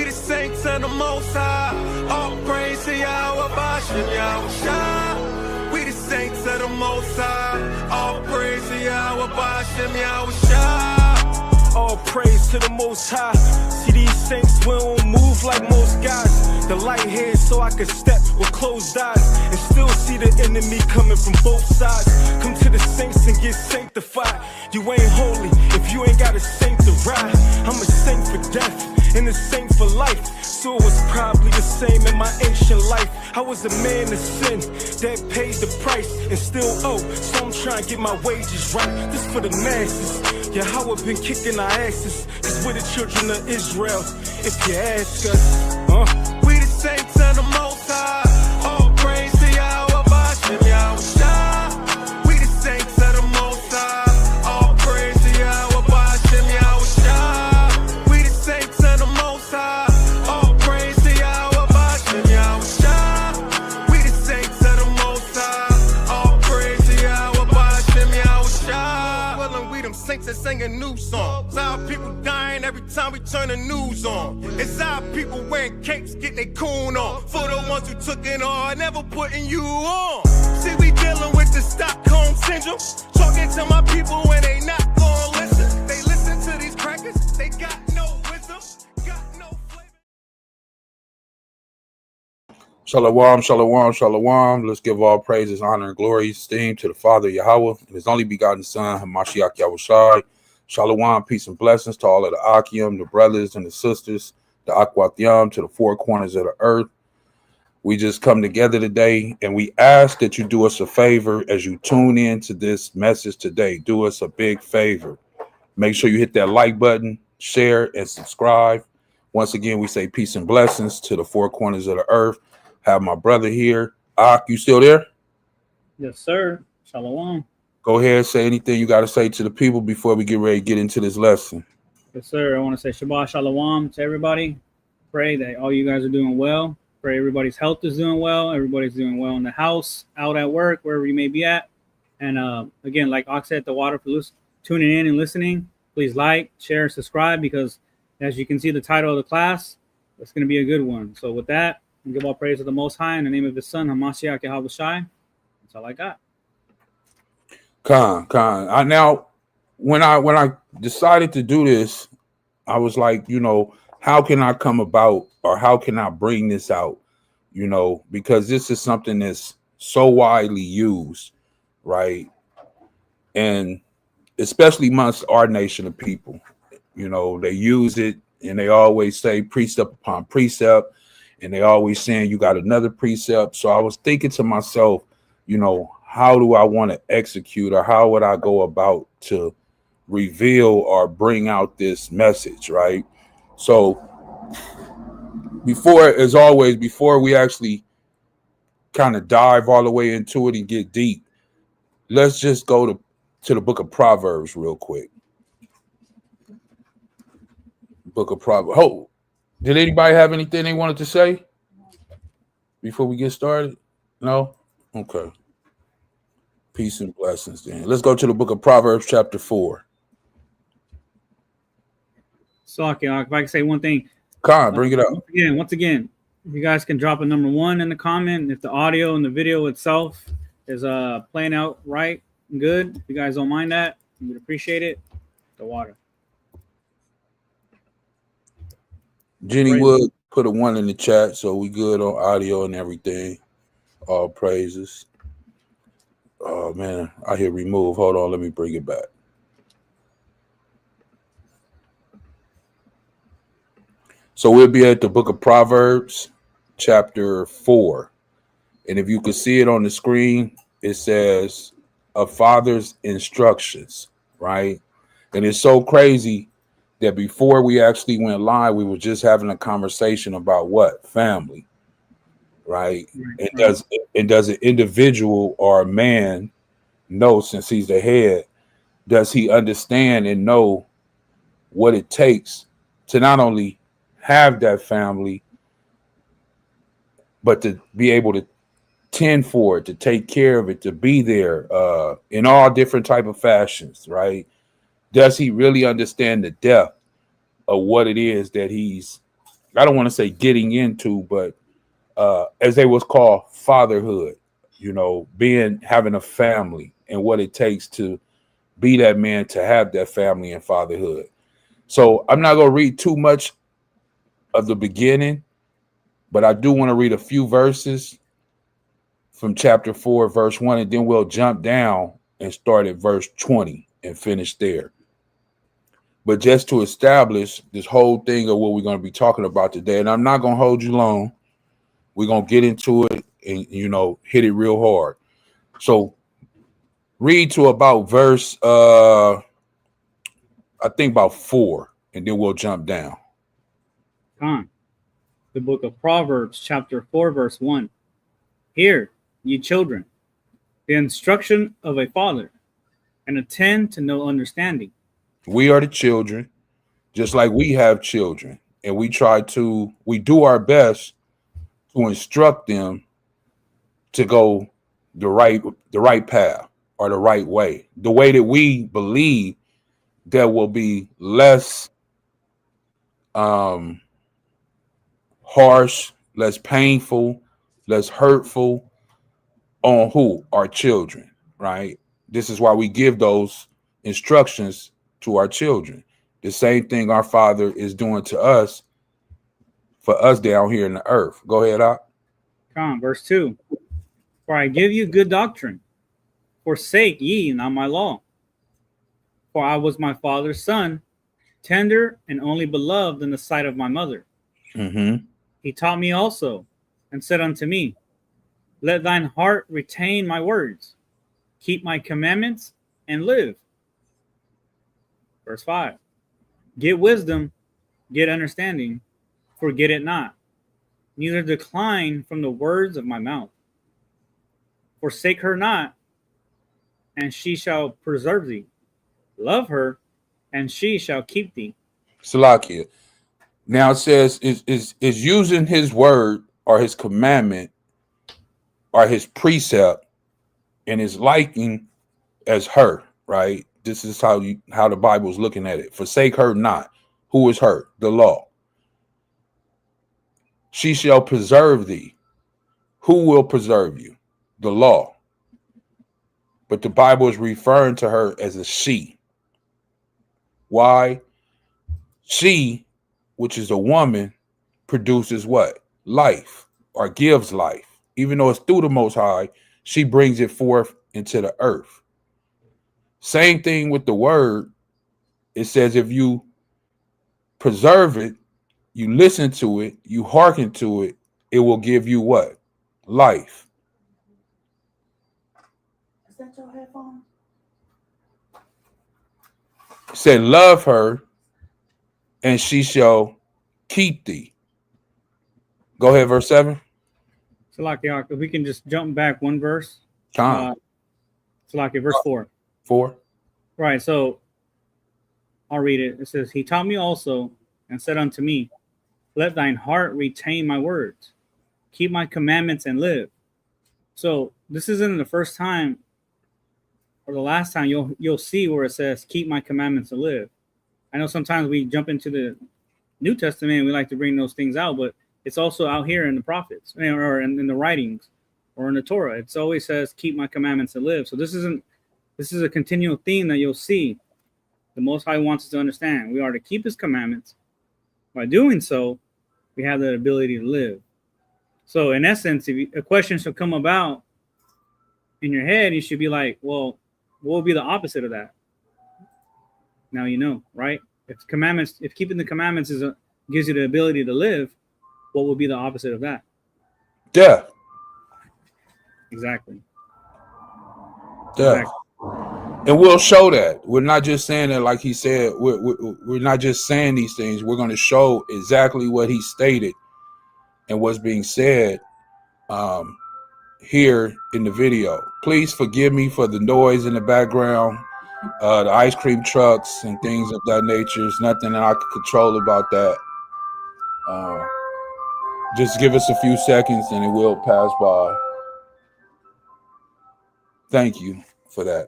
We the saints and the Most High. All praise to YAHWASHI, YAHWASHI. We the saints and the Most High. All praise to YAHWASHI, YAHWASHI. All praise to the Most High. See these saints, we don't move like most guys. The light here so I can step with closed eyes and still see the enemy coming from both sides. Come to the saints and get sanctified. You ain't holy if you ain't got a saint to ride. I'm a saint for death and a saint for life. So it was probably the same in my ancient life. I was a man of sin that paid the price and still owe. So I'm trying to get my wages right. This for the masses. YAHWAH been kicking our asses, cause we're the children of Israel, if you ask us. We the saints and the Most High. All praise to YAHWASHI, YAHWASHI. We the saints and the Most High. All praise to YAHWASHI, YAHWASHI. We the saints and the Most High. All praise to YAHWASHI, YAHWASHI. We the saints and the Most High. All praise to YAHWASHI, YAHWASHI. Well, and we them saints that sing a new song. It's our people dying every time we turn the news on. It's our people wearing capes, getting their coon on. For the ones who took it on, never putting you on. See, we dealing with the Stockholm syndrome. Talking to my people when they not gonna listen. They listen to these crackers, they got no wisdom, got no flavor. Shalawam, shalawam, shalawam. Let's give all praises, honor, and glory, esteem to the Father Yahweh and His only begotten Son, Hamashiach Yahawashi. Shalawam, peace and blessings to all of the Ahchyam, the brothers and the sisters, the Ahchwathyam, to the four corners of the earth. We just come together today and we ask that you do us a favor as you tune in to this message today. Do us a big favor. Make sure you hit that like button, share, and subscribe. Once again, we say peace and blessings to the four corners of the earth. Have my brother here. Ak, you still there? Yes, sir. Shalawam. Go ahead, say anything you got to say to the people before we get ready to get into this lesson. Yes, sir. I want to say Shabbat Shalawam to everybody. Pray that all you guys are doing well. Pray everybody's health is doing well. Everybody's doing well in the house, out at work, wherever you may be at. And again, like Ak said, the water for tuning in and listening. Please like, share, subscribe, because as you can see the title of the class, it's going to be a good one. So with that, I give all praise to the Most High in the name of His Son, Hamashiach YAHWASHI. That's all I got. Khan. Now, when I decided to do this, I was like, how can I come about, or how can I bring this out? Because this is something that's so widely used, right? And especially amongst our nation of people, they use it and they always say precept upon precept, and they always saying you got another precept. So I was thinking to myself, how do I want to execute, or how would I go about to reveal or bring out this message, right? So before we actually kind of dive all the way into it and get deep, let's just go to the book of Proverbs real quick. Book of Proverbs. Oh, did anybody have anything they wanted to say before we get started? No? Okay. Peace and blessings then. Let's go to the book of Proverbs chapter 4. So, okay, if I can say one thing. Khan, bring it up. Once again, if you guys can drop a number 1 in the comment, if the audio and the video itself is playing out right and good, if you guys don't mind that, we would appreciate it. The water. Jenny Wood put a 1 in the chat, so we good on audio and everything. All praises. Oh man, I hear remove. Hold on, let me bring it back. So we'll be at the book of Proverbs, chapter 4. And if you can see it on the screen, it says a father's instructions, right? And it's so crazy that before we actually went live, we were just having a conversation about what? Family, right? And does an individual or a man know, since he's the head, does he understand and know what it takes to not only have that family, but to be able to tend for it, to take care of it, to be there in all different type of fashions, right? Does he really understand the depth of what it is that he's I don't want to say getting into, but as they was called fatherhood, you know, having a family and what it takes to be that man, to have that family and fatherhood. So I'm not going to read too much of the beginning, but I do want to read a few verses from chapter 4, verse 1, and then we'll jump down and start at verse 20 and finish there. But just to establish this whole thing of what we're going to be talking about today, and I'm not going to hold you long. We're going to get into it and, you know, hit it real hard. So read to about verse, I think about 4, and then we'll jump down. Con. The book of Proverbs, chapter 4, verse 1. Hear, ye children, the instruction of a father, and attend to no understanding. We are the children, just like we have children, and we do our best to instruct them to go the right path or the right way, the way that we believe that will be less harsh, less painful, less hurtful on who? Our children, right? This is why we give those instructions to our children. The same thing our Father is doing to us for us down here in the earth. Go ahead, Ak. Come, verse 2. For I give you good doctrine. Forsake ye not my law. For I was my father's son, tender and only beloved in the sight of my mother. Mm-hmm. He taught me also, and said unto me, let thine heart retain my words. Keep my commandments and live. Verse 5. Get wisdom, get understanding, forget it not. Neither decline from the words of my mouth. Forsake her not, and she shall preserve thee. Love her, and she shall keep thee. Salakia. Now it says is using his word or his commandment or his precept and his liking as her, right? This is how the Bible is looking at it. Forsake her not. Who is her? The law. She shall preserve thee. Who will preserve you? The law. But the Bible is referring to her as a she. Why? She, which is a woman, produces what? Life, or gives life. Even though it's through the Most High, she brings it forth into the earth. Same thing with the word. It says if you preserve it, you listen to it, you hearken to it, it will give you what? Life. Is that your headphone? It said, love her, and she shall keep thee. Go ahead, verse 7. Salakia, if we can just jump back one verse. Time. Salakia, verse 4. 4. Right, so I'll read it. It says, he taught me also, and said unto me, let thine heart retain my words. Keep my commandments and live. So this isn't the first time or the last time you'll see where it says, keep my commandments and live. I know sometimes we jump into the New Testament and we like to bring those things out, but it's also out here in the prophets or in the writings or in the Torah. It always says, keep my commandments and live. So this is a continual theme that you'll see. The Most High wants us to understand. We are to keep his commandments. By doing so, we have the ability to live. So in essence, if a question should come about in your head, you should be like, well, what would be the opposite of that? Now you know, right? If keeping the commandments gives you the ability to live, what would be the opposite of that? Death. Exactly. Death. Exactly. And we'll show that. We're not just saying that, like he said, we're not just saying these things. We're going to show exactly what he stated and what's being said here in the video. Please forgive me for the noise in the background, the ice cream trucks and things of that nature. There's nothing that I can control about that. Just give us a few seconds and it will pass by. Thank you for that,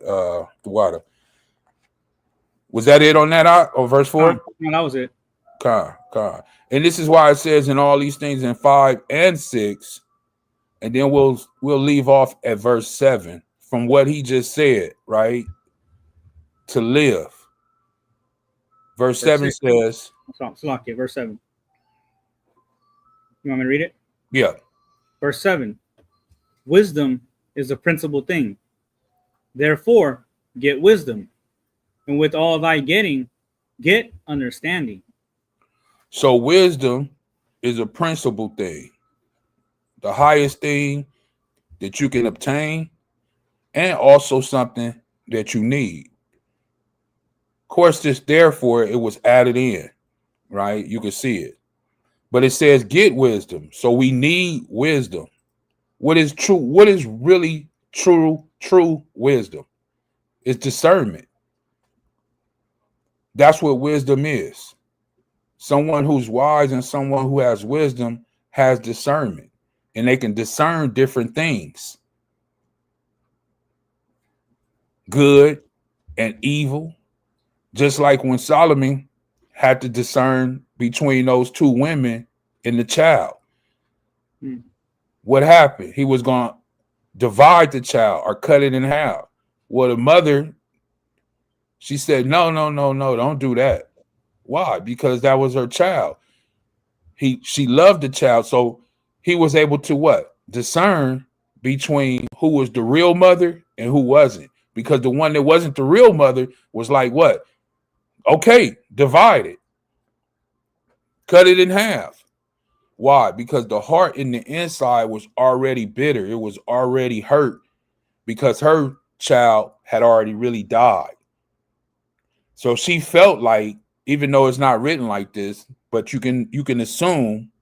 the water. Was that it on that, or verse 4? No, that was it. Con. And this is why it says in all these things in 5 and 6, and then we'll leave off at verse 7 from what he just said, right? To live. Verse 7 says, Salakia, verse 7. You want me to read it? yeah. Verse 7. Wisdom is a principal thing. Therefore, get wisdom. And with all thy getting, get understanding. So wisdom is a principal thing. The highest thing that you can obtain, and also something that you need. Of course, this therefore it was added in, right? You can see it. But it says get wisdom. So we need wisdom. What is true? What is really true wisdom? It's discernment. That's what wisdom is. Someone who's wise and someone who has wisdom has discernment, and they can discern different things, good and evil. Just like when Solomon had to discern between those two women and the child. What happened? He was going to divide the child or cut it in half. Well, the mother, she said, no, don't do that. Why? Because that was her child. She loved the child, so he was able to what? Discern between who was the real mother and who wasn't. Because the one that wasn't the real mother was like, what? Okay, divide it. Cut it in half. Why? Because the heart in the inside was already bitter. It was already hurt because her child had already really died. So she felt like, even though it's not written like this, but you can assume,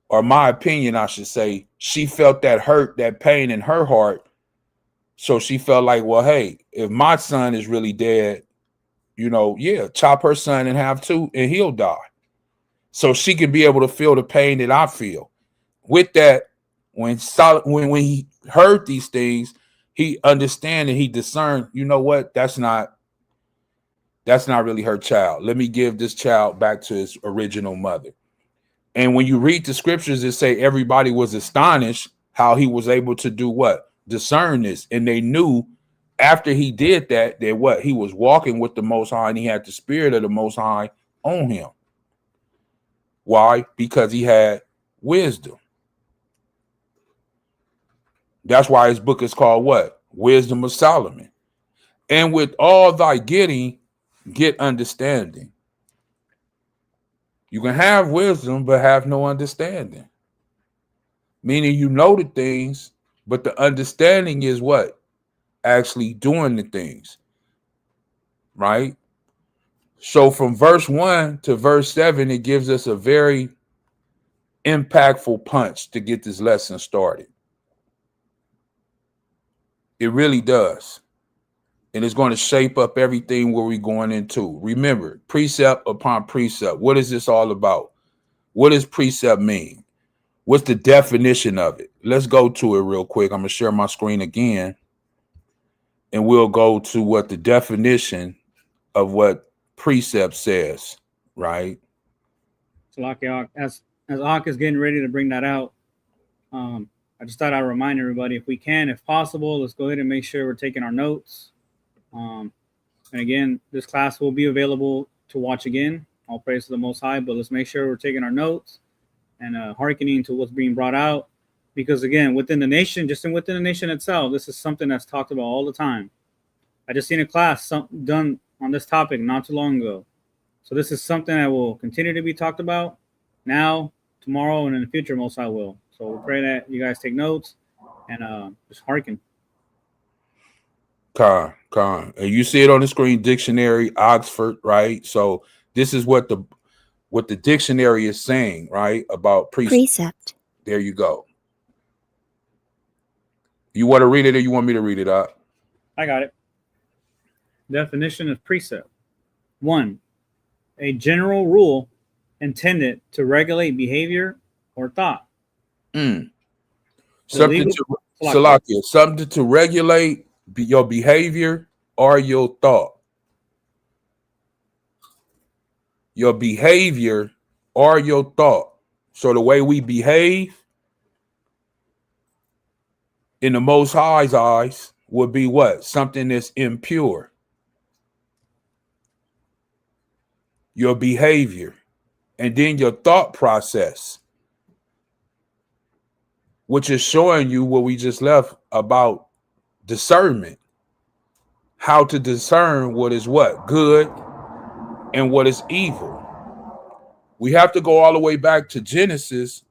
or my opinion, I should say, she felt that hurt, that pain in her heart. So she felt like, well, hey, if my son is really dead, chop her son in half too, and he'll die. So she can be able to feel the pain that I feel. With that, when he heard these things, he understand and he discerned, you know what? That's not really her child. Let me give this child back to his original mother. And when you read the scriptures, it say everybody was astonished how he was able to do what? Discern this. And they knew after he did that what? He was walking with the Most High and he had the spirit of the Most High on him. Why? Because he had wisdom. That's why his book is called what? Wisdom of Solomon. And with all thy getting, get understanding. You can have wisdom, but have no understanding. Meaning you know the things, but the understanding is what? Actually doing the things. Right? So from verse 1 to verse 7, it gives us a very impactful punch to get this lesson started. It really does. And it's going to shape up everything where we're going into. Remember, precept upon precept. What is this all about? What does precept mean? What's the definition of it? Let's go to it real quick. I'm going to share my screen again. And we'll go to what the definition of what precept says, right? So, as Ak is getting ready to bring that out, I just thought I'd remind everybody, if possible, let's go ahead and make sure we're taking our notes. And again, this class will be available to watch again. All praise to the Most High, but let's make sure we're taking our notes and hearkening to what's being brought out. Because again, within the nation itself, this is something that's talked about all the time. I just seen a class done on this topic not too long ago. So this is something that will continue to be talked about now, tomorrow, and in the future, Most High will. So we pray that you guys take notes and just hearken. Con. And you see it on the screen, dictionary, Oxford, right? So this is what the dictionary is saying, right? About precept. There you go. You want to read it or you want me to read it out? I got it. Definition of precept. 1. A general rule intended to regulate behavior or thought. Something to regulate your behavior or your thought. your behavior or your thought. So the way we behave in the Most High's eyes would be what? Something that's impure. Your behavior, and then your thought process, which is showing you what we just left about discernment, how to discern what is what? Good and what is evil. We have to go all the way back to Genesis,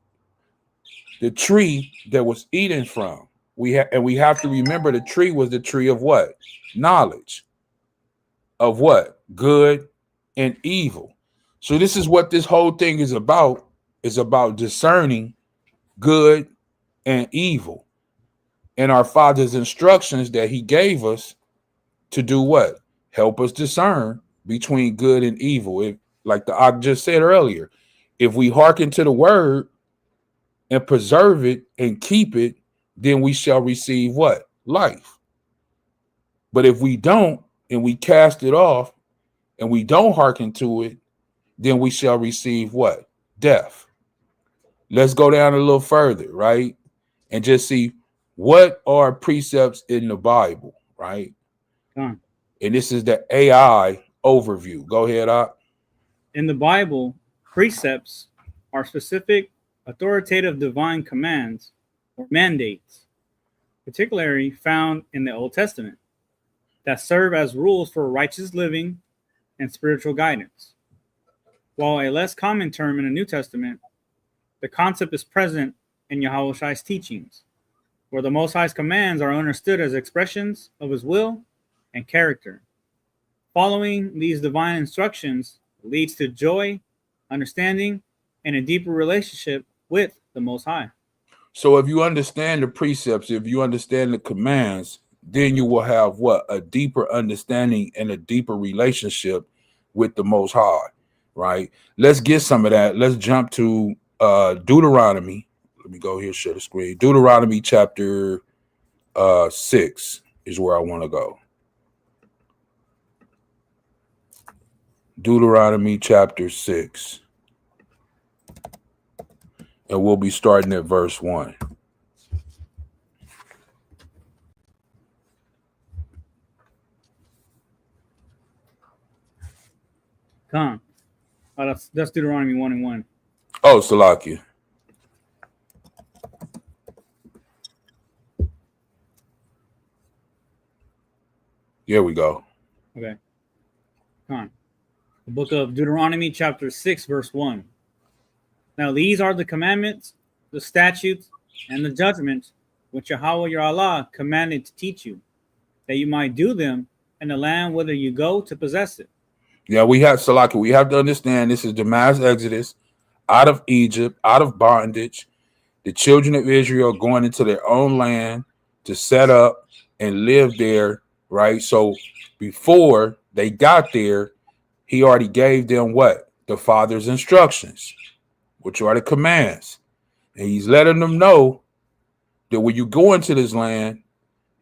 the tree that was eaten from. We have to remember the tree was the tree of what? Knowledge of what? Good and evil. So this is what this whole thing is about discerning good and evil. And our Father's instructions that he gave us to do what? Help us discern between good and evil. If, like I just said earlier, if we hearken to the word and preserve it and keep it, then we shall receive what? Life. But if we don't, and we cast it off, and we don't hearken to it, then we shall receive what? Death. Let's go down a little further, right? And just see what are precepts in the Bible, right? And this is the AI overview. Go ahead, Ak. In the Bible, precepts are specific, authoritative divine commands or mandates, particularly found in the Old Testament, that serve as rules for righteous living and spiritual guidance. While a less common term in the New Testament, the concept is present in YAHAWASHI's teachings, where the Most High's commands are understood as expressions of his will and character. Following these divine instructions leads to joy, understanding, and a deeper relationship with the Most High. So if you understand the precepts, if you understand the commands, then you will have what? A deeper understanding and a deeper relationship with the Most High, right? Let's get some of that. Let's jump to Deuteronomy. Let me go here, share the screen. Deuteronomy chapter 6 is where I want to go. Deuteronomy chapter 6. And we'll be starting at verse 1. Come. Oh, that's Deuteronomy 1:1. Oh, Salakia. Here we go. Okay. Come on. The book of Deuteronomy, chapter 6, verse 1. Now these are the commandments, the statutes, and the judgments which Yahweh your Allah commanded to teach you, that you might do them in the land whither you go to possess it. Yeah, we have Salaki. We have to understand this is the mass exodus out of Egypt, out of bondage. The children of Israel going into their own land to set up and live there, right? So before they got there, he already gave them what? The Father's instructions, which are the commands. And he's letting them know that when you go into this land,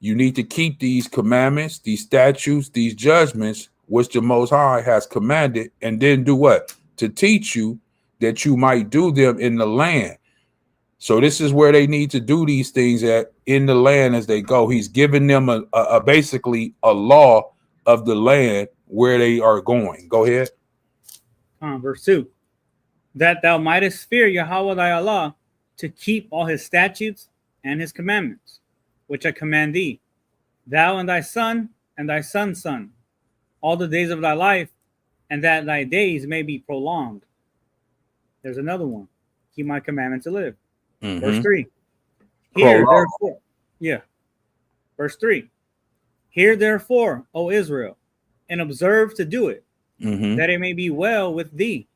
you need to keep these commandments, these statutes, these judgments, which the Most High has commanded, and then do what? To teach you that you might do them in the land. So this is where they need to do these things at in the land as they go. He's giving them a basically a law of the land where they are going. Go ahead. Verse 2. That thou mightest fear Yahweh thy Allah, to keep all his statutes and his commandments, which I command thee, thou and thy son and thy son's son, all the days of thy life, and that thy days may be prolonged. There's another one. Keep my commandment to live. Verse 3. Hear therefore. Yeah. Verse 3. Hear therefore, O Israel, and observe to do it, that it may be well with thee,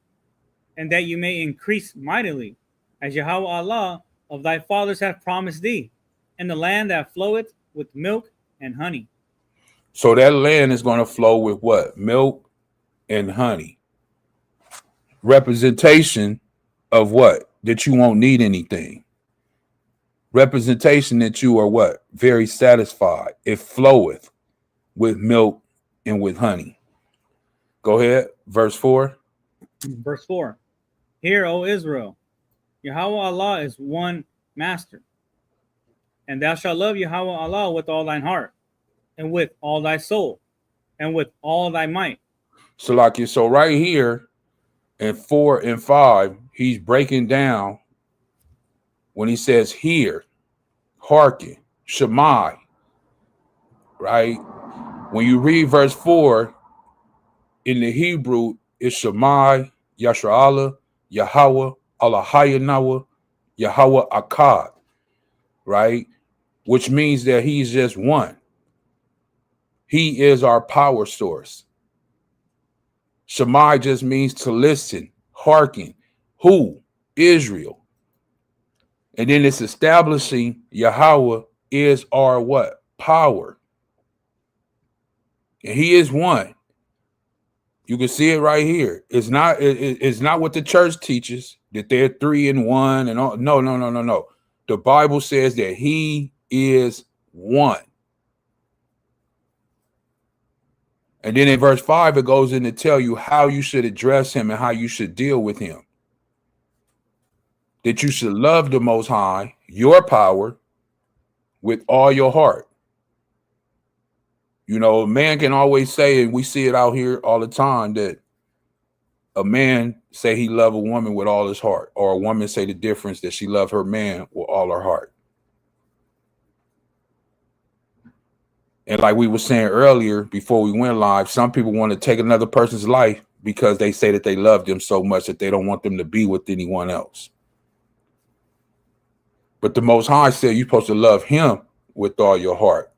and that you may increase mightily, as Yahweh Allah of thy fathers hath promised thee, in the land that floweth with milk and honey. So that land is going to flow with what? Milk and honey. Representation of what? That you won't need anything. Representation that you are what? Very satisfied. It floweth with milk and with honey. Go ahead. Verse 4. Verse 4. Hear, O Israel, Yahweh Allah is one master. And thou shalt love Yahweh Allah with all thine heart, and with all thy soul, and with all thy might. So right here in 4 and 5, he's breaking down when he says hear, hearken, Shemai, right? When you read verse 4 in the Hebrew, it's Shemai, Yashra'Allah, Yahweh, Allahayanawa, Yahweh Akkad, right? Which means that he's just one. He is our power source. Shemai just means to listen, hearken. Who? Israel. And then it's establishing Yahweh is our what? Power. And he is one. You can see it right here. It's not what the church teaches, that they're 3 in 1 and all. No. The Bible says that he is one. And then in verse 5, it goes in to tell you how you should address him and how you should deal with him. That you should love the Most High, your power, with all your heart. You know, a man can always say, and we see it out here all the time, that a man say he love a woman with all his heart, or a woman say the difference that she love her man with all her heart. And like we were saying earlier, before we went live, some people want to take another person's life because they say that they love them so much that they don't want them to be with anyone else. But the Most High said you're supposed to love him with all your heart.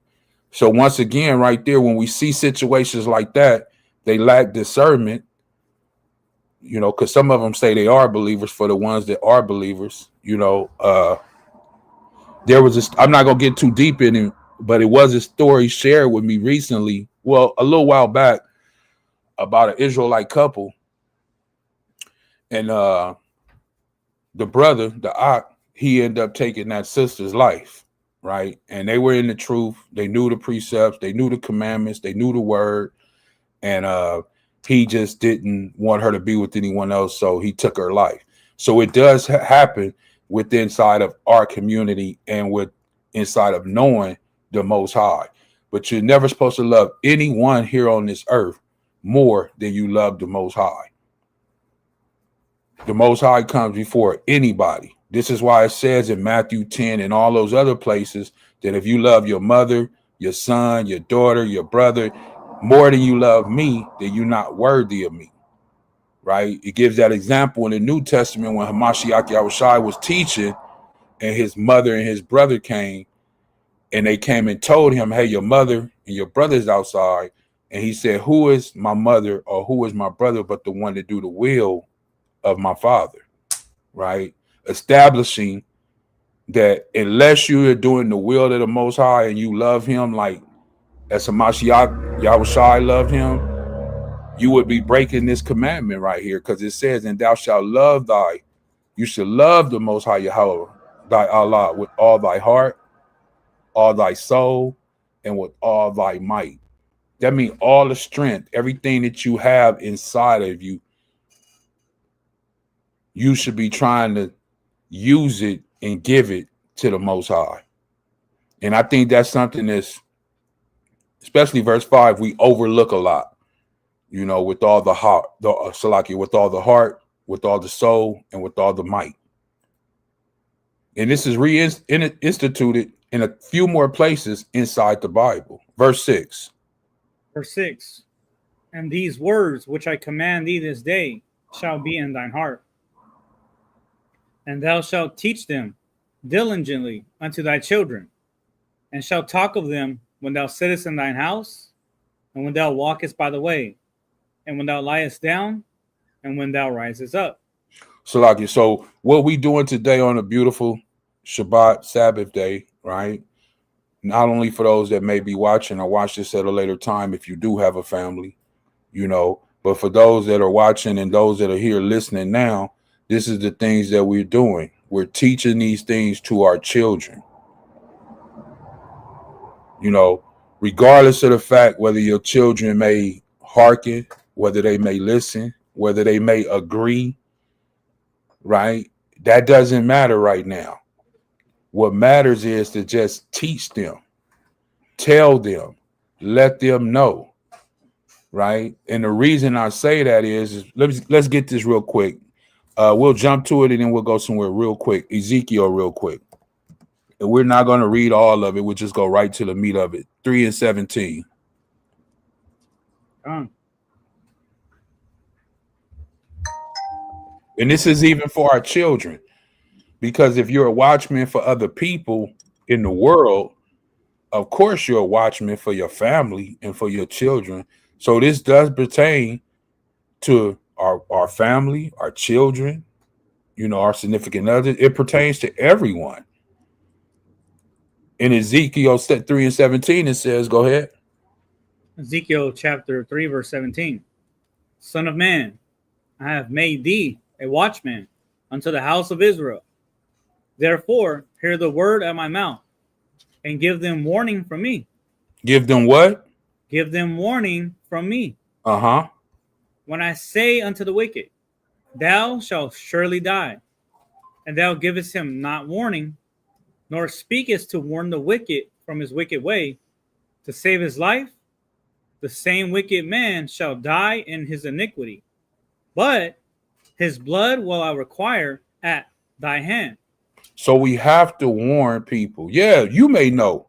So once again, right there, when we see situations like that, they lack discernment, you know, because some of them say they are believers. For the ones that are believers, you know, there was this, I'm not going to get too deep in it, but it was a story shared with me recently, well, a little while back, about an Israelite couple. And the brother, the Ak, he ended up taking that sister's life. Right. And they were in the truth. They knew the precepts. They knew the commandments. They knew the word. And he just didn't want her to be with anyone else. So he took her life. So it does happen with inside of our community and with inside of knowing the Most High. But you're never supposed to love anyone here on this earth more than you love the Most High. The Most High comes before anybody. This is why it says in Matthew 10 and all those other places that if you love your mother, your son, your daughter, your brother more than you love me, then you're not worthy of me. Right? It gives that example in the New Testament when YAHAWASHI was teaching and his mother and his brother came and they came and told him, hey, your mother and your brother's outside. And he said, who is my mother or who is my brother but the one to do the will of my Father? Right? Establishing that unless you are doing the will of the Most High and you love him like as YAHAWASHI loved him, you would be breaking this commandment right here, because it says, and thou shalt love you should love the Most High Yahweh, thy Allah, with all thy heart, all thy soul, and with all thy might. That means all the strength, everything that you have inside of you, you should be trying to use it and give it to the Most High. And I think that's something that's, especially verse 5, we overlook a lot, you know, with all the heart, with all the heart, with all the soul, and with all the might. And this is reinstituted in a few more places inside the Bible. Verse 6. Verse 6. And these words which I command thee this day shall be in thine heart, and thou shalt teach them diligently unto thy children, and shalt talk of them when thou sittest in thine house, and when thou walkest by the way, and when thou liest down, and when thou risest up. So what we doing today on a beautiful Shabbat Sabbath day, right? Not only for those that may be watching or watch this at a later time, if you do have a family, you know, but for those that are watching and those that are here listening now, this is the things that we're doing. We're teaching these things to our children. You know, regardless of the fact whether your children may hearken, whether they may listen, whether they may agree, right? That doesn't matter right now. What matters is to just teach them, tell them, let them know, right? And the reason I say that is let's get this real quick. We'll jump to it and then we'll go somewhere real quick. Ezekiel real quick. And we're not going to read all of it. We'll just go right to the meat of it. 3 and 17. And this is even for our children. Because if you're a watchman for other people in the world, of course you're a watchman for your family and for your children. So this does pertain to our family, our children, you know, our significant others. It pertains to everyone. In Ezekiel 3 and 17, it says, go ahead. Ezekiel chapter 3, verse 17. Son of man, I have made thee a watchman unto the house of Israel. Therefore, hear the word at my mouth, and give them warning from me. Give them what? Give them warning from me. Uh-huh. When I say unto the wicked, thou shalt surely die, and thou givest him not warning, nor speakest to warn the wicked from his wicked way, to save his life, the same wicked man shall die in his iniquity. But his blood will I require at thy hand. So we have to warn people. Yeah, you may know,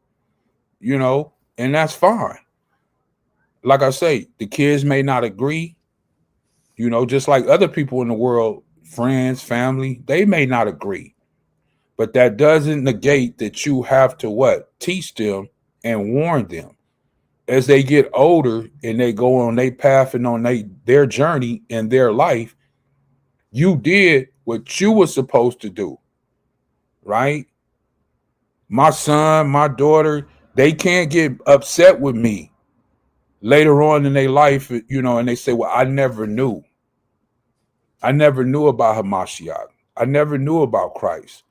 you know, and that's fine. Like I say, the kids may not agree, you know, just like other people in the world, friends, family, they may not agree. But that doesn't negate that you have to what? Teach them and warn them. As they get older and they go on their path and on their journey in their life, you did what you were supposed to do. Right? My son, my daughter, they can't get upset with me later on in their life, you know, and they say, well, I never knew. I never knew about Hamashiach. I never knew about Christ.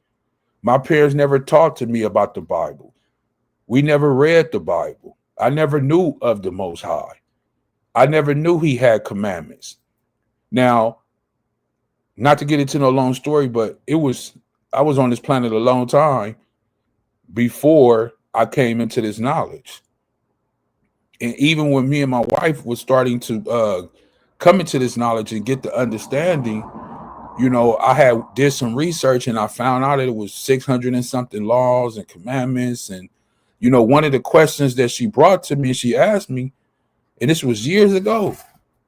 My parents never talked to me about the Bible. We never read the Bible. I never knew of the Most High. I never knew he had commandments. Now, not to get into no long story, but I was on this planet a long time before I came into this knowledge. And even when me and my wife was starting to come into this knowledge and get the understanding, you know, I did some research and I found out that it was 600 and something laws and commandments. And, you know, one of the questions that she brought to me, she asked me, and this was years ago,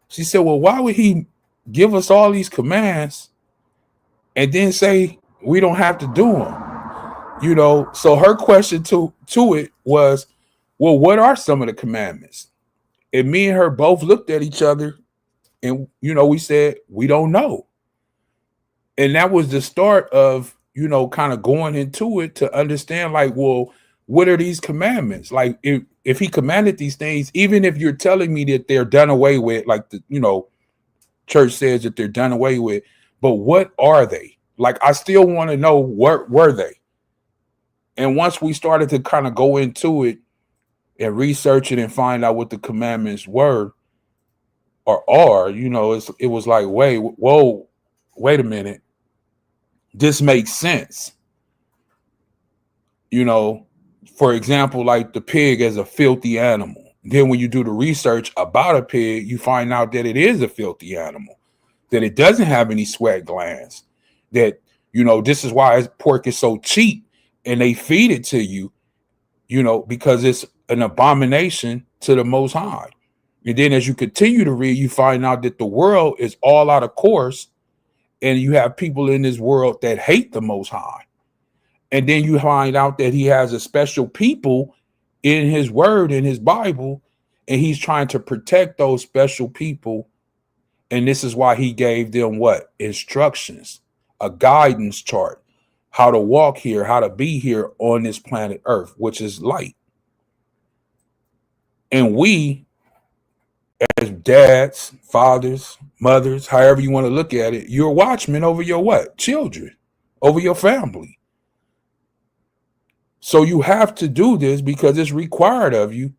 she said, well, why would he give us all these commands and then say we don't have to do them? You know, so her question to it was, well, what are some of the commandments? And me and her both looked at each other and, you know, we said, we don't know. And that was the start of, you know, kind of going into it to understand, like, well, what are these commandments? Like, if he commanded these things, even if you're telling me that they're done away with, like the, you know, church says that they're done away with, but what are they? Like, I still want to know, what were they? And once we started to kind of go into it and research it and find out what the commandments were or are, you know, it was like, wait a minute. This makes sense. You know, for example, like the pig as a filthy animal. Then when you do the research about a pig, you find out that it is a filthy animal, that it doesn't have any sweat glands, that, you know, this is why pork is so cheap and they feed it to you, you know, because it's an abomination to the Most High. And then as you continue to read, you find out that the world is all out of course. And you have people in this world that hate the Most High. And then you find out that he has a special people in his word, in his Bible, and he's trying to protect those special people. And this is why he gave them what? Instructions, a guidance chart, how to walk here, how to be here on this planet Earth, which is light. And we, as dads, fathers, mothers, however you want to look at it, you're watchmen over your what? Children, over your family. So you have to do this because it's required of you.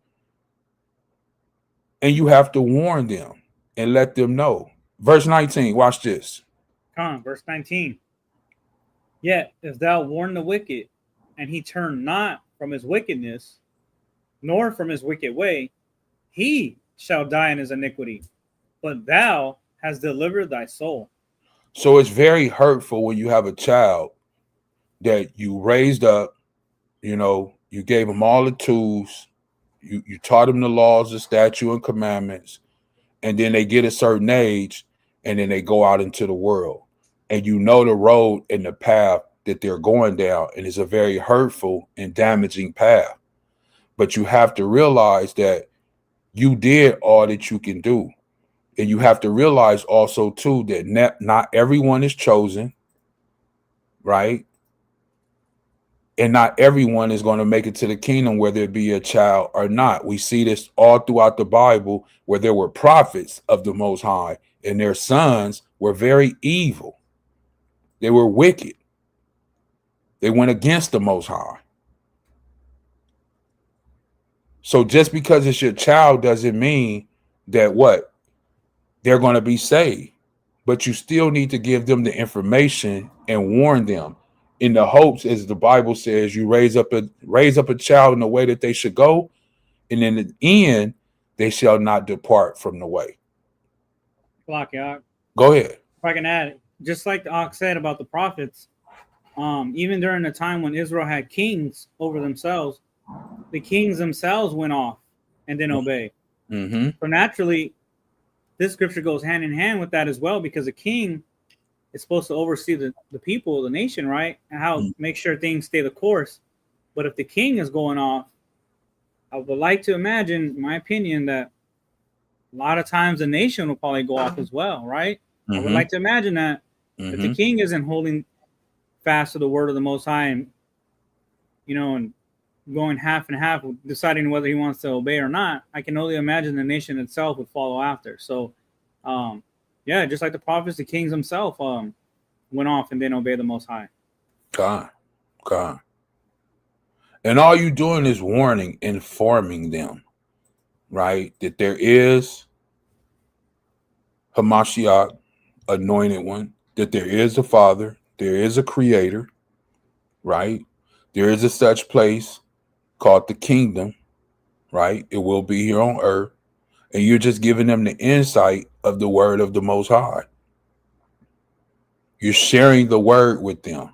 And you have to warn them and let them know. Verse 19, watch this. Come on, verse 19. Yet if thou warn the wicked, and he turn not from his wickedness, nor from his wicked way, he shall die in his iniquity. But thou hast delivered thy soul. So it's very hurtful when you have a child that you raised up, you know, you gave them all the tools, you taught them the laws, the statute, and commandments, and then they get a certain age, and then they go out into the world. And you know the road and the path that they're going down, and it's a very hurtful and damaging path. But you have to realize that you did all that you can do. And you have to realize also, too, that not everyone is chosen, right? And not everyone is going to make it to the kingdom, whether it be a child or not. We see this all throughout the Bible, where there were prophets of the Most High, and their sons were very evil. They were wicked. They went against the Most High. So just because it's your child doesn't mean that what? They're going to be saved. But you still need to give them the information and warn them in the hopes, as the Bible says, you raise up a child in the way that they should go, and in the end, they shall not depart from the way. Block, yeah. Go ahead. If I can add, just like the Ox said about the prophets, even during the time when Israel had kings over themselves, the kings themselves went off and didn't obey. Mm-hmm. So naturally, this scripture goes hand in hand with that as well, because a king is supposed to oversee the people, the nation, right? And how make sure things stay the course. But if the king is going off, I would like to imagine, in my opinion, that a lot of times the nation will probably go off as well, right? I would like to imagine that if the king isn't holding fast to the word of the Most High, and and going half and half, deciding whether he wants to obey or not, I can only imagine the nation itself would follow after. So, yeah, just like the prophets, the kings themselves went off and didn't obey the Most High. God. And all you doing is warning, informing them, right? That there is Hamashiach, anointed one, that there is a Father, there is a Creator, right? There is a such place called the kingdom, right? It will be here on earth. And you're just giving them the insight of the word of the Most High. You're sharing the word with them.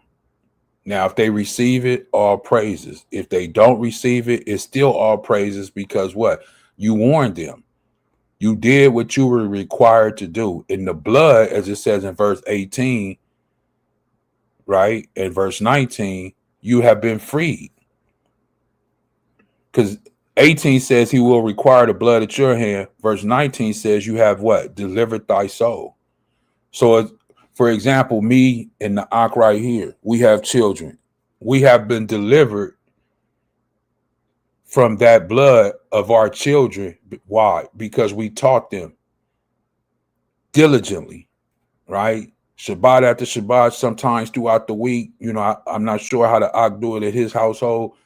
Now, if they receive it, all praises. If they don't receive it, it's still all praises, because what? You warned them. You did what you were required to do. In the blood, as it says in verse 18, right? And verse 19, you have been freed. Because 18 says he will require the blood at your hand. Verse 19 says you have what? Delivered thy soul. So, for example, me and the Ak right here, we have children. We have been delivered from that blood of our children. Why? Because we taught them diligently, right? Shabbat after Shabbat, sometimes throughout the week. I'm not sure how the Ak do it at his household,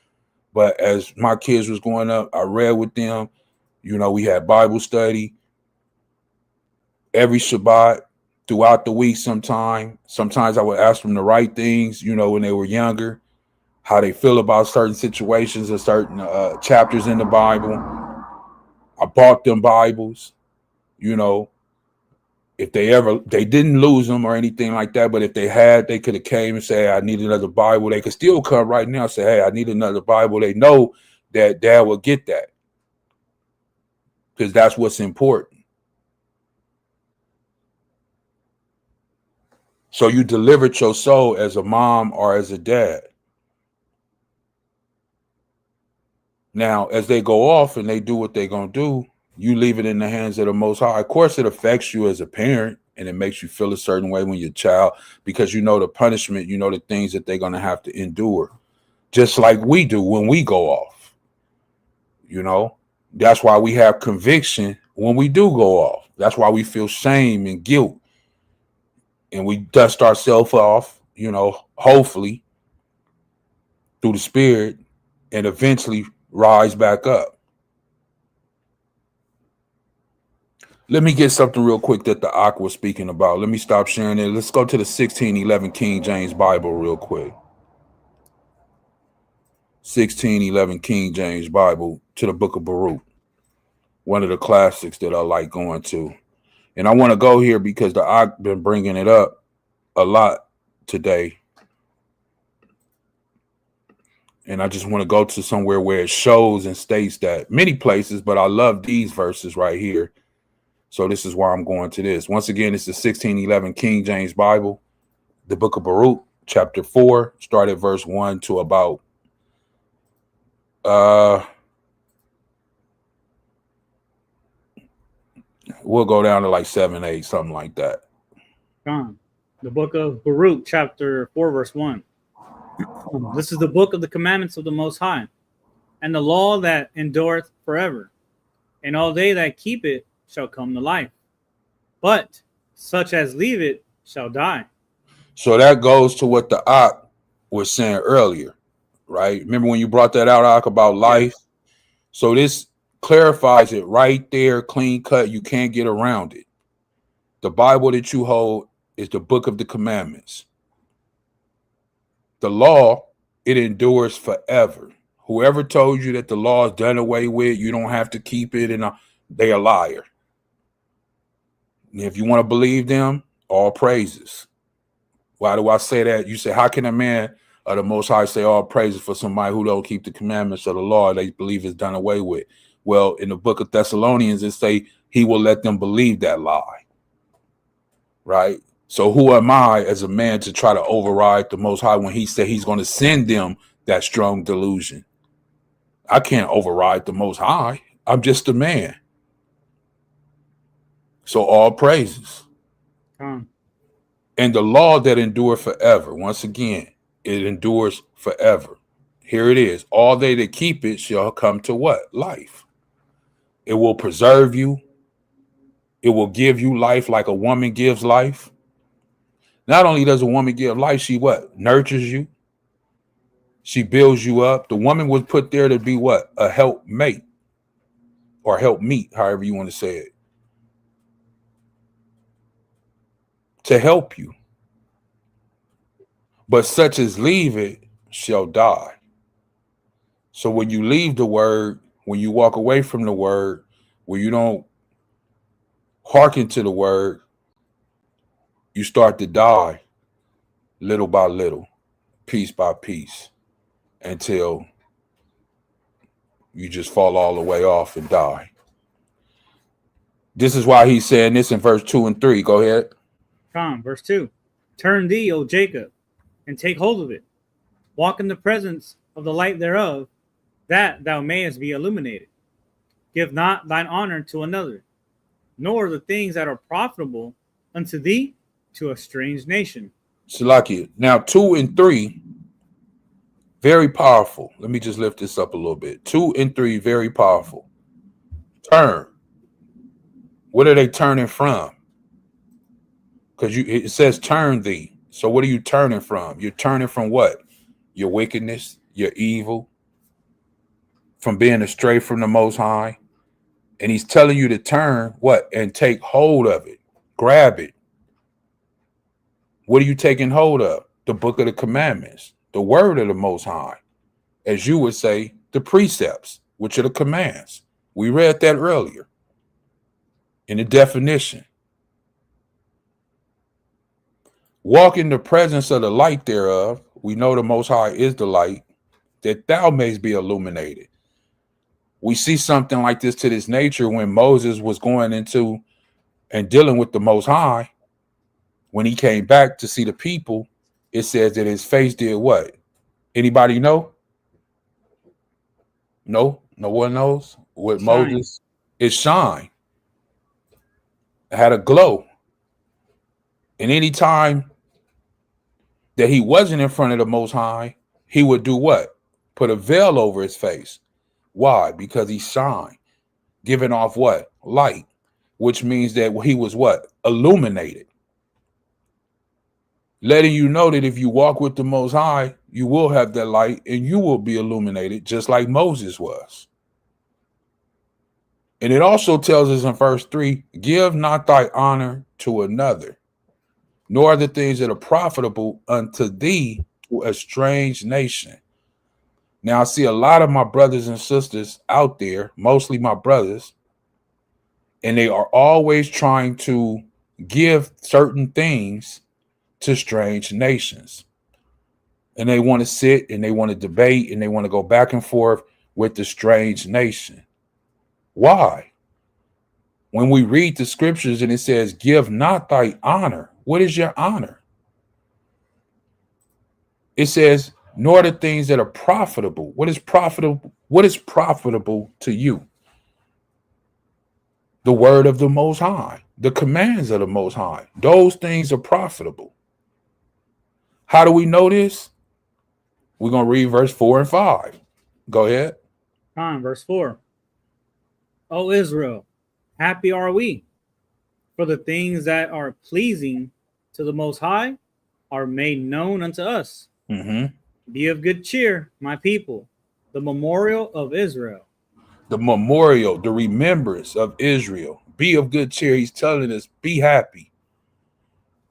but as my kids was growing up, I read with them. We had Bible study every Shabbat throughout the week. Sometimes I would ask them the right things, when they were younger, how they feel about certain situations or certain chapters in the Bible. I bought them Bibles, if they didn't lose them or anything like that, but if they had, they could have came and say, I need another Bible. They could still come right now and say, hey, I need another Bible. They know that Dad will get that, because that's what's important. So you delivered your soul as a mom or as a dad. Now, as they go off and they do what they're going to do, you leave it in the hands of the Most High. Of course, it affects you as a parent, and it makes you feel a certain way when you're a child, because the punishment, the things that they're going to have to endure, just like we do when we go off. That's why we have conviction when we do go off. That's why we feel shame and guilt, and we dust ourselves off, hopefully through the Spirit, and eventually rise back up. Let me get something real quick that the Ak was speaking about. Let me stop sharing it. Let's go to the 1611 King James Bible real quick. 1611 King James Bible to the book of Baruch. One of the classics that I like going to. And I want to go here because the Ak been bringing it up a lot today. And I just want to go to somewhere where it shows and states that many places, but I love these verses right here. So this is why I'm going to this. Once again, it's the 1611 King James Bible, the book of Baruch, chapter 4, start at verse 1 to about we'll go down to like 7, 8, something like that. The book of Baruch, chapter 4, verse 1. This is the book of the commandments of the Most High, and the law that endureth forever. And all they that keep it shall come to life, but such as leave it shall die. So that goes to what the Ak was saying earlier, right? Remember when you brought that out, Ak, about life? So this clarifies it right there, clean cut. You can't get around it. The Bible that you hold is the book of the commandments. The law, it endures forever. Whoever told you that the law is done away with, you don't have to keep it, and they a liar. And if you want to believe them, all praises. Why do I say that? You say, how can a man of the Most High say all praises for somebody who don't keep the commandments of the law they believe is done away with? Well, in the book of Thessalonians, it say he will let them believe that lie. Right? So who am I as a man to try to override the Most High when he said he's going to send them that strong delusion? I can't override the Most High. I'm just a man. So all praises. And the law that endure forever. Once again, it endures forever. Here it is. All they that keep it shall come to what? Life. It will preserve you. It will give you life like a woman gives life. Not only does a woman give life, she what? Nurtures you. She builds you up. The woman was put there to be what? A helpmate or helpmeet, however you want to say it. To help you. But such as leave it shall die. So when you leave the word, when you walk away from the word, when you don't hearken to the word, you start to die little by little, piece by piece, until you just fall all the way off and die. This is why he's saying this in verse 2 and 3. Go ahead. Verse 2. Turn thee, O Jacob, and take hold of it. Walk in the presence of the light thereof, that thou mayest be illuminated. Give not thine honor to another, nor the things that are profitable unto thee to a strange nation. Salakia. Now 2 and 3, very powerful. Let me just lift this up a little bit. 2 and 3, very powerful. Turn. What are they turning from? Because it says turn thee. So what are you turning from? You're turning from what? Your wickedness, your evil, from being astray from the Most High. And he's telling you to turn what? And take hold of it. Grab it. What are you taking hold of? The book of the commandments, the word of the Most High. As you would say, the precepts, which are the commands. We read that earlier in the definition. Walk in the presence of the light thereof. We know the Most High is the light, that thou mayst be illuminated. We see something like this to this nature when Moses was going into and dealing with the Most High. When he came back to see the people, it says that his face did what? Anybody know? No one knows what Shine. Moses is. Shine. It had a glow. And any time that he wasn't in front of the Most High, he would do what? Put a veil over his face. Why? Because he shined, giving off what? Light, which means that he was what? Illuminated. Letting you know that if you walk with the Most High, you will have that light and you will be illuminated just like Moses was. And it also tells us in verse 3, give not thy honor to another, nor the things that are profitable unto thee to a strange nation. Now, I see a lot of my brothers and sisters out there, mostly my brothers, and they are always trying to give certain things to strange nations. And they want to sit and they want to debate and they want to go back and forth with the strange nation. Why? When we read the scriptures and it says, give not thy honor. What is your honor? It says, nor the things that are profitable. What is profitable? What is profitable to you? The word of the Most High, the commands of the Most High. Those things are profitable. How do we know this? We're going to read verse 4 and 5. Go ahead. Verse 4. O Israel, happy are we, for the things that are pleasing to the Most High are made known unto us. Be of good cheer, my people, the memorial of Israel. The memorial, the remembrance of Israel. Be of good cheer. He's telling us, be happy.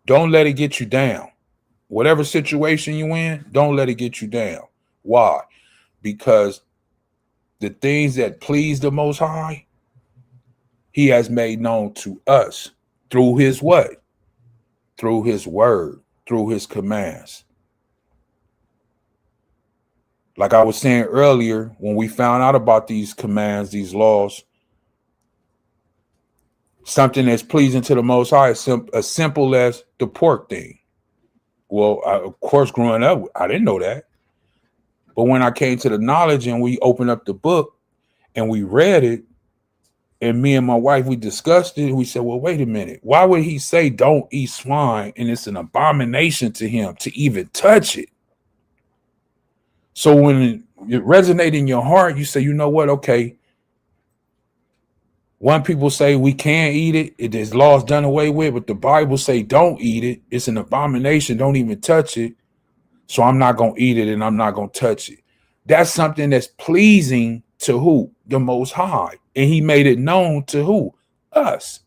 Don't let it get you down. Whatever situation you're in, don't let it get you down. Why? Because the things that please the Most High, he has made known to us through his what? Through his word, through his commands. Like I was saying earlier, when we found out about these commands, these laws, something that's pleasing to the Most High is as simple as the pork thing. Well, of course, growing up, I didn't know that. But when I came to the knowledge and we opened up the book and we read it, and me and my wife, we discussed it, we said, well, wait a minute. Why would he say don't eat swine and it's an abomination to him to even touch it? So when it resonates in your heart, you say, you know what? Okay. One people say we can't eat it. It is laws done away with, but the Bible say don't eat it. It's an abomination. Don't even touch it. So I'm not going to eat it and I'm not going to touch it. That's something that's pleasing to who? The Most High. And he made it known to who? Us.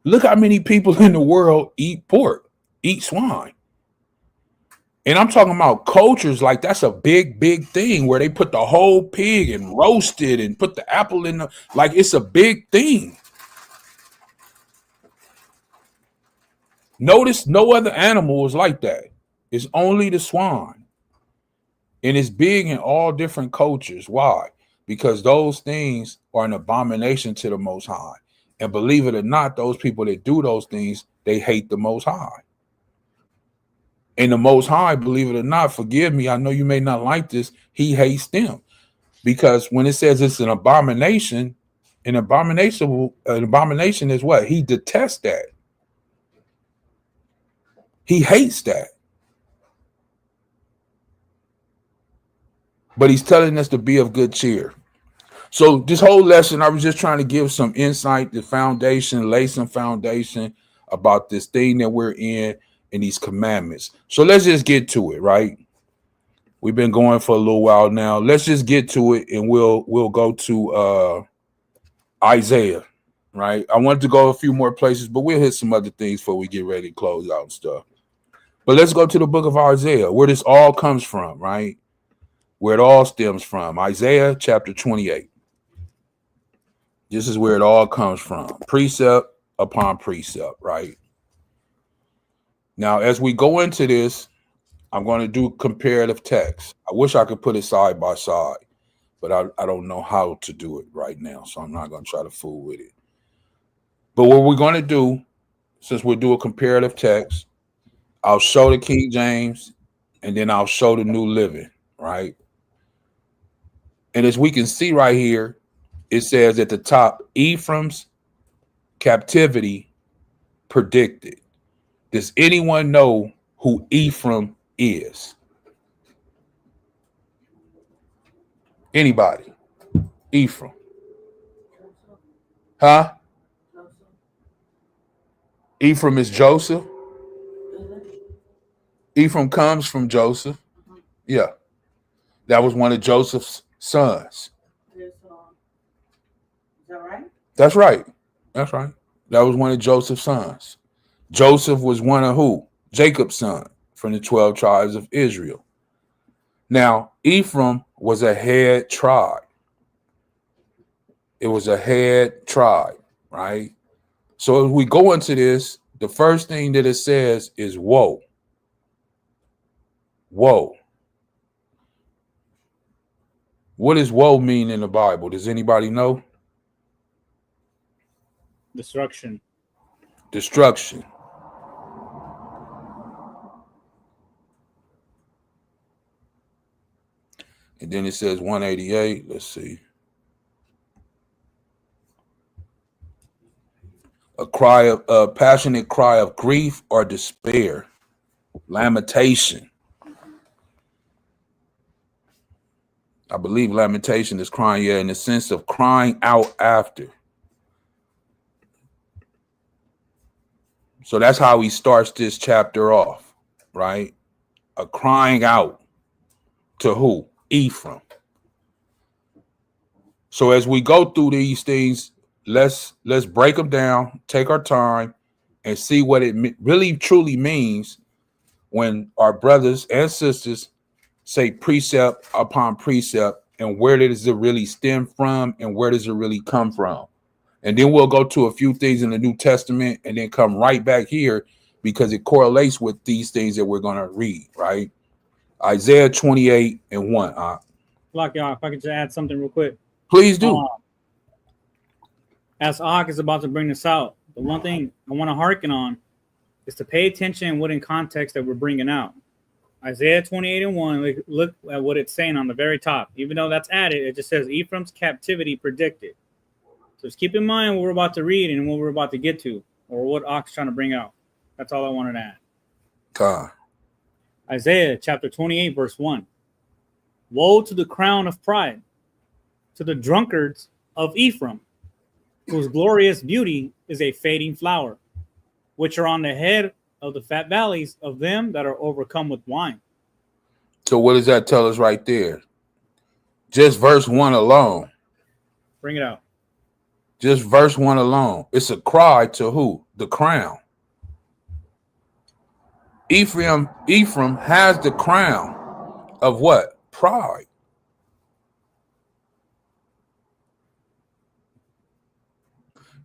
Look how many people in the world eat pork, eat swine. And I'm talking about cultures like that's a big, big thing where they put the whole pig and roast it and put the apple in the, like it's a big thing. Notice no other animal is like that. It's only the swine. And it's big in all different cultures. Why? Because those things are an abomination to the Most High. And believe it or not, those people that do those things, they hate the Most High. And the Most High, believe it or not, forgive me, I know you may not like this, he hates them. Because when it says it's an abomination is what? He detests that. He hates that. But he's telling us to be of good cheer. So this whole lesson, I was just trying to give some insight, the foundation, lay some foundation about this thing that we're in and these commandments. So let's just get to it, right? We've been going for a little while now. Let's just get to it and we'll go to Isaiah, right? I wanted to go a few more places, but we'll hit some other things before we get ready to close out and stuff. But let's go to the book of Isaiah, where this all comes from, right? Where it all stems from. Isaiah chapter 28. This is where it all comes from. Precept upon precept, right? Now, as we go into this, I'm going to do comparative text. I wish I could put it side by side, but I don't know how to do it right now, so I'm not going to try to fool with it. But what we're going to do, since we'll do a comparative text, I'll show the King James, and then I'll show the New Living, right? And as we can see right here, it says at the top, Ephraim's captivity predicted. Does anyone know who Ephraim is? Anybody? Ephraim. Huh? Ephraim is Joseph. Ephraim comes from Joseph. Yeah. That was one of Joseph's sons. that right? That's right. That's right. That was one of Joseph's sons. Joseph was one of who? Jacob's son from the 12 tribes of Israel. Now, Ephraim was a head tribe. It was a head tribe, right? So as we go into this, the first thing that it says is woe. Woe. What does woe mean in the Bible? Does anybody know? Destruction. Destruction. And then it says 188. Let's see. A passionate cry of grief or despair. Lamentation. I believe lamentation is crying, yeah, in the sense of crying out after. So that's how he starts this chapter off, right? A crying out to who? Ephraim. So as we go through these things, let's break them down, take our time, and see what it really truly means when our brothers and sisters say precept upon precept, and where does it really stem from and where does it really come from? And then we'll go to a few things in the New Testament and then come right back here because it correlates with these things that we're going to read, right? Isaiah 28 and 1. Lock y'all, if I could just add something real quick. Please do. As Ahc is about to bring this out, the one thing I want to hearken on is to pay attention what in context that we're bringing out. Isaiah 28 and 1, look at what it's saying on the very top. Even though that's added, it just says Ephraim's captivity predicted. So just keep in mind what we're about to read and what we're about to get to, or what Ahc's trying to bring out. That's all I wanted to add. God. Isaiah chapter 28, verse 1. Woe to the crown of pride, to the drunkards of Ephraim, whose glorious beauty is a fading flower, which are on the head of the fat valleys of them that are overcome with wine. So what does that tell us right there? Just verse 1 alone. Bring it out. Just verse 1 alone. It's a cry to who? The crown. Ephraim has the crown of what? Pride.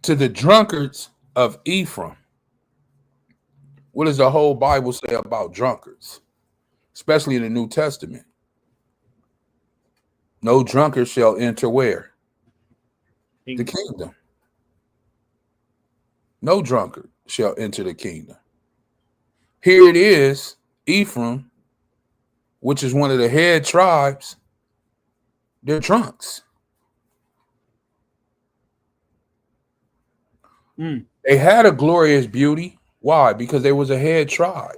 To the drunkards of Ephraim. What does the whole Bible say about drunkards? Especially in the New Testament. No drunkard shall enter where? The kingdom. No drunkard shall enter the kingdom. Here it is, Ephraim, which is one of the head tribes, they're drunks. They had a glorious beauty. Why? Because they was a head tribe,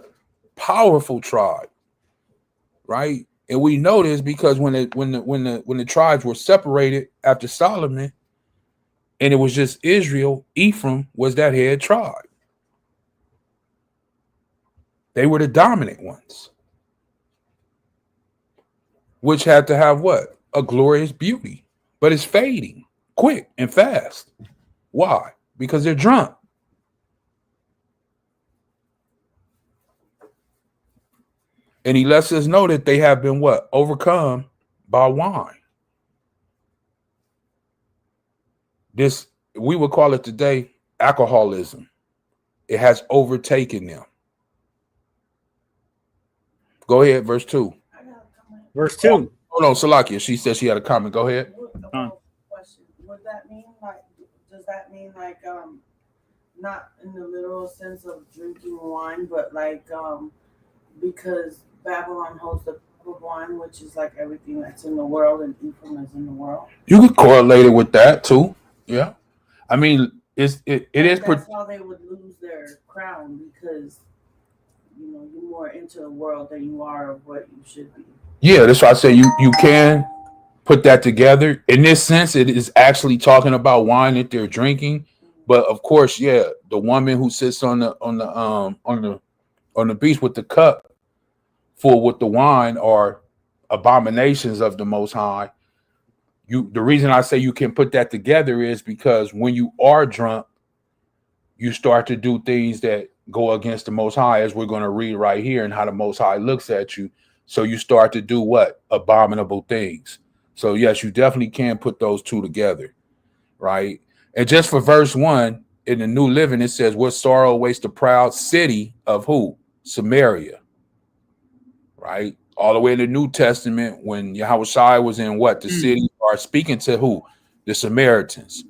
powerful tribe, right? And we know this because when the tribes were separated after Solomon, and it was just Israel, Ephraim was that head tribe. They were the dominant ones, which had to have what? A glorious beauty, but it's fading quick and fast. Why? Because they're drunk. And he lets us know that they have been what? Overcome by wine. This, we would call it today alcoholism. It has overtaken them. Go ahead, verse 2. Verse 2. Hold on, Salakia. She said she had a comment. Go ahead. Question. Would that mean like, does that mean like, not in the literal sense of drinking wine, but like, because Babylon holds the cup of wine, which is like everything that's in the world, and Ephraim is in the world? You could correlate it with that too. Yeah. I mean, it is. That's how they would lose their crown, because you know you're more into the world than you are of what you should be. Yeah, that's why I say you can put that together. In this sense, it is actually talking about wine that they're drinking. But of course, yeah, the woman who sits on the beach with the cup full with the wine are abominations of the Most High. the reason I say you can put that together is because when you are drunk, you start to do things that go against the Most High, as we're going to read right here, and how the Most High looks at you. So you start to do what? Abominable things. So yes, you definitely can put those two together, right? And just for verse 1 in the New Living, it says, "What sorrow awaits the proud city of who? Samaria." Right? All the way in the New Testament, when Yahawashi was in what? The city, are speaking to who? The Samaritans.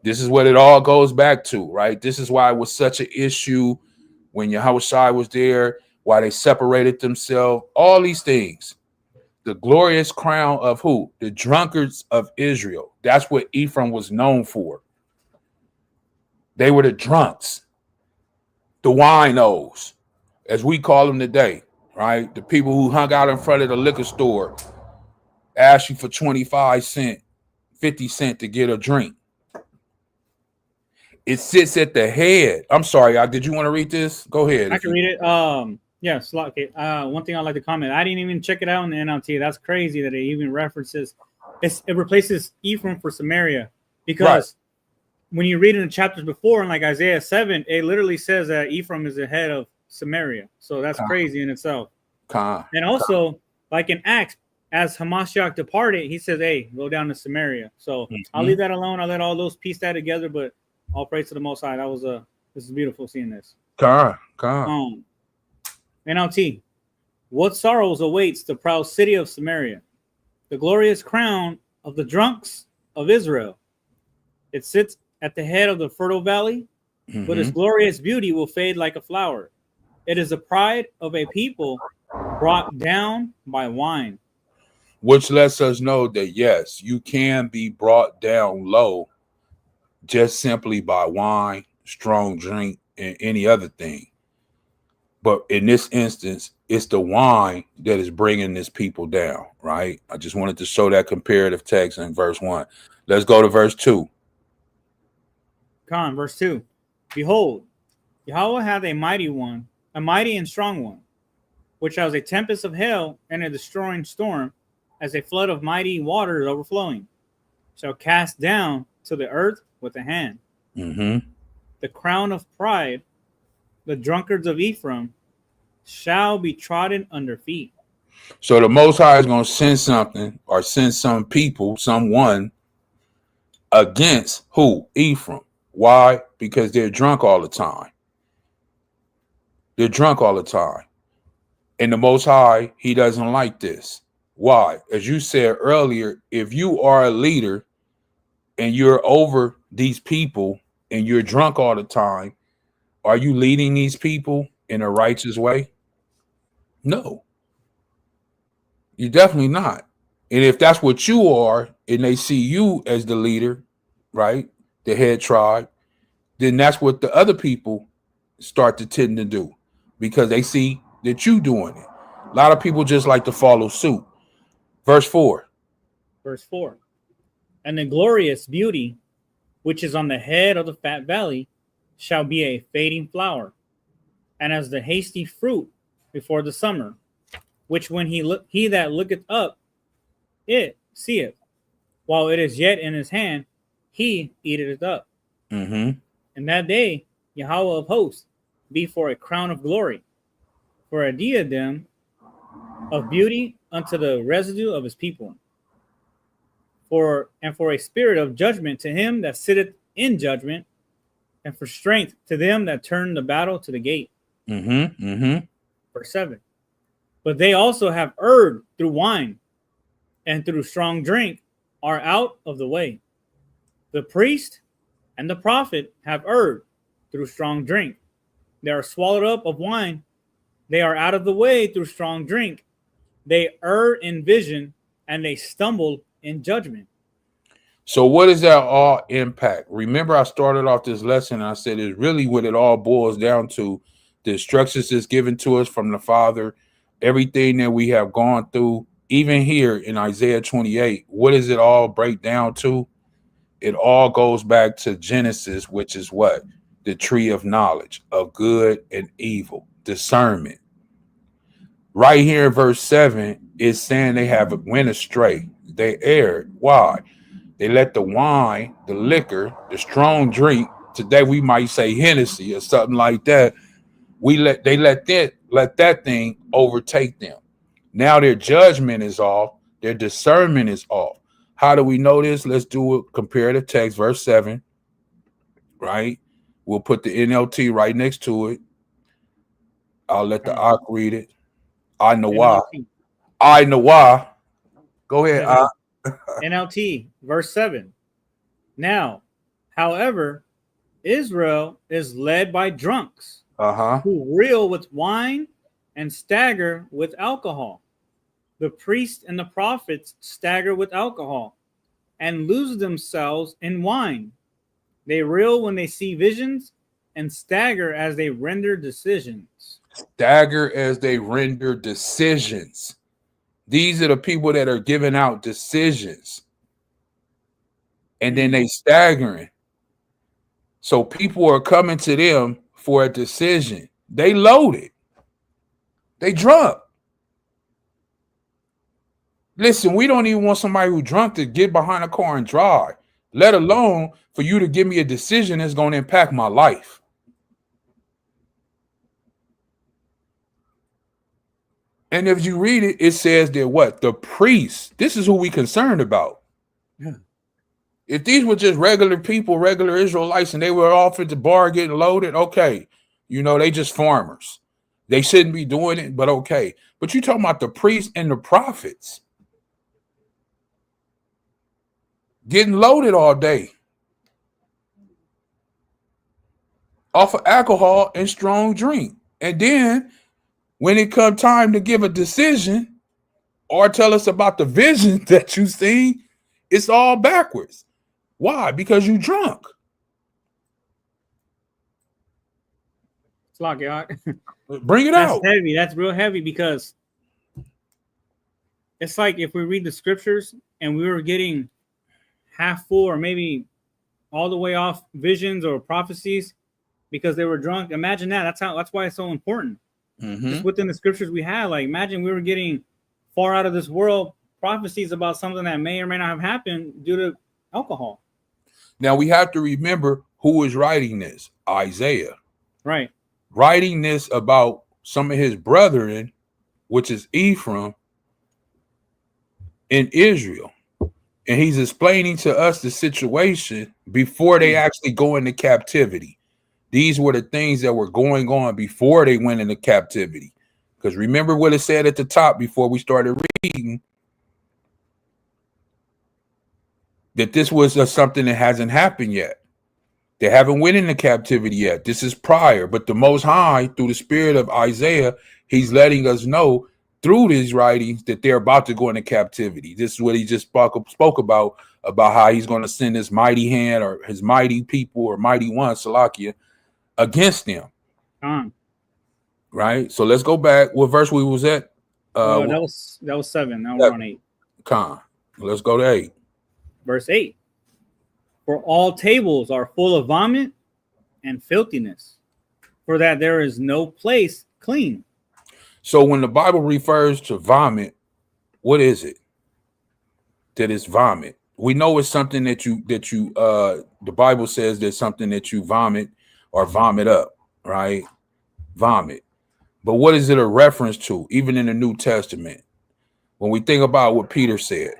This is what it all goes back to, right? This is why it was such an issue when Yahawashi was there, why they separated themselves, all these things. The glorious crown of who? The drunkards of Israel. That's what Ephraim was known for. They were the drunks, the winos, as we call them today, right? The people who hung out in front of the liquor store, asked you for 25 cents, 50 cents to get a drink. It sits at the head. I'm sorry, did you want to read this? Go ahead. I can read it. Yes. Okay. One thing I'd like to comment. I didn't even check it out in the NLT. That's crazy that it even references. It replaces Ephraim for Samaria, because when you read in the chapters before, in like Isaiah 7, it literally says that Ephraim is the head of Samaria. So that's crazy in itself. And also, like in Acts, as Hamashiach departed, he says, "Hey, go down to Samaria." So I'll leave that alone. I'll let all those piece that together. But all praise to the Most High. That was this is beautiful seeing this. NLT. What sorrows awaits the proud city of Samaria, the glorious crown of the drunks of Israel? It sits at the head of the fertile valley, but its glorious beauty will fade like a flower. It is the pride of a people brought down by wine. Which lets us know that, yes, you can be brought down low just simply by wine, strong drink, and any other thing. But in this instance, it's the wine that is bringing this people down, right? I just wanted to show that comparative text in verse 1. Let's go to verse 2. Verse 2. Behold, Yahweh hath a mighty one, a mighty and strong one, which as a tempest of hail and a destroying storm, as a flood of mighty waters overflowing, shall cast down to the earth with a hand. The crown of pride, the drunkards of Ephraim, shall be trodden under feet. So the Most High is going to send something, or send some people, someone, against who? Ephraim. Why? Because they're drunk all the time. They're drunk all the time. And the Most High, he doesn't like this. Why? As you said earlier, if you are a leader and you're over these people and you're drunk all the time, are you leading these people in a righteous way? No. You're definitely not. And if that's what you are, and they see you as the leader, right, the head tribe, then that's what the other people start to tend to do, because they see that you doing it. A lot of people just like to follow suit. Verse 4. Verse 4. And the glorious beauty, which is on the head of the fat valley, shall be a fading flower, and as the hasty fruit before the summer, which when he that looketh up, it seeth, while it is yet in his hand, he eateth it up. And that day, Yahweh of hosts be for a crown of glory, for a diadem of beauty unto the residue of his people, for a spirit of judgment to him that sitteth in judgment, and for strength to them that turn the battle to the gate. Verse 7. But they also have erred through wine, and through strong drink are out of the way. The priest and the prophet have erred through strong drink. They are swallowed up of wine. They are out of the way through strong drink. They err in vision, and they stumble in judgment. So what does that all impact? Remember, I started off this lesson and I said it's really what it all boils down to. The instructions that's given to us from the Father, everything that we have gone through, even here in Isaiah 28, what does it all break down to? It all goes back to Genesis, which is what? The tree of knowledge of good and evil, discernment. Right here in verse 7, it's saying they have went astray. They erred. Why? They let the wine, the liquor, the strong drink, today we might say Hennessy or something like that. They let that thing overtake them. Now their judgment is off, their discernment is off. How do we know this? Let's do it. Compare the text, verse 7, right? We'll put the NLT right next to it. I'll let the Ak read it. I know why. I know why. Go ahead, Ak. NLT, verse 7. Now, however, Israel is led by drunks who reel with wine and stagger with alcohol. The priests and the prophets stagger with alcohol and lose themselves in wine. They reel when they see visions and stagger as they render decisions. Stagger as they render decisions. These are the people that are giving out decisions. And then they staggering. So people are coming to them for a decision. They loaded. They drunk. Listen, we don't even want somebody who drunk to get behind a car and drive, let alone for you to give me a decision that's going to impact my life. And if you read it, it says that what? The priests, this is who we concerned about. Yeah. If these were just regular people, regular Israelites, and they were off at the bar getting loaded, okay. You know, they just farmers. They shouldn't be doing it, but okay. But you're talking about the priests and the prophets getting loaded all day off of alcohol and strong drink. And then when it comes time to give a decision or tell us about the vision that you see, it's all backwards. Why? Because you drunk. It's like, yeah. Bring it out. That's heavy. That's real heavy because it's like if we read the scriptures and we were getting half full or maybe all the way off visions or prophecies because they were drunk. Imagine that. That's why it's so important. Just within the scriptures we have, like imagine we were getting far out of this world prophecies about something that may or may not have happened due to alcohol. Now we have to remember who is writing this. Isaiah. Right. Writing this about some of his brethren, which is Ephraim in Israel. And he's explaining to us the situation before they actually go into captivity. These were the things that were going on before they went into captivity. Because remember what it said at the top before we started reading, that this was something that hasn't happened yet. They haven't went into captivity yet. This is prior. But the Most High, through the spirit of Isaiah, he's letting us know through these writings that they're about to go into captivity. This is what he just spoke about how he's going to send his mighty hand or his mighty people or mighty one, Salakia, against them. Right? So let's go back. What verse we was at? That was 7. Now we're on 8. Let's go to 8. Verse 8. For all tables are full of vomit and filthiness, for that there is no place clean. So when the Bible refers to vomit, what is it? That it's vomit. We know it's something that you the Bible says there's something that you vomit or vomit up, right? Vomit. But what is it a reference to? Even in the New Testament, when we think about what Peter said,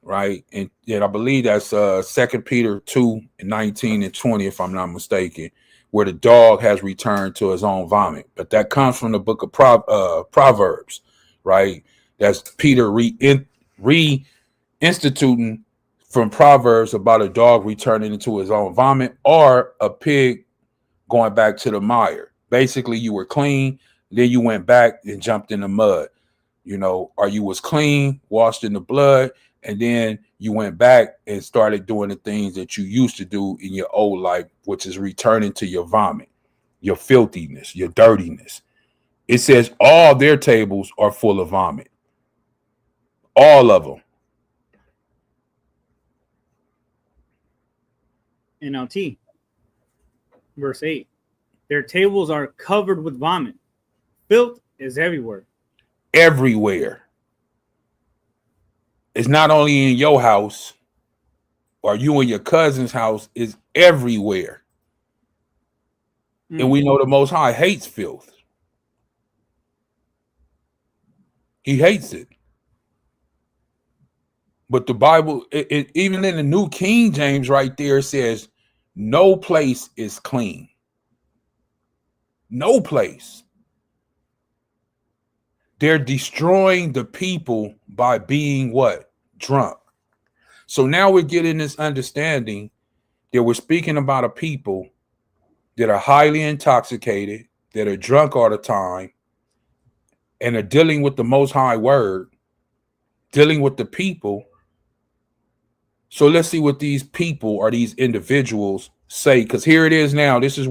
right? And I believe that's 2 Peter 2:19 and 20, if I'm not mistaken, where the dog has returned to his own vomit. But that comes from the book of Proverbs, right? That's Peter reinstituting from Proverbs about a dog returning into his own vomit or a pig going back to the mire. Basically, you were clean, then you went back and jumped in the mud, you know, or you was clean, washed in the blood, and then you went back and started doing the things that you used to do in your old life, which is returning to your vomit, your filthiness, your dirtiness. It says all their tables are full of vomit. All of them. NLT. Verse 8. Their tables are covered with vomit. Filth is everywhere. Everywhere. It's not only in your house. or you and your cousin's house is everywhere. And we know the Most High hates filth. He hates it. But the Bible, even in the New King James right there, says no place is clean. No place. They're destroying the people by being what? Drunk. So now we're getting this understanding that we're speaking about a people that are highly intoxicated, that are drunk all the time, and are dealing with the Most High Word, dealing with the people. So let's see what these people or these individuals say, because here it is now. This is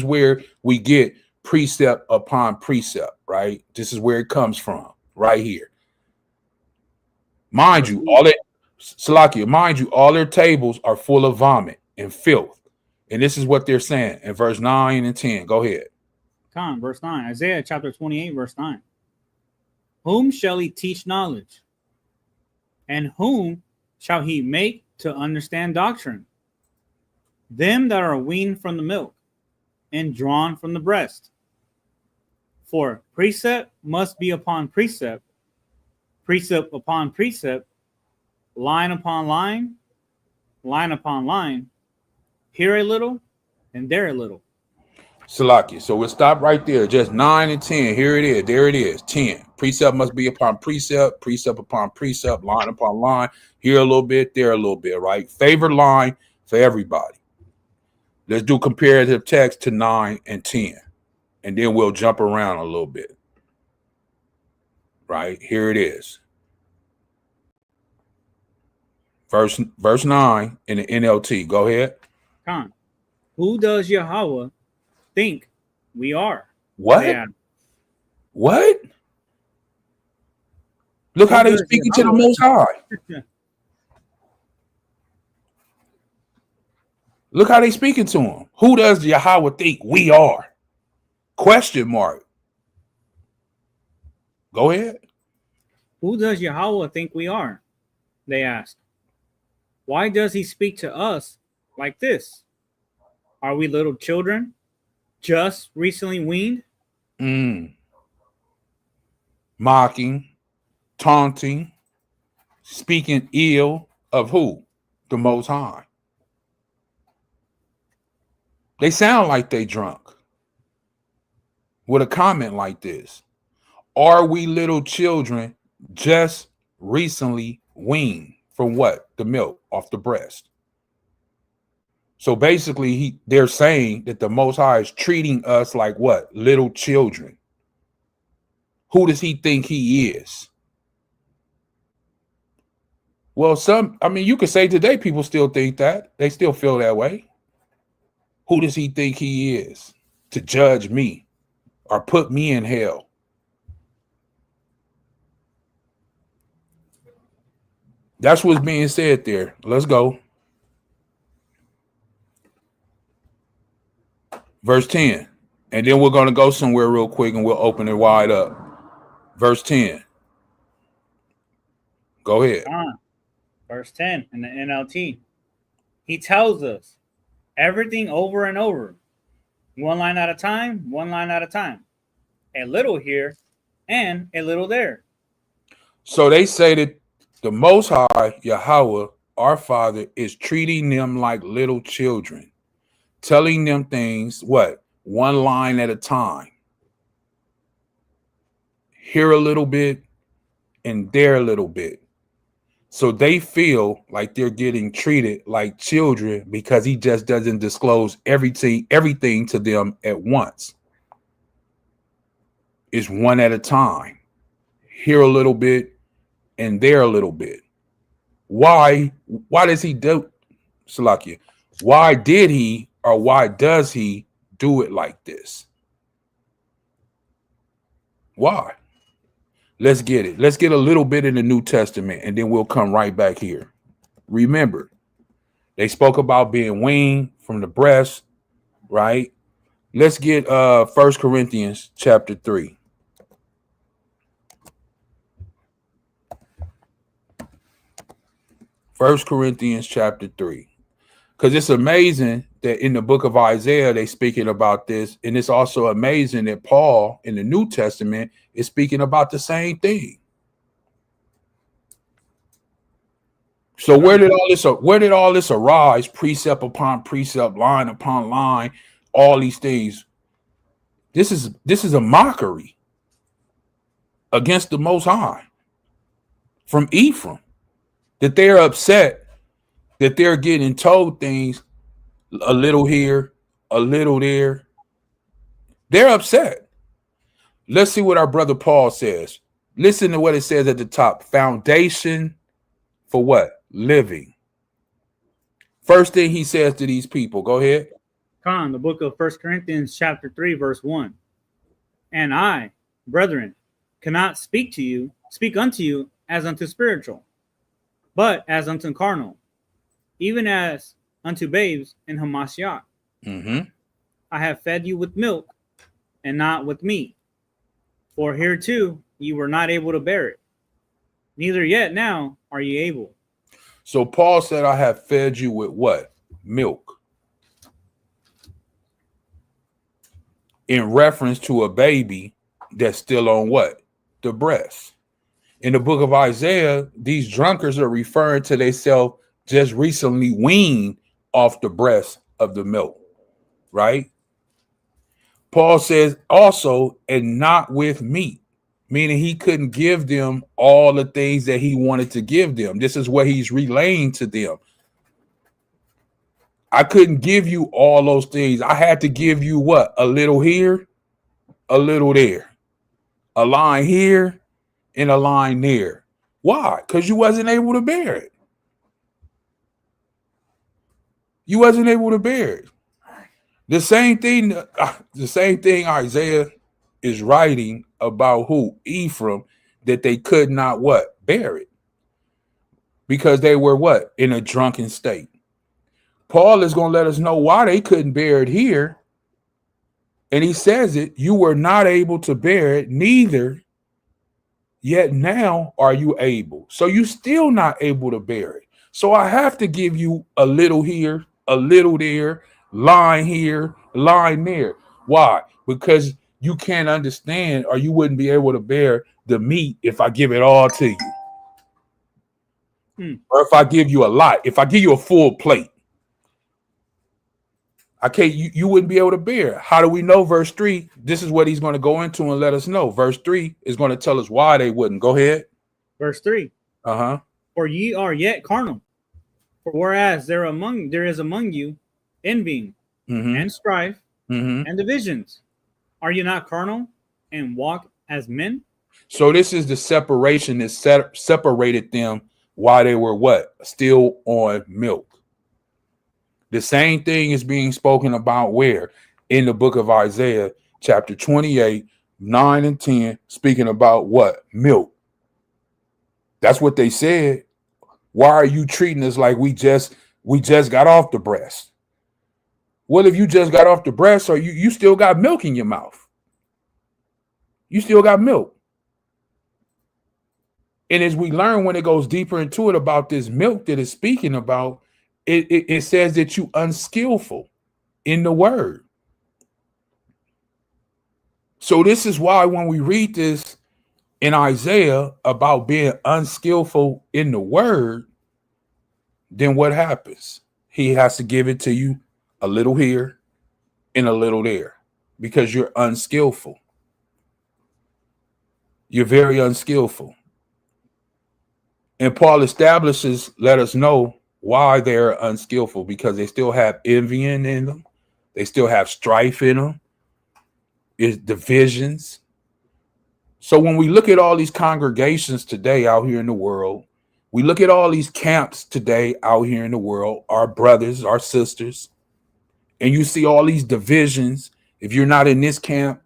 where we get precept upon precept, right? This is where it comes from, right here. Mind you, all their tables are full of vomit and filth. And this is what they're saying in verse 9 and 10. Go ahead. Verse 9. Isaiah chapter 28, verse 9. Whom shall he teach knowledge? And whom shall he make to understand doctrine? Them that are weaned from the milk and drawn from the breast. For precept must be upon precept, precept upon precept, line upon line, line upon line, here a little and there a little. Salakia. So we'll stop right there. Just 9 and 10. Here it is. There it is. 10. Precept must be upon precept, precept upon precept, line upon line, here a little bit, there a little bit, right? Favorite line for everybody. Let's do comparative text to 9 and 10. And then we'll jump around a little bit. Right? Here it is. Verse 9 in the NLT. Go ahead. Who does YAHAWAH think we are? What? Yeah. What? Look how they speaking to the Most High. Look how they speaking to him. Who does YAHAWAH think we are? Question mark. Go ahead. Who does YAHAWAH think we are? They asked. Why does he speak to us like this? Are we little children, just recently weaned? Mocking, taunting, speaking ill of who? The Most High. They sound like they drunk. With a comment like this. Are we little children just recently weaned from what? The milk off the breast. So basically, they're saying that the Most High is treating us like what? Little children. Who does he think he is? Well, you could say today people still think that. They still feel that way. Who does he think he is to judge me or put me in hell? That's what's being said there. Let's go. Verse 10. And then we're going to go somewhere real quick and we'll open it wide up. Verse 10. Go ahead. Verse 10 in the NLT. He tells us everything over and over. One line at a time, one line at a time. A little here and a little there. So they say that the Most High, YAHAWAH, our Father, is treating them like little children. Telling them things, what? One line at a time. Here a little bit and there a little bit. So they feel like they're getting treated like children because he just doesn't disclose everything to them at once. It's one at a time. Here a little bit and there a little bit. Why does he do, Salakia? Why did he or why does he do it like this? Why? Let's get it. Let's get a little bit in the New Testament and then we'll come right back here. Remember, they spoke about being weaned from the breast, right? Let's get 1 Corinthians chapter 3. 1 Corinthians chapter 3. Because it's amazing that in the book of Isaiah, they speaking about this. And it's also amazing that Paul in the New Testament is speaking about the same thing. So where did all this arise? Precept upon precept, line upon line, all these things. This is a mockery against the Most High from Ephraim, that they're upset that they're getting told things a little here, a little there. They're upset. Let's see what our brother Paul says. Listen to what it says at the top. Foundation for what? Living. First thing he says to these people. Go ahead. Con, the book of 1 Corinthians chapter 3, verse 1. And I, brethren, cannot speak unto you as unto spiritual, but as unto carnal, even as unto babes in Hamashiach. I have fed you with milk and not with meat, for hereto you were not able to bear it, neither yet now are ye able. So Paul said, I have fed you with what? Milk. In reference to a baby that's still on what? The breast. In the book of Isaiah, these drunkards are referring to themselves just recently weaned off the breast of the milk, right? Paul says also, and not with meat, meaning he couldn't give them all the things that he wanted to give them. This is what he's relaying to them. I couldn't give you all those things. I had to give you what? A little here, a little there, a line here, and a line there. Why? Because you wasn't able to bear it. You wasn't able to bear it. The same thing Isaiah is writing about who? Ephraim, that they could not what? Bear it. Because they were what? In a drunken state. Paul is going to let us know why they couldn't bear it here. And he says it, you were not able to bear it, neither yet now are you able. So you're still not able to bear it. So I have to give you a little here, a little there, line here, line there. Why? Because you can't understand, or you wouldn't be able to bear the meat if I give it all to you. Or if I give you a lot, if I give you a full plate. Okay, you wouldn't be able to bear it. How do we know? Verse 3, this is what he's going to go into and let us know. Verse 3 is going to tell us why they wouldn't. Go ahead. Verse 3. For ye are yet carnal. For whereas there is among you envying and strife and divisions, are you not carnal and walk as men? So this is the separation that separated them while they were what? Still on milk. The same thing is being spoken about where? In the book of Isaiah, chapter 28, 9 and 10, speaking about what? Milk. That's what they said. Why are you treating us like we just got off the breast? What if you just got off the breast or you still got milk in your mouth? You still got milk. And as we learn when it goes deeper into it about this milk that it's speaking about, it says that you unskillful in the word. So this is why when we read this in Isaiah about being unskillful in the word, then what happens? He has to give it to you a little here and a little there because you're unskillful. You're very unskillful. And Paul establishes, let us know why they're unskillful, because they still have envying in them. They still have strife in them. It's divisions. So when we look at all these congregations today out here in the world, we look at all these camps today out here in the world, our brothers, our sisters, and you see all these divisions. If you're not in this camp,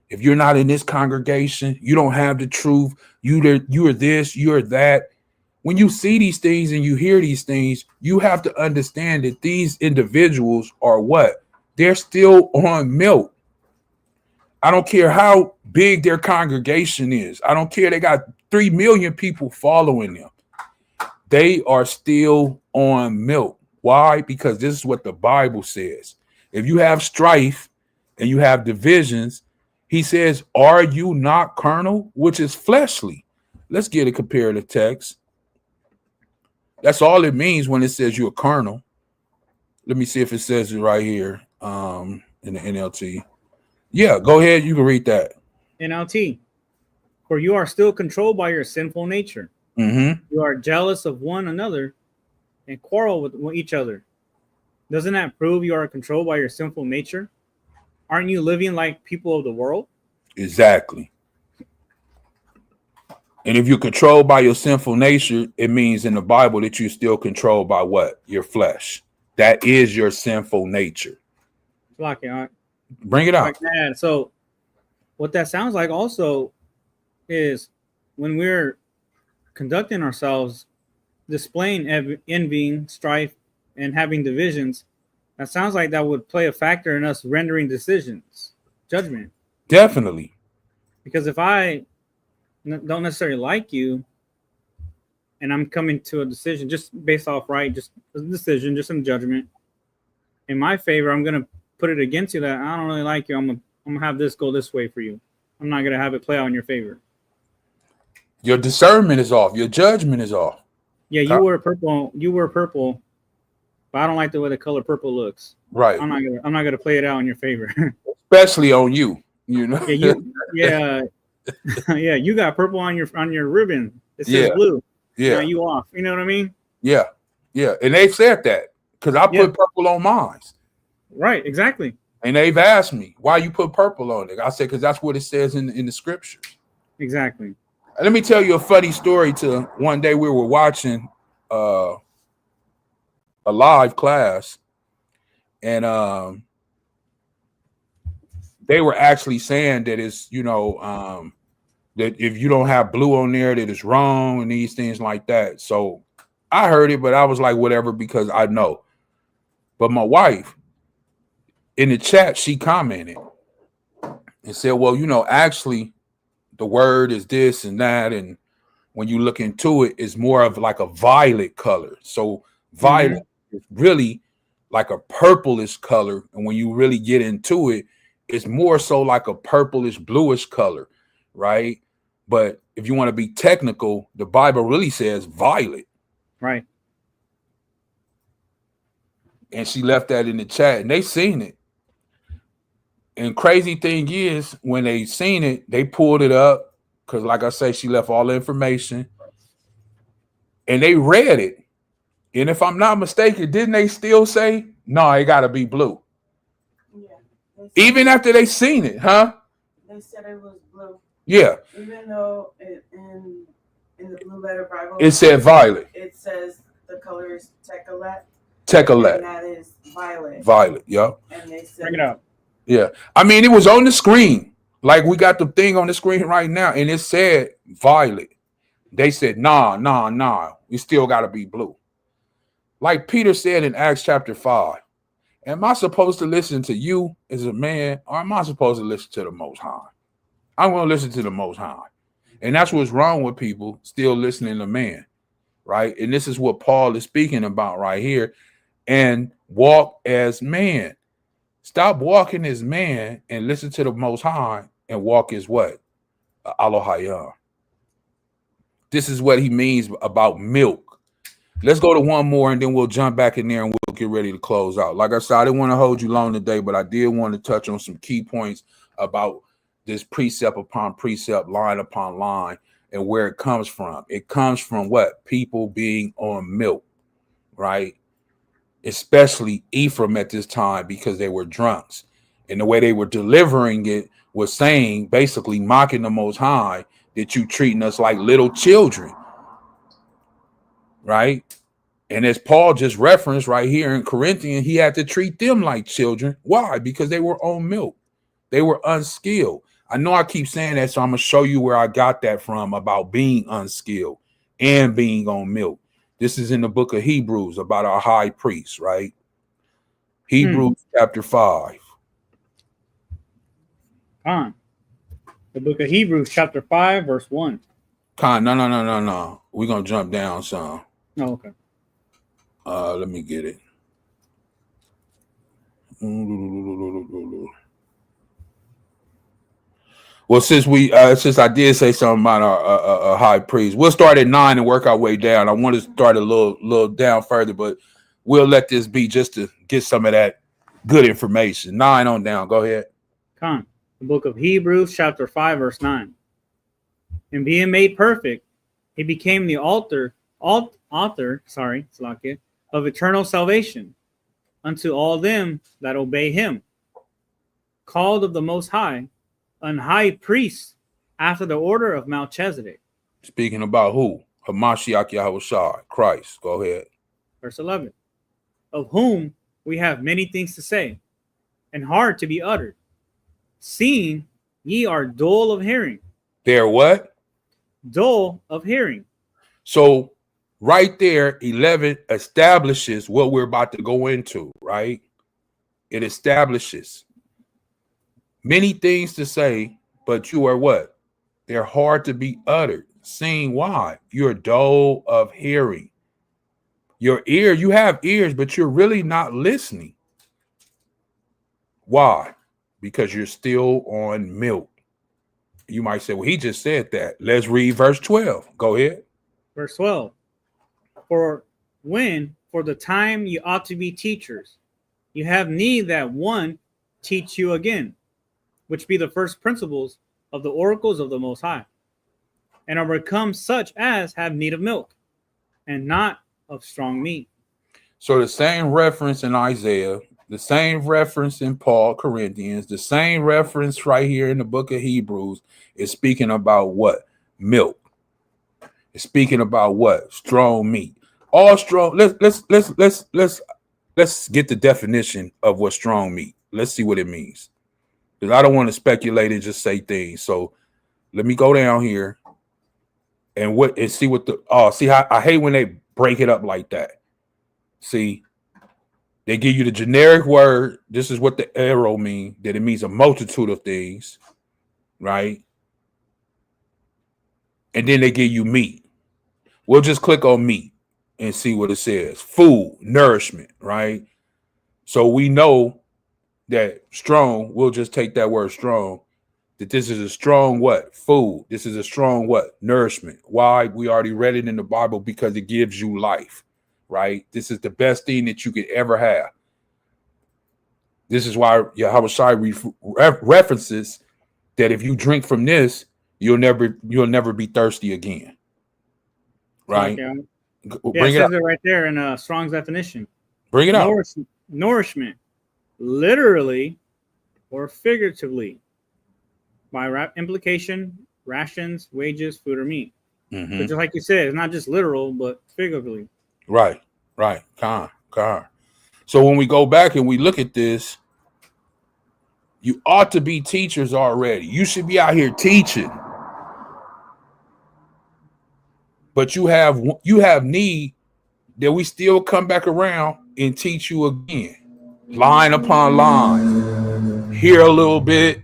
if you're not in this congregation, you don't have the truth. You are this, you're that. When you see these things and you hear these things, you have to understand that these individuals are what? They're still on milk. I don't care how big their congregation is. I don't care. They got 3 million people following them. they are still on milk. Why? Because this is what the Bible says. If you have strife and you have divisions, he says, are you not carnal, which is fleshly? Let's get a comparative text. That's all it means when it says you're carnal. Let me see if it says it right here in the NLT. Yeah, go ahead. You can read that. NLT. For you are still controlled by your sinful nature. Mm-hmm. You are jealous of one another and quarrel with each other. Doesn't that prove you are controlled by your sinful nature? Aren't you living like people of the world? Exactly. And if you're controlled by your sinful nature, it means in the Bible that you're still controlled by what? Your flesh. That is your sinful nature. Bring it out. So what that sounds like also is when we're conducting ourselves, displaying envying, strife, and having divisions, that sounds like that would play a factor in us rendering decisions, judgment. Definitely. Because if I don't necessarily like you and I'm coming to a decision just based off just a decision, just some judgment in my favor, I'm going to put it against you that I don't really like you. I'm going to have this go this way for you. I'm not going to have it play out in your favor. Your discernment is off. Your judgment is off. Yeah, you were purple, but I don't like the way the color purple looks. Right. I'm not gonna play it out in your favor. Especially on you. You know. Yeah, yeah. You got purple on your ribbon. It says blue. Yeah. Now you off. You know what I mean? Yeah. Yeah. And they've said that because I put purple on mine. Right. Exactly. And they've asked me why you put purple on it. I said because that's what it says in the scriptures. Exactly. Let me tell you a funny story. To one day we were watching a live class, and they were actually saying that it's that if you don't have blue on there, that it's wrong and these things like that. So I heard it, but I was like, whatever, because I know. But my wife in the chat, she commented and said, well, actually, the word is this and that, and when you look into it, it's more of like a violet color. So violet is really like a purplish color, and when you really get into it, it's more so like a purplish bluish color, right? But if you want to be technical, the Bible really says violet, right? And she left that in the chat, and they seen it. And crazy thing is, when they seen it, they pulled it up because, like I say, she left all the information, and they read it. And if I'm not mistaken, didn't they still say, no, it got to be blue? Yeah. Even after they seen it, huh? They said it was blue. Yeah. Even though in the Blue Letter Bible, it said violet. It says the color is techolet. Techolet. And that is violet. Violet, yeah. And they said, bring it up. Yeah. I mean, it was on the screen. Like we got the thing on the screen right now, and it said violet. They said, nah. We still got to be blue. Like Peter said in Acts chapter 5, am I supposed to listen to you as a man, or am I supposed to listen to the Most High? I'm going to listen to the Most High. And that's what's wrong with people still listening to man, right? And this is what Paul is speaking about right here. And walk as man. Stop walking as man and listen to the Most High and walk as what? YHAWAH. This is what he means about milk. Let's go to one more and then we'll jump back in there and we'll get ready to close out. Like I said, I didn't want to hold you long today, but I did want to touch on some key points about this precept upon precept, line upon line, and where it comes from. It comes from what? People being on milk, right? Especially Ephraim at this time, because they were drunks. And the way they were delivering it was saying, basically mocking the Most High, that you treating us like little children, right? And as Paul just referenced right here in Corinthians, he had to treat them like children. Why? Because they were on milk. They were unskilled. I know I keep saying that, so I'm going to show you where I got that from about being unskilled and being on milk. This is in the book of Hebrews about our high priest, right? Hebrews chapter 5. The book of Hebrews chapter 5, verse 1. No. We're going to jump down some. Oh, okay. Let me get it. Well, since I did say something about a high priest, we'll start at 9 and work our way down. I want to start a little down further, but we'll let this be just to get some of that good information. 9 on down. Go ahead. Con, the book of Hebrews, chapter 5, verse 9. And being made perfect, he became the author, Salakia, of eternal salvation unto all them that obey him, called of the Most High, an high priest after the order of Melchizedek. Speaking about who? Hamashiach YAHAWASHI, Christ. Go ahead. Verse 11. Of whom we have many things to say, and hard to be uttered, seeing ye are dull of hearing. They're what? Dull of hearing. So right there, 11 establishes what we're about to go into, right? It establishes many things to say, but you are what? They're hard to be uttered. Seeing why? You're dull of hearing. Your ear, you have ears, but you're really not listening. Why? Because you're still on milk. You might say, well, he just said that. Let's read verse 12. Go ahead. Verse 12. For the time you ought to be teachers, you have need that one teach you again, which be the first principles of the oracles of the Most High, and are become such as have need of milk, and not of strong meat. So the same reference in Isaiah, the same reference in Paul, Corinthians, the same reference right here in the book of Hebrews is speaking about what? Milk. It's speaking about what? Strong meat. All strong. Let's get the definition of what strong meat. Let's see what it means. Because I don't want to speculate and just say things. So let me go down here and see what see how I hate when they break it up like that. See, they give you the generic word. This is what the arrow means, that it means a multitude of things, right? And then they give you meat. We'll just click on meat and see what it says. Food, nourishment, right? So we know that strong, we'll just take that word strong, that this is a strong what? Food. This is a strong what? Nourishment. Why? We already read it in the Bible, because it gives you life, right? This is the best thing that you could ever have. This is why YAHAWASHI references that if you drink from this, you'll never be thirsty again. Right? Okay. Bring it up. It right there in Strong's definition. Bring it out. Nourishment, literally or figuratively, by implication, rations, wages, food, or meat. Mm-hmm. So just like you said, it's not just literal, but figuratively. Right. Car. So when we go back and we look at this, you ought to be teachers already. You should be out here teaching. But you have need that we still come back around and teach you again. Line upon line. Here a little bit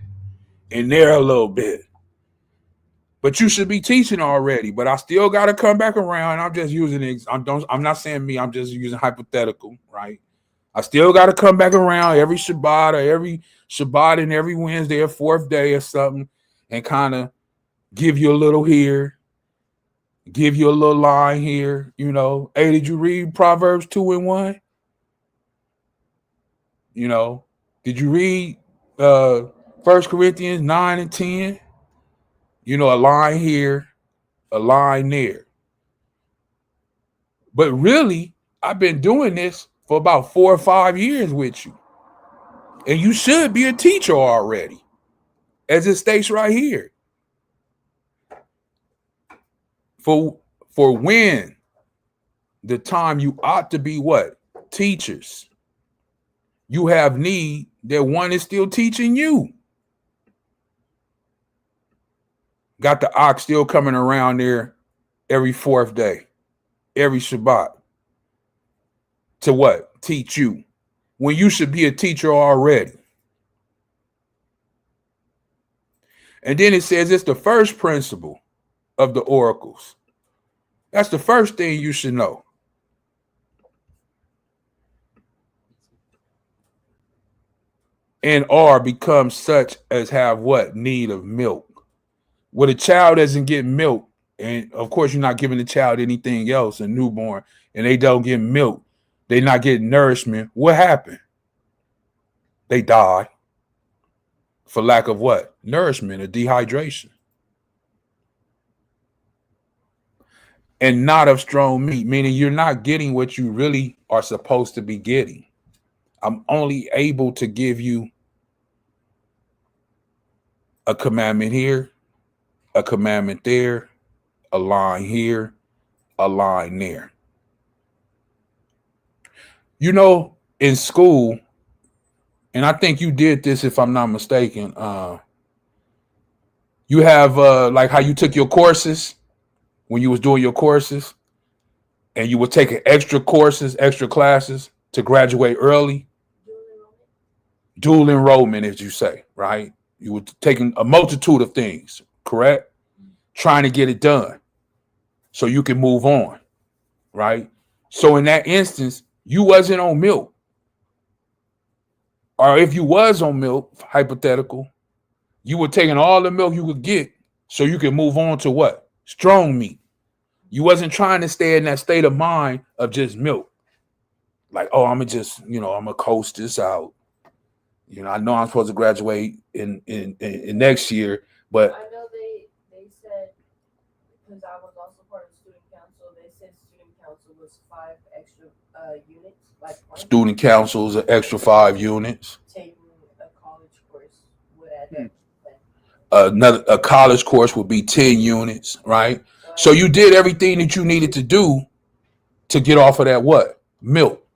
and there a little bit. But you should be teaching already. But I still got to come back around. I'm just using I'm not saying me. I'm just using hypothetical, right? I still got to come back around every Shabbat or every Shabbat and every Wednesday or fourth day or something and kind of give you a little here, give you a little line here, you know. Hey, did you read Proverbs 2:1? You know, did you read 1 Corinthians 9 and 10? You know, a line here, a line there. But really, I've been doing this for about 4 or 5 years with you. And you should be a teacher already, as it states right here. For when the time you ought to be what? Teachers. You have need that one is still teaching you. Got the ox still coming around there every fourth day, every Shabbat. To what? Teach you. When you should be a teacher already. And then it says it's the first principle of the oracles. That's the first thing you should know. and or become such as have what? Need of milk. When a child doesn't get milk, and of course you're not giving the child anything else, a newborn, and they don't get milk, they're not getting nourishment, what happened? They die for lack of what? Nourishment or dehydration. And not of strong meat, meaning you're not getting what you really are supposed to be getting. I'm only able to give you a commandment here, a commandment there, a line here, a line there. You know, in school, and I think you did this if I'm not mistaken, you have like how you took your courses when you was doing your courses, and you were taking extra courses, extra classes to graduate early. Dual enrollment, as you say, right? You were taking a multitude of things, correct? Trying to get it done so you can move on, right? So in that instance, you wasn't on milk. Or if you was on milk, hypothetical, you were taking all the milk you could get so you can move on to what? Strong meat. You wasn't trying to stay in that state of mind of just milk. Like, oh, I'm going to just, I'm going to coast this out. I know I'm supposed to graduate in next year, but I know they said, because I was also part of student council, they said student council was 5 extra units. Like student council is an extra 5 units. Taking a college course would add that. A college course would be 10 units, right? So you did everything that you needed to do to get off of that what? Milk.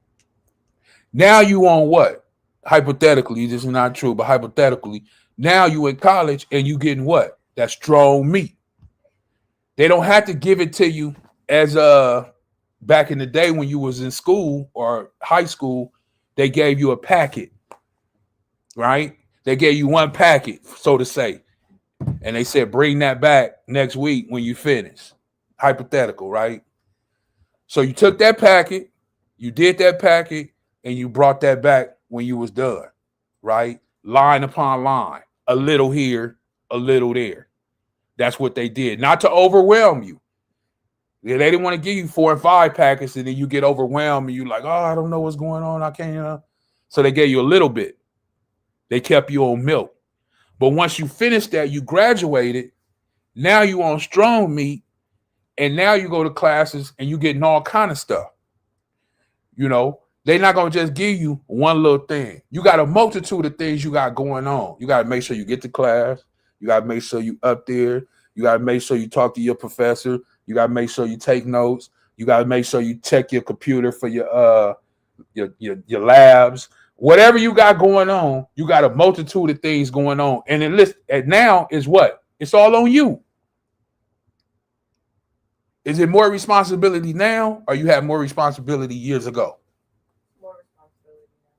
Now you on what? Hypothetically, this is not true, but hypothetically, now you in college and you getting what? That strong meat. They don't have to give it to you as back in the day when you was in school or high school, they gave you a packet, right? They gave you one packet, so to say. And they said, bring that back next week when you finish. Hypothetical, right? So you took that packet, you did that packet, and you brought that back when you was done, right? Line upon line, a little here, a little there. That's what they did. Not to overwhelm you. They didn't want to give you 4 and 5 packets and then you get overwhelmed and you're like, oh, I don't know what's going on. I can't. So they gave you a little bit. They kept you on milk. But once you finished that, you graduated. Now you on strong meat. And now you go to classes and you getting all kind of stuff. They're not going to just give you one little thing. You got a multitude of things you got going on. You got to make sure you get to class. You got to make sure you up there. You got to make sure you talk to your professor. You got to make sure you take notes. You got to make sure you check your computer for your labs. Whatever you got going on, you got a multitude of things going on. And now is what? It's all on you. Is it more responsibility now or you have more responsibility years ago? More responsibility now.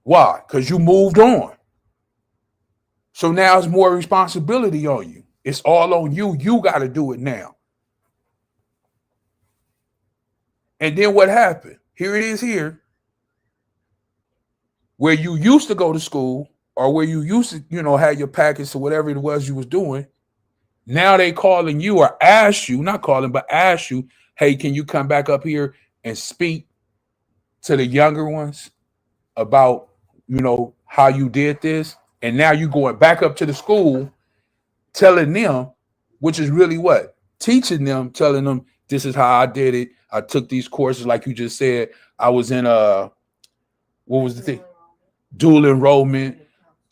Why? Because you moved on. So now it's more responsibility on you. It's all on you. You got to do it now. And then what happened? Here it is here. Where you used to go to school or where you used to, have your packets or whatever it was you was doing. Now they calling you or ask you, not calling, but ask you, hey, can you come back up here and speak to the younger ones about, how you did this? And now you going back up to the school telling them, which is really what? Teaching them, telling them, this is how I did it. I took these courses, like you just said. I was in what was the thing? Dual enrollment.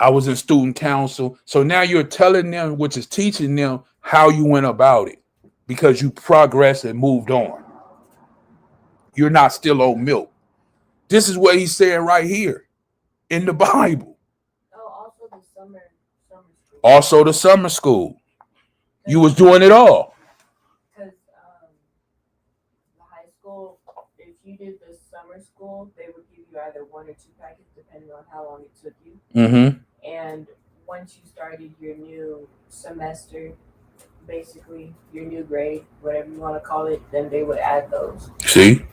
I was in student council. So now you're telling them, which is teaching them how you went about it because you progressed and moved on. You're not still on milk. This is what he's saying right here in the Bible. Oh, also the summer school. Also the summer school. You was doing it all. Because the high school, if you did the summer school, they would give you either 1 or 2 packets depending on how long it took you. Mm-hmm. And once you started your new semester, basically your new grade, whatever you want to call it, then they would add those. See?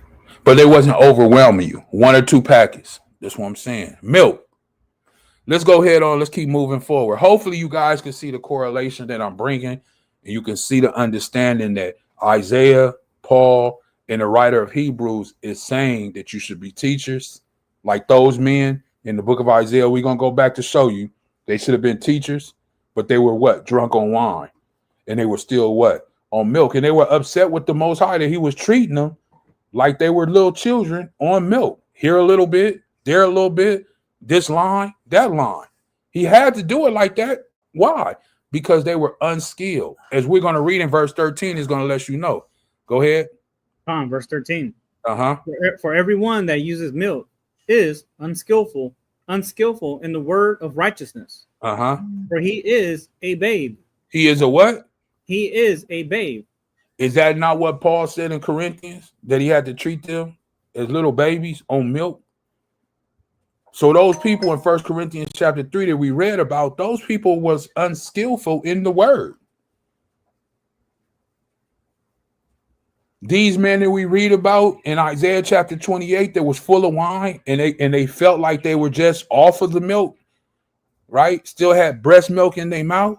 But they wasn't overwhelming you. 1 or 2 packets. That's what I'm saying. Milk. let's go ahead on. Let's keep moving forward. Hopefully, you guys can see the correlation that I'm bringing, and you can see the understanding that Isaiah, Paul, and the writer of Hebrews is saying that you should be teachers like those men in the book of Isaiah. We're going to go back to show you they should have been teachers, but they were what? Drunk on wine. And they were still what? On milk. And they were upset with the Most High that he was treating them like they were little children on milk. Here a little bit, there a little bit, this line, that line. He had to do it like that. Why? Because they were unskilled. As we're going to read in verse 13, is going to let you know. Go ahead. Verse 13. Uh-huh. For everyone that uses milk is unskillful in the word of righteousness. Uh-huh. For he is a babe. He is a what? He is a babe. Is that not what Paul said in Corinthians? That he had to treat them as little babies on milk? So those people in 1 Corinthians chapter 3 that we read about, those people was unskillful in the word. These men that we read about in Isaiah chapter 28 that was full of wine and they felt like they were just off of the milk, right? Still had breast milk in their mouth.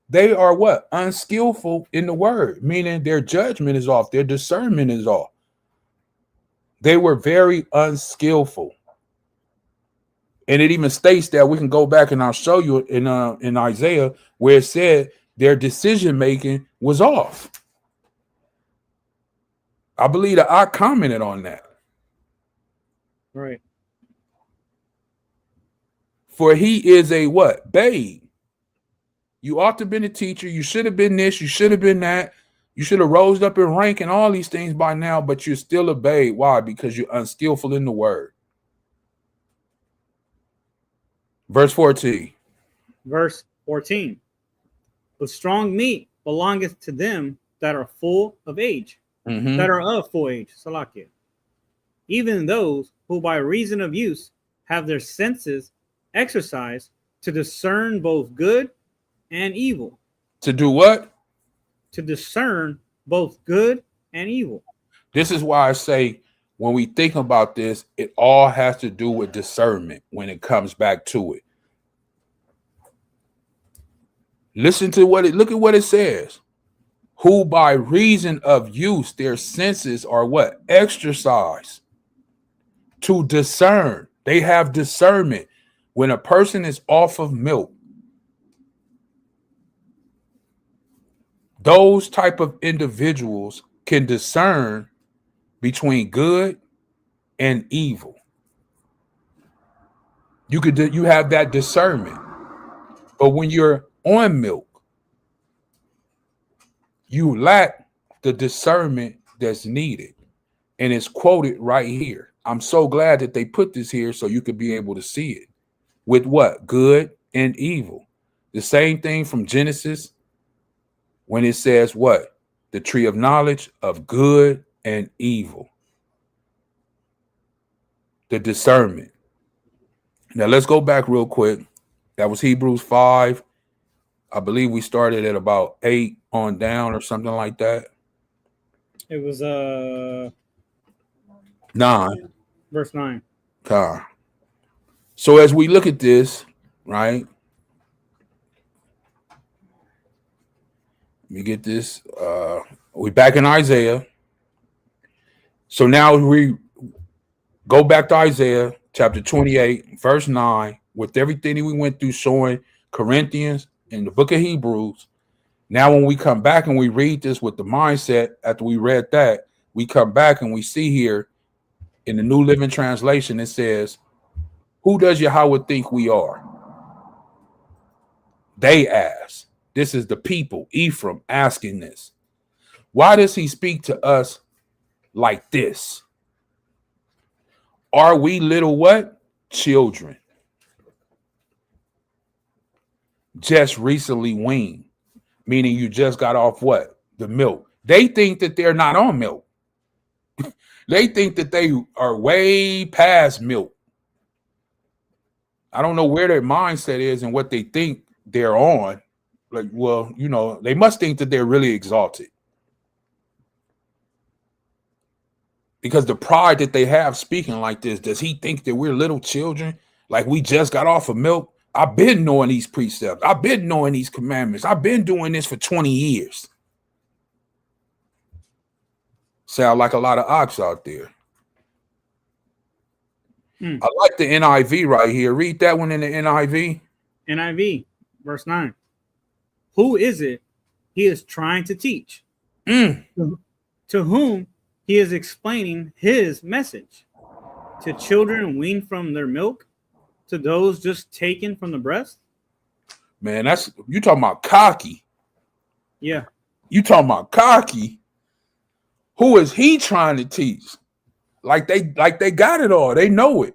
They are what? Unskillful in the word, meaning their judgment is off, their discernment is off. They were very unskillful. And it even states that, we can go back and I'll show you in Isaiah where it said their decision making was off. I believe that I commented on that. Right. For he is a what? Babe. You ought to have been a teacher. You should have been this. You should have been that. You should have rose up in rank and all these things by now, but you're still a babe. Why? Because you're unskillful in the word. Verse 14. Verse 14. But strong meat belongeth to them that are full of age, that are of full age, Salakia. Even those who by reason of use have their senses exercised to discern both good and evil. To do what? To discern both good and evil. This is why I say when we think about this, it all has to do with discernment when it comes back to it. Listen to look at what it says. Who by reason of use, their senses are what? Exercise to discern. They have discernment. When a person is off of milk, those type of individuals can discern between good and evil. You have that discernment. But when you're on milk, you lack the discernment that's needed. And it's quoted right here. I'm so glad that they put this here so you could be able to see it. With what? Good and evil. The same thing from Genesis when it says what? The tree of knowledge of good and evil. The discernment. Now let's go back real quick. That was Hebrews 5. I believe we started at about 8 on down or something like that. It was 9. Verse 9. Okay. So as we look at this, right? Let me get this. We're back in Isaiah. So now we go back to Isaiah chapter 28, verse 9, with everything that we went through showing Corinthians in the book of Hebrews. Now when we come back and we read this with the mindset, after we read that, we come back and we see here in the New Living Translation, it says, who does YAHWAH think we are? They ask. This is the people, Ephraim, asking this. Why does he speak to us like this? Are we little what? Children. Just recently weaned, meaning you just got off what? The milk. They think that they're not on milk. They think that they are way past milk. I don't know where their mindset is and what they think they're on. Like, well, you know, they must think that they're really exalted. Because the pride that they have speaking like this, does he think that we're little children? Like we just got off of milk? I've been knowing these precepts. I've been knowing these commandments. I've been doing this for 20 years. Sound like a lot of ox out there. I like the NIV right here. Read that one in the NIV. NIV, verse 9. Who is it he is trying to teach? To whom he is explaining his message? To children weaned from their milk? To those just taken from the breast? Man, that's you talking about cocky. Yeah. You talking about cocky. Who is he trying to teach? Like they got it all. They know it.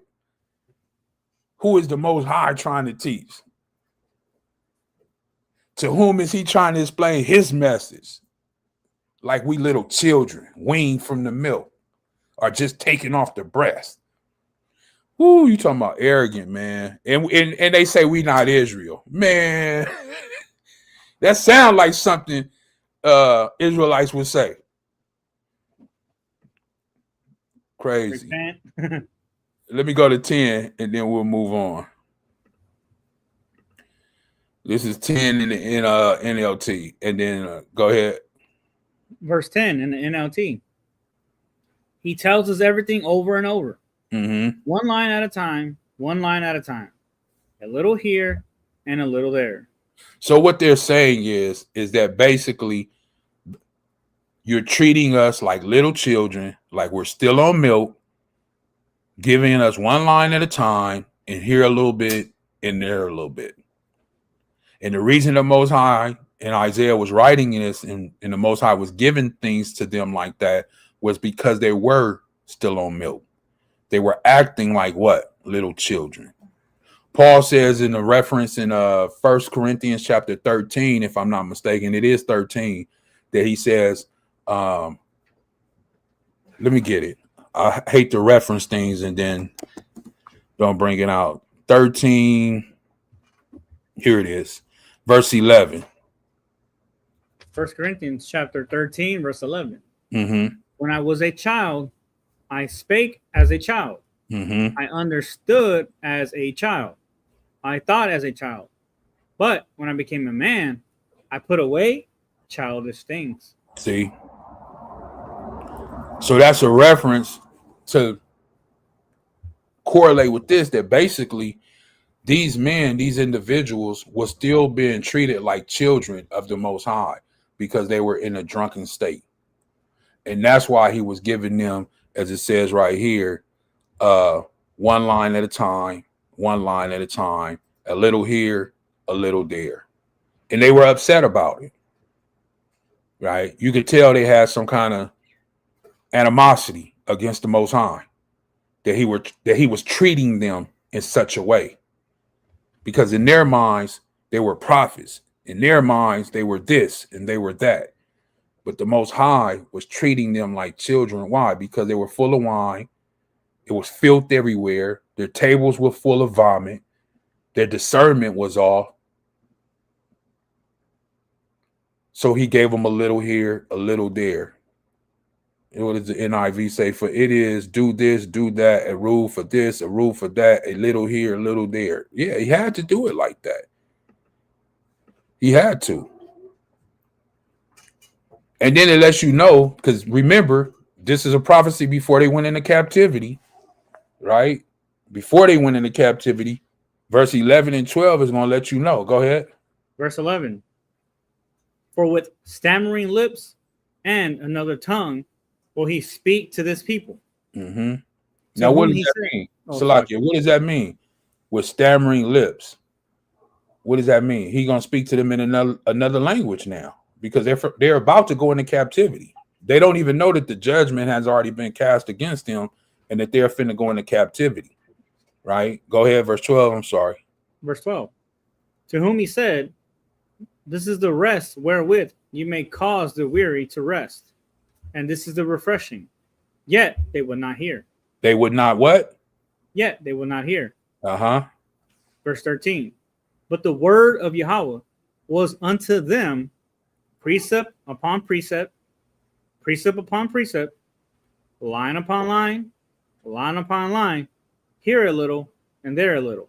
Who is the Most High trying to teach? To whom is he trying to explain his message? Like we little children weaned from the milk or just taken off the breast. Whoo, you talking about arrogant, man. And they say we not Israel. Man, that sounds like something Israelites would say. Crazy. Let me go to 10 and then we'll move on. This is 10 in the NLT. And then go ahead. Verse 10 in the NLT. He tells us everything over and over. One line at a time, one line at a time. A little here and a little there. So what they're saying is that basically you're treating us like little children, like we're still on milk, giving us one line at a time, and here a little bit, and there a little bit. And the reason the Most High and Isaiah was writing this and the Most High was giving things to them like that was because they were still on milk. They were acting like what? Little children. Paul says in the reference in 1 Corinthians chapter 13, if I'm not mistaken, it is 13, that he says, let me get it. I hate to reference things and then don't bring it out. 13, here it is, verse 11. 1 Corinthians chapter 13, verse 11. When I was a child, I spake as a child. I understood as a child. I thought as a child. But when I became a man, I put away childish things. See? So that's a reference to correlate with this, that basically these men, these individuals were still being treated like children of the Most High because they were in a drunken state. And that's why he was giving them, as it says right here, one line at a time, one line at a time, a little here, a little there. And they were upset about it, right? You could tell they had some kind of animosity against the Most High, that he was treating them in such a way. Because in their minds, they were prophets. In their minds, they were this and they were that. But the Most High was treating them like children. Why? Because they were full of wine. It was filth everywhere. Their tables were full of vomit. Their discernment was off. So he gave them a little here, a little there. What does the NIV say? For it is do this, do that, a rule for this, a rule for that, a little here, a little there. Yeah, he had to do it like that. He had to. And then it lets you know, because remember, this is a prophecy before they went into captivity, right? Before they went into captivity, verse 11 and 12 is going to let you know. Go ahead. Verse 11. For with stammering lips and another tongue will he speak to this people. Now, what does that mean? Salakia, what does that mean? With stammering lips. What does that mean? He's going to speak to them in another language now. Because they're about to go into captivity. They don't even know that the judgment has already been cast against them and that they're finna go into captivity, right? Go ahead, verse 12, I'm sorry. Verse 12. To whom he said, this is the rest wherewith you may cause the weary to rest, and this is the refreshing. Yet they would not hear. They would not what? Yet they would not hear. Verse 13. But the word of Yahweh was unto them precept upon precept, precept upon precept, line upon line, line upon line, here a little and there a little,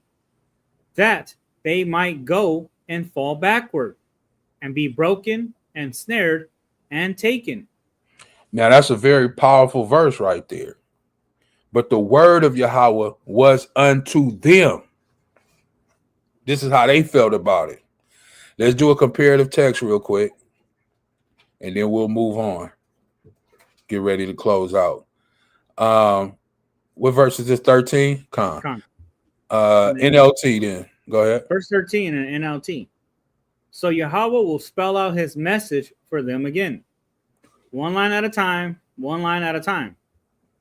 that they might go and fall backward and be broken and snared and taken. Now that's a very powerful verse right there. But the word of Yahweh was unto them. This is how they felt about it. Let's do a comparative text real quick, and then we'll move on. Get ready to close out. What verse is this? 13? Con. NLT then. Go ahead. Verse 13 in NLT. So Yahweh will spell out his message for them again. One line at a time, one line at a time.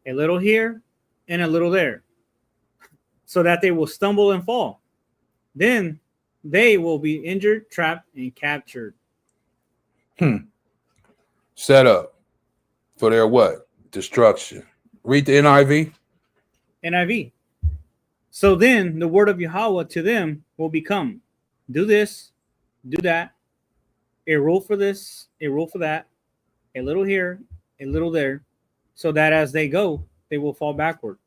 A little here and a little there. So that they will stumble and fall. Then they will be injured, trapped, and captured. Set up for their what? Destruction. Read the NIV. NIV. So then the word of Yahweh to them will become, do this, do that, a rule for this, a rule for that, a little here, a little there, so that as they go, they will fall backward.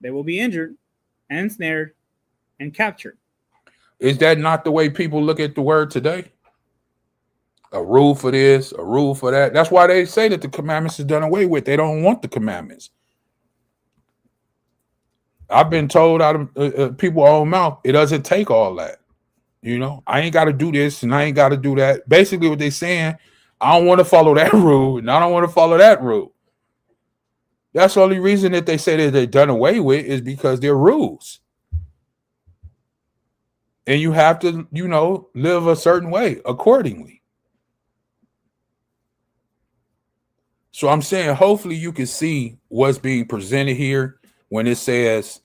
They will be injured and snared and captured. Is that not the way people look at the word today? A rule for this, a rule for that. That's why they say that the commandments is done away with. They don't want the commandments. I've been told out of people's own mouth, it doesn't take all that. You know, I ain't got to do this and I ain't got to do that. Basically what they're saying, I don't want to follow that rule and I don't want to follow that rule. That's the only reason that they say that they're done away with is because they're rules. And you have to, you know, live a certain way accordingly. So I'm saying, hopefully you can see what's being presented here when it says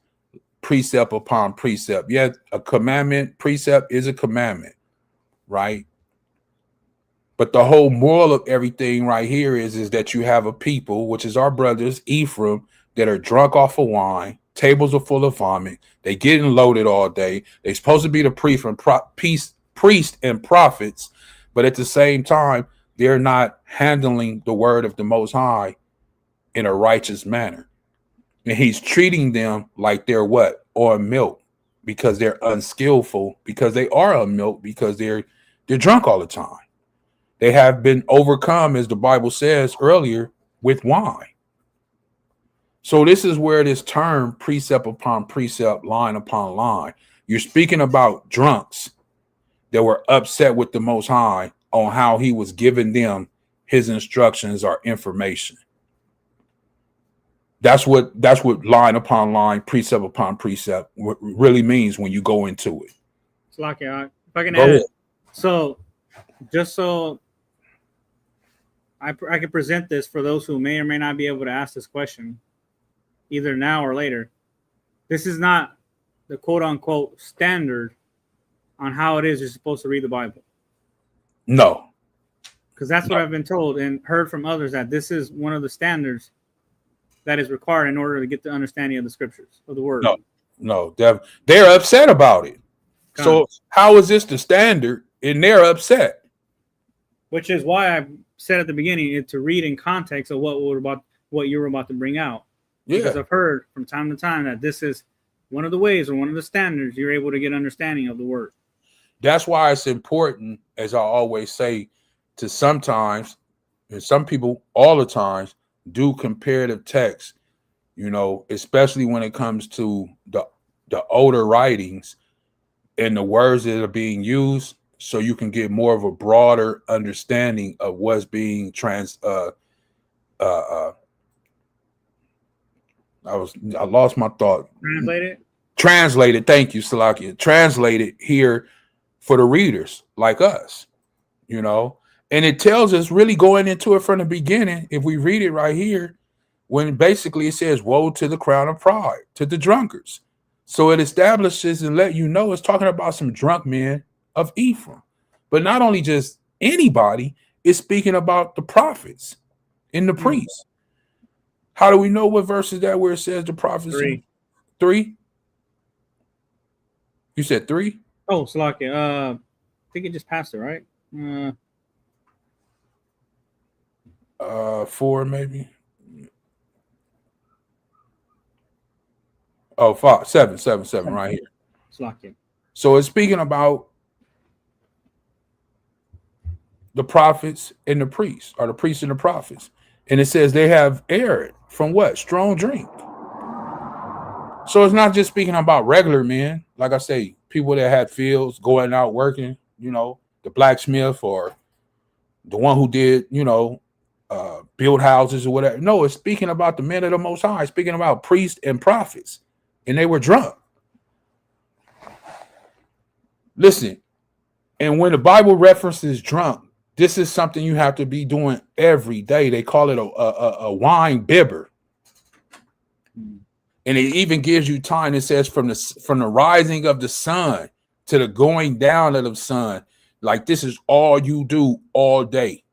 precept upon precept. Yeah, a commandment, precept is a commandment, right? But the whole moral of everything right here is that you have a people, which is our brothers, Ephraim, that are drunk off of wine. Tables are full of vomit. They getting loaded all day. They're supposed to be the priest and prophets, but at the same time, they're not handling the word of the Most High in a righteous manner. And he's treating them like they're what? Or milk, because they're unskillful, because they are on milk, because they're drunk all the time. They have been overcome, as the Bible says earlier, with wine. So this is where this term precept upon precept, line upon line. You're speaking about drunks that were upset with the Most High on how he was giving them his instructions or information. That's what line upon line, precept upon precept really means when you go into it. It's like, if I can add, so just so I can present this for those who may or may not be able to ask this question, either now or later. This is not the quote unquote standard on how it is you're supposed to read the Bible. No. Because that's what I've been told and heard from others, that this is one of the standards that is required in order to get the understanding of the scriptures, of the word. No, they're upset about it. So how is this the standard and they're upset? Which is why I said at the beginning to read in context of what you were about to bring out. Yeah. Because I've heard from time to time that this is one of the ways or one of the standards you're able to get understanding of the word. That's why it's important, as I always say, to sometimes, and some people all the times, do comparative text, you know, especially when it comes to the older writings and the words that are being used, so you can get more of a broader understanding of what's being I lost my thought. Translated. Thank you, Salakia. Translated here for the readers like us, you know. And it tells us, really going into it from the beginning, if we read it right here, when basically it says, woe to the crown of pride, to the drunkards. So it establishes and let you know it's talking about some drunk men of Ephraim. But not only just anybody, it's speaking about the prophets and the priests. How do we know what verse is that where it says the prophets? 3. 3? You said 3? Oh, Salakia. I think it just passed it, right? 4 maybe. Oh, 5, 7 right here. Salakia. So it's speaking about the prophets and the priests, or the priests and the prophets. And it says they have erred from what? Strong drink. So it's not just speaking about regular men. Like I say, people that had fields, going out working, the blacksmith or the one who did, build houses or whatever. No, it's speaking about the men of the Most High, speaking about priests and prophets. And they were drunk. Listen, and when the Bible references drunk, this is something you have to be doing every day. They call it a wine bibber. And it even gives you time. It says from the rising of the sun to the going down of the sun. Like this is all you do all day.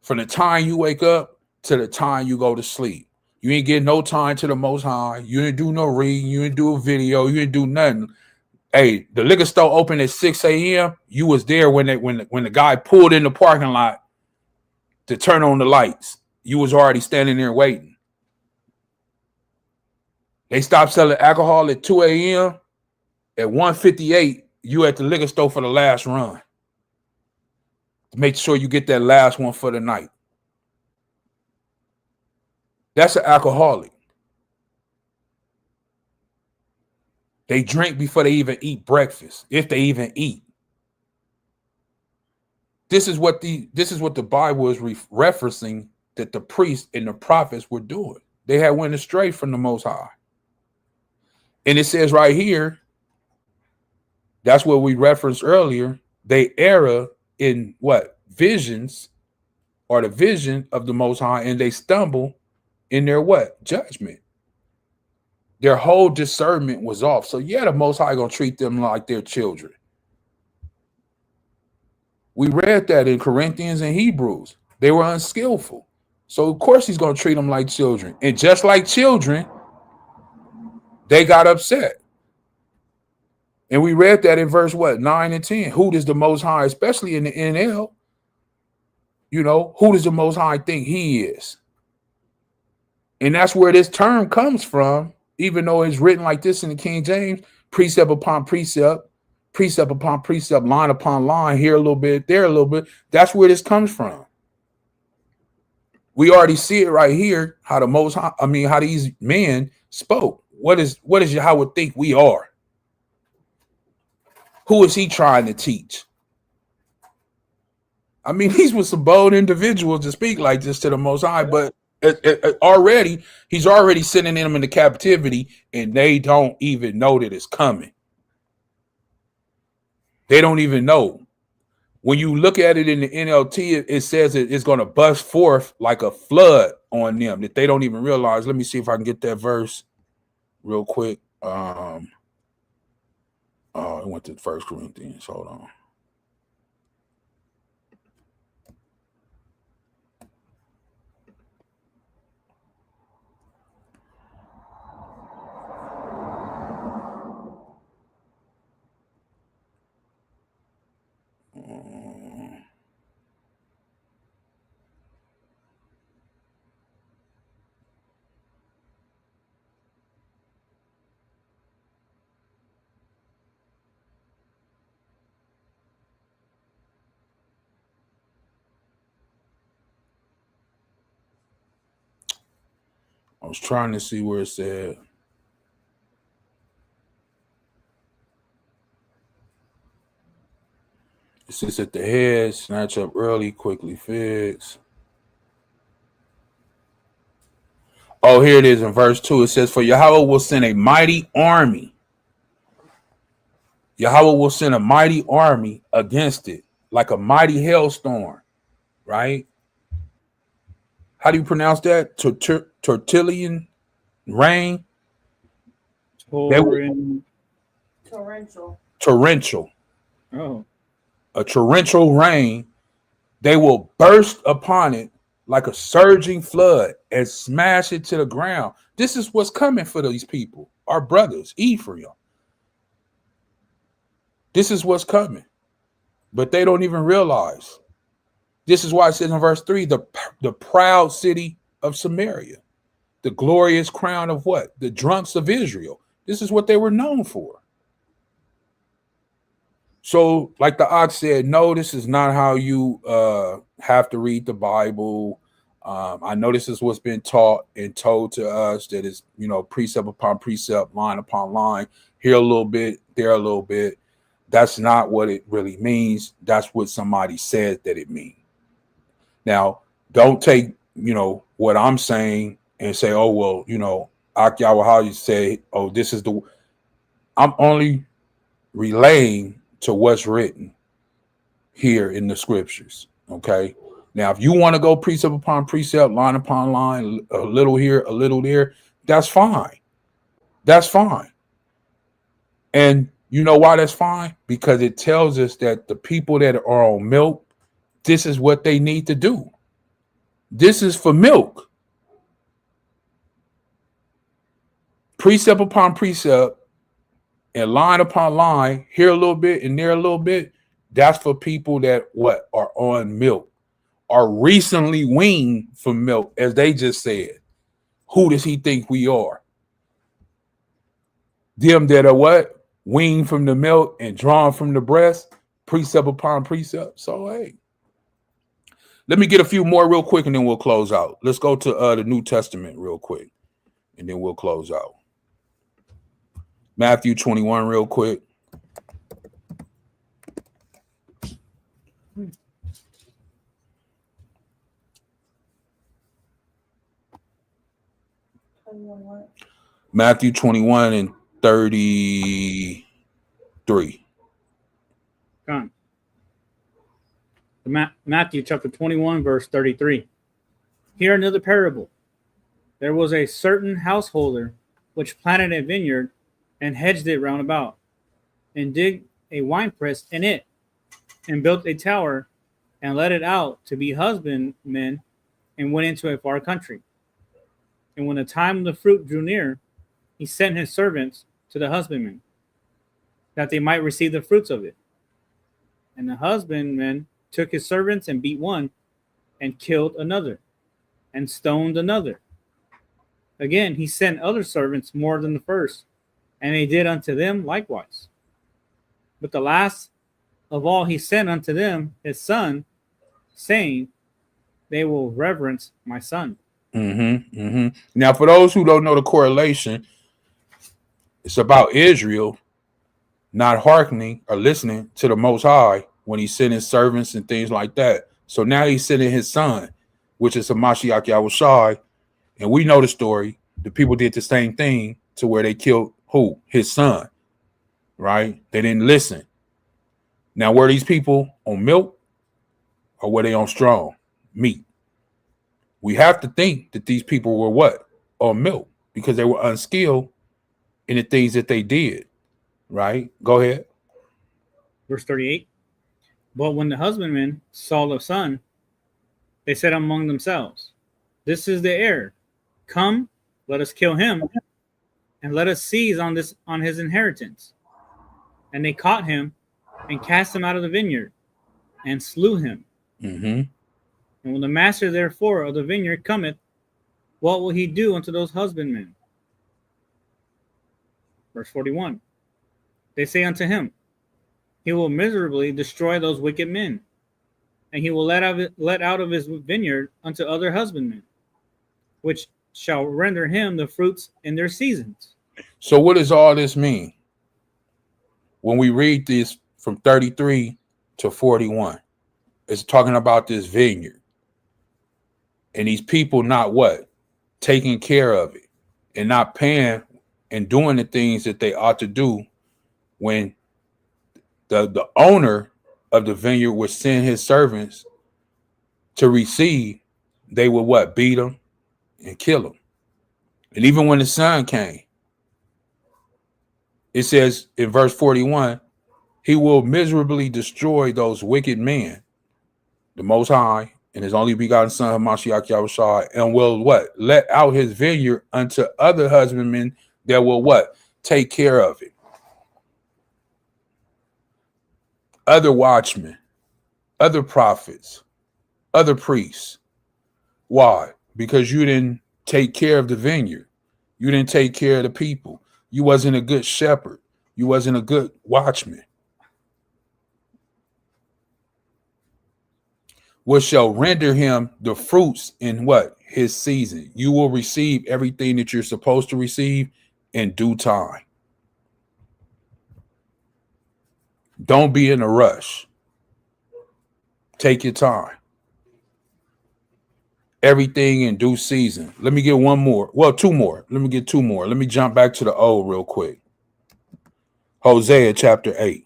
From the time you wake up to the time you go to sleep. You ain't get no time to the Most High. You didn't do no reading. You didn't do a video. You didn't do nothing. Hey, the liquor store opened at 6 a.m. You was there when the guy pulled in the parking lot to turn on the lights. You was already standing there waiting. They stopped selling alcohol at 2 a.m. At 1:58, you at the liquor store for the last run. To make sure you get that last one for the night. That's an alcoholic. They drink before they even eat breakfast, if they even eat. This is what the Bible is referencing that the priests and the prophets were doing. They had went astray from the Most High. And it says right here, that's what we referenced earlier, they err in what? Visions, or the vision of the Most High, and they stumble in their what? Judgment. Their whole discernment was off. So yeah, the Most High gonna treat them like their children. We read that in Corinthians and Hebrews. They were unskillful. So of course he's gonna treat them like children. And just like children, they got upset. And we read that in verse 9 and 10. Who does the Most High, especially in the NL, who does the Most High think he is? And that's where this term comes from. Even though it's written like this in the King James, precept upon precept, precept upon precept, line upon line, here a little bit, there a little bit. That's where this comes from. We already see it right here, how how these men spoke. What does YAHWAH think we are? Who is he trying to teach? I mean, these were some bold individuals to speak like this to the Most High, but he's already sending them into captivity, and they don't even know that it's coming. They don't even know. When you look at it in the NLT, it says it's going to bust forth like a flood on them that they don't even realize. Let me see if I can get that verse real quick. I went to 1 Corinthians. Hold on. I was trying to see where it said. It says at the head, snatch up early, quickly fix. Oh, here it is in verse 2. It says, for YAHWAH will send a mighty army. YAHWAH will send a mighty army against it, like a mighty hailstorm, right? How do you pronounce that? Tortillion rain? Torrential. Torrential. Oh. A torrential rain. They will burst upon it like a surging flood and smash it to the ground. This is what's coming for these people, our brothers, Ephraim. This is what's coming. But they don't even realize. This is why it says in verse 3, the proud city of Samaria, the glorious crown of what? The drunks of Israel. This is what they were known for. So, like the ox said, no, this is not how you have to read the Bible. I know this is what's been taught and told to us, that is, precept upon precept, line upon line, here a little bit, there a little bit. That's not what it really means. That's what somebody said that it means. Now, don't take, what I'm saying and say, oh, well, YAHWAH say, oh, this is the, I'm only relaying to what's written here in the scriptures. Okay. Now, if you want to go precept upon precept, line upon line, a little here, a little there, that's fine. That's fine. And you know why that's fine? Because it tells us that the people that are on milk, this is what they need to do. This is for milk. Precept upon precept and line upon line, here a little bit and there a little bit. That's for people that are on milk, are recently weaned from milk, as they just said. Who does he think we are? Them that are weaned from the milk and drawn from the breast, precept upon precept. So, hey, let me get a few more real quick and then we'll close out. Let's go to the New Testament real quick and then we'll close out. Matthew 21 real quick. Matthew 21 and 33. Gone. Matthew chapter 21, verse 33. Hear another parable. There was a certain householder which planted a vineyard and hedged it round about, and digged a winepress in it, and built a tower, and let it out to be husbandmen, and went into a far country. And when the time of the fruit drew near, he sent his servants to the husbandmen, that they might receive the fruits of it. And the husbandman took his servants and beat one, and killed another, and stoned another. Again, he sent other servants more than the first, and they did unto them likewise. But the last of all he sent unto them his son, saying, they will reverence my son. Now, for those who don't know the correlation, it's about Israel not hearkening or listening to the Most High when he sent his servants and things like that. So now he's sending his son, which is a Mashiach YAHWASHI. And we know the story. The people did the same thing to where they killed who? His son, right? They didn't listen. Now, were these people on milk or were they on strong meat? We have to think that these people were what? On milk, because they were unskilled in the things that they did, right? Go ahead. Verse 38. But when the husbandmen saw the son, they said among themselves, this is the heir. Come, let us kill him, and let us seize on his inheritance. And they caught him and cast him out of the vineyard and slew him. And when the master therefore of the vineyard cometh, what will he do unto those husbandmen? Verse 41. They say unto him, he will miserably destroy those wicked men, and he will let out of his vineyard unto other husbandmen, which shall render him the fruits in their seasons. So what does all this mean? When we read this from 33 to 41, it's talking about this vineyard. And these people not what? Taking care of it and not paying and doing the things that they ought to do when the owner of the vineyard would send his servants to receive, they would what? Beat them and kill them. And even when the son came, it says in verse 41, he will miserably destroy those wicked men, the Most High, and his only begotten son, Mashiach YAHWASHI, and will what? Let out his vineyard unto other husbandmen that will what? Take care of it. Other watchmen, other prophets, other priests. Why? Because you didn't take care of the vineyard. You didn't take care of the people. You wasn't a good shepherd. You wasn't a good watchman. which shall render him the fruits in what? His season. You will receive everything that you're supposed to receive in due time. Don't be in a rush. Take your time. Everything in due season. Let me get one more. Well, two more. Let me get two more. Let me jump back to the old real quick. Hosea chapter 8.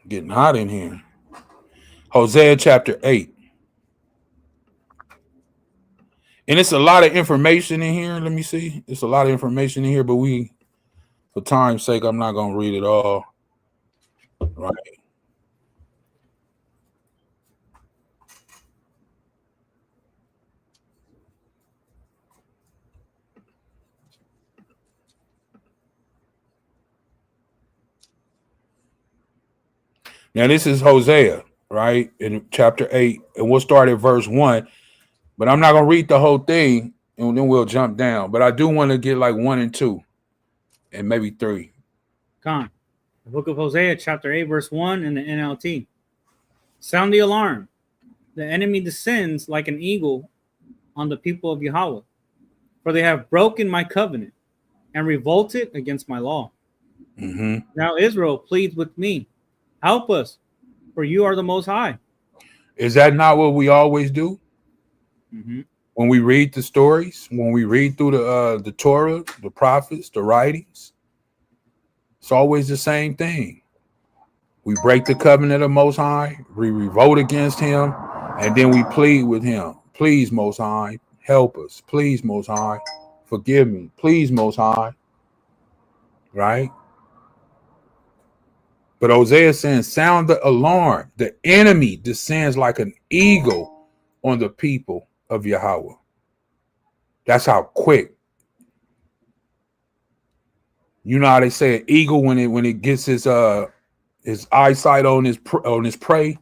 Getting hot in here. Hosea chapter 8. And it's a lot of information in here. Let me see. It's a lot of information in here, but for time's sake, I'm not going to read it all. Right. Now, this is Hosea, right, in chapter 8, and we'll start at verse 1, but I'm not going to read the whole thing, and then we'll jump down, but I do want to get like 1 and 2, and maybe 3. Con. The book of Hosea, chapter 8, verse 1 in the NLT. Sound the alarm. The enemy descends like an eagle on the people of YAHWAH, for they have broken my covenant and revolted against my law. Mm-hmm. Now Israel pleads with me. Help us, for you are the Most High. Is that not what we always do? Mm-hmm. When we read the stories, when we read through the Torah, the prophets, the writings, it's always the same thing. We break the covenant of Most High, we revolt against him, and then we plead with him. Please, Most High, help us. Please, Most High, forgive me. Please, Most High. Right? But Hosea is saying, sound the alarm. The enemy descends like an eagle on the people of YAHWAH. That's how quick. You know how they say an eagle when it gets his eyesight on his prey,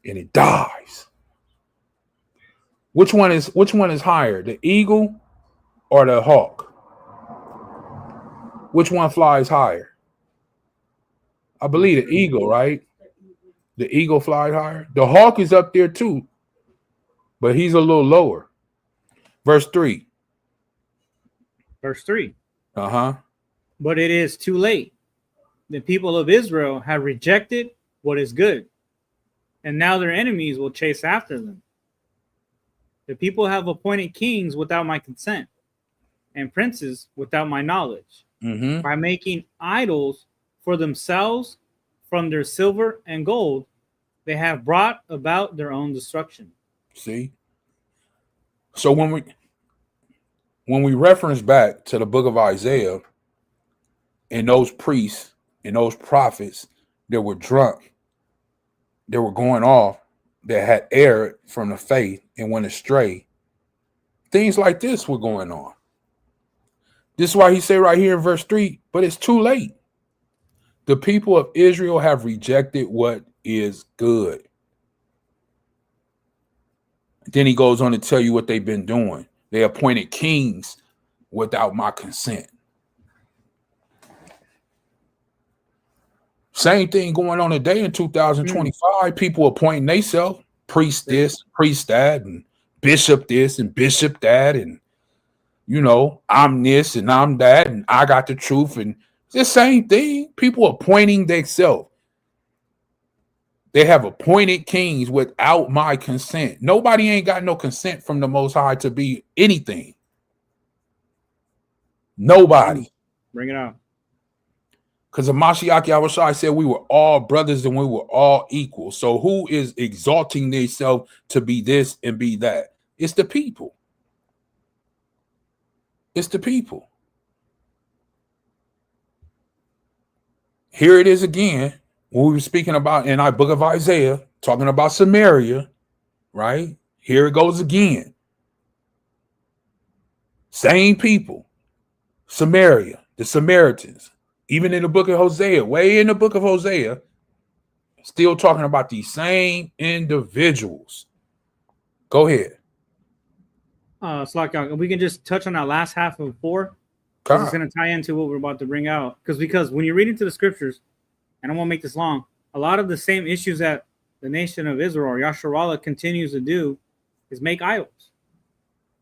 and it dies. Which one is higher, the eagle or the hawk? Which one flies higher? I believe the eagle, right? The eagle flies higher. The hawk is up there too, but he's a little lower. Verse 3. Verse 3. Uh-huh. But it is too late. The people of Israel have rejected what is good, and now their enemies will chase after them. The people have appointed kings without my consent, and princes without my knowledge, by making idols for themselves from their silver and gold. They have brought about their own destruction. See? So when we reference back to the book of Isaiah, and those priests and those prophets that were drunk, that were going off, that had erred from the faith and went astray, things like this were going on. This is why he said right here in verse 3, but it's too late. The people of Israel have rejected what is good. Then he goes on to tell you what they've been doing. They appointed kings without my consent. Same thing going on today in 2025. People appointing themselves, priest this, priest that, and bishop this and bishop that, and you know, I'm this and I'm that, and I got the truth, and it's the same thing. People appointing themselves. They have appointed kings without my consent. Nobody ain't got no consent from the Most High to be anything. Nobody. Bring it out. Because the Mashiach YAHAWASHI said we were all brothers and we were all equal. So who is exalting themselves to be this and be that? It's the people. It's the people. Here it is again. When we were speaking about in our book of Isaiah, talking about Samaria, right? Here it goes again. Same people. Samaria, the Samaritans. Even in the book of Hosea, way in the book of Hosea, still talking about these same individuals. Go ahead. So like we can just touch on that last half of 4. Come It's on. going to tie into what we're about to bring out. Because when you read into the scriptures, and I won't make this long, a lot of the same issues that the nation of Israel or YHAWAH continues to do is make idols.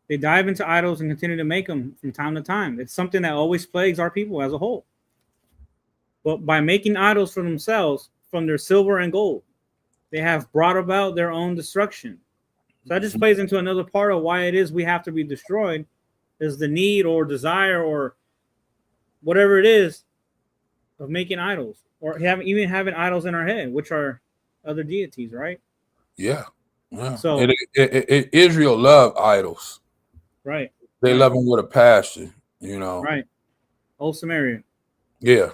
They dive into idols and continue to make them from time to time. It's something that always plagues our people as a whole. But by making idols for themselves from their silver and gold, they have brought about their own destruction. So that just plays into another part of why it is we have to be destroyed, is the need or desire or whatever it is of making idols, or even having idols in our head, which are other deities, right? Yeah. Yeah. So Israel love idols. right. They right, love them with a passion, you know. right. Old Samaria. Yeah.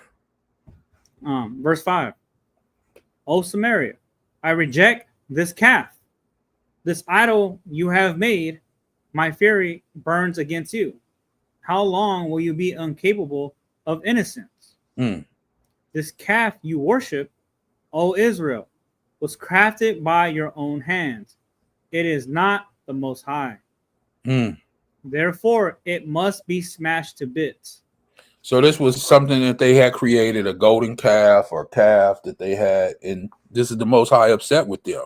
Verse 5. O Samaria, I reject this calf. This idol you have made, my fury burns against you. How long will you be incapable of innocence? Mm. This calf you worship, O Israel, was crafted by your own hands. It is not the Most High. Mm. Therefore, it must be smashed to bits. So this was something that they had created, a golden calf or calf that they had, and this is the Most High upset with them.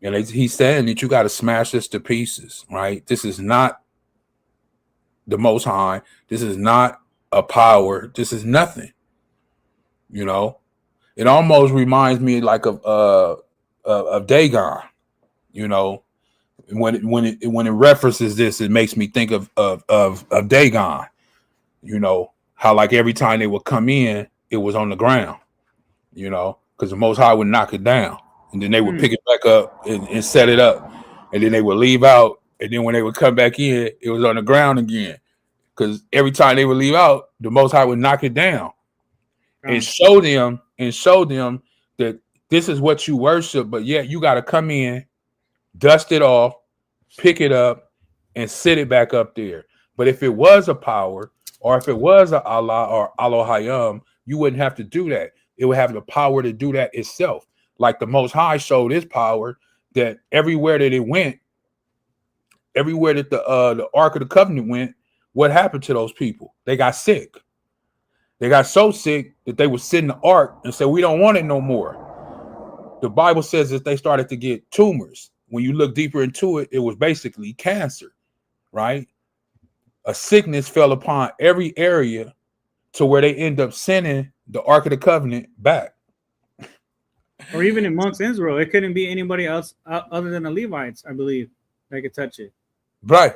And he's saying that you got to smash this to pieces, right? This is not the Most High. This is not a power. This is nothing. You know, it almost reminds me like of Dagon. You know, when it references this, it makes me think of Dagon. You know, how like every time they would come in, it was on the ground. You know, because the Most High would knock it down, and then they would pick it back up and set it up, and then they would leave out, and then when they would come back in, it was on the ground again. Because every time they would leave out, the Most High would knock it down and show them that this is what you worship, but yet you got to come in, dust it off, pick it up, and sit it back up there. But if it was a power, or if it was a Allah or Elohim, you wouldn't have to do that. It would have the power to do that itself. Like the Most High showed his power that everywhere that it went, everywhere that the Ark of the Covenant went, what happened to those people? They got sick. They got so sick that they would sit in the ark and say, we don't want it no more. The Bible says that they started to get tumors. When you look deeper into it, it was basically cancer, right? A sickness fell upon every area to where they end up sending the Ark of the Covenant back. Or even amongst Israel, it couldn't be anybody else other than the Levites, I believe, that could touch it. Right.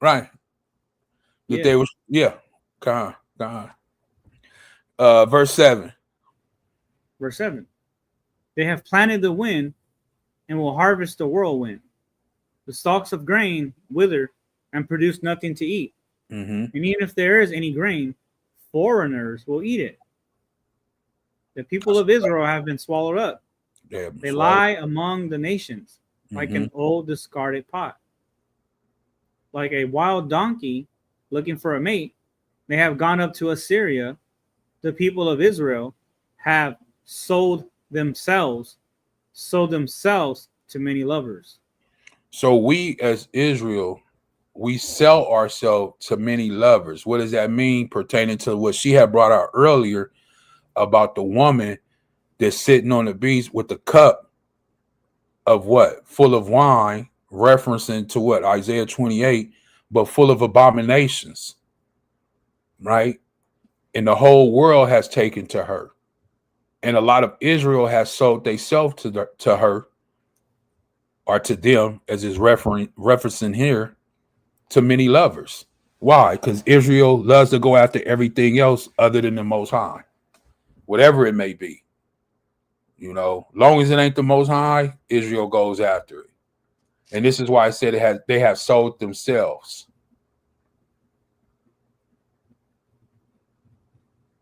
That Yeah. they was, yeah. God. Verse 7. Verse 7. They have planted the wind and will harvest the whirlwind. The stalks of grain wither and produce nothing to eat. Mm-hmm. And even if there is any grain, foreigners will eat it. The people of Israel have been swallowed up. They lie among the nations like an old discarded pot. Like a wild donkey looking for a mate, they have gone up to Assyria. The people of Israel have sold themselves to many lovers. So we as Israel, we sell ourselves to many lovers. What does that mean pertaining to what she had brought out earlier about the woman that's sitting on the beach with the cup of what? Full of wine, referencing to what? Isaiah 28, but full of abominations, right? And the whole world has taken to her. And a lot of Israel has sold themselves to her, or to them, as is referencing here, to many lovers. Why? Because Israel loves to go after everything else other than the Most High, whatever it may be. You know, long as it ain't the Most High, Israel goes after it. And this is why I said they have sold themselves.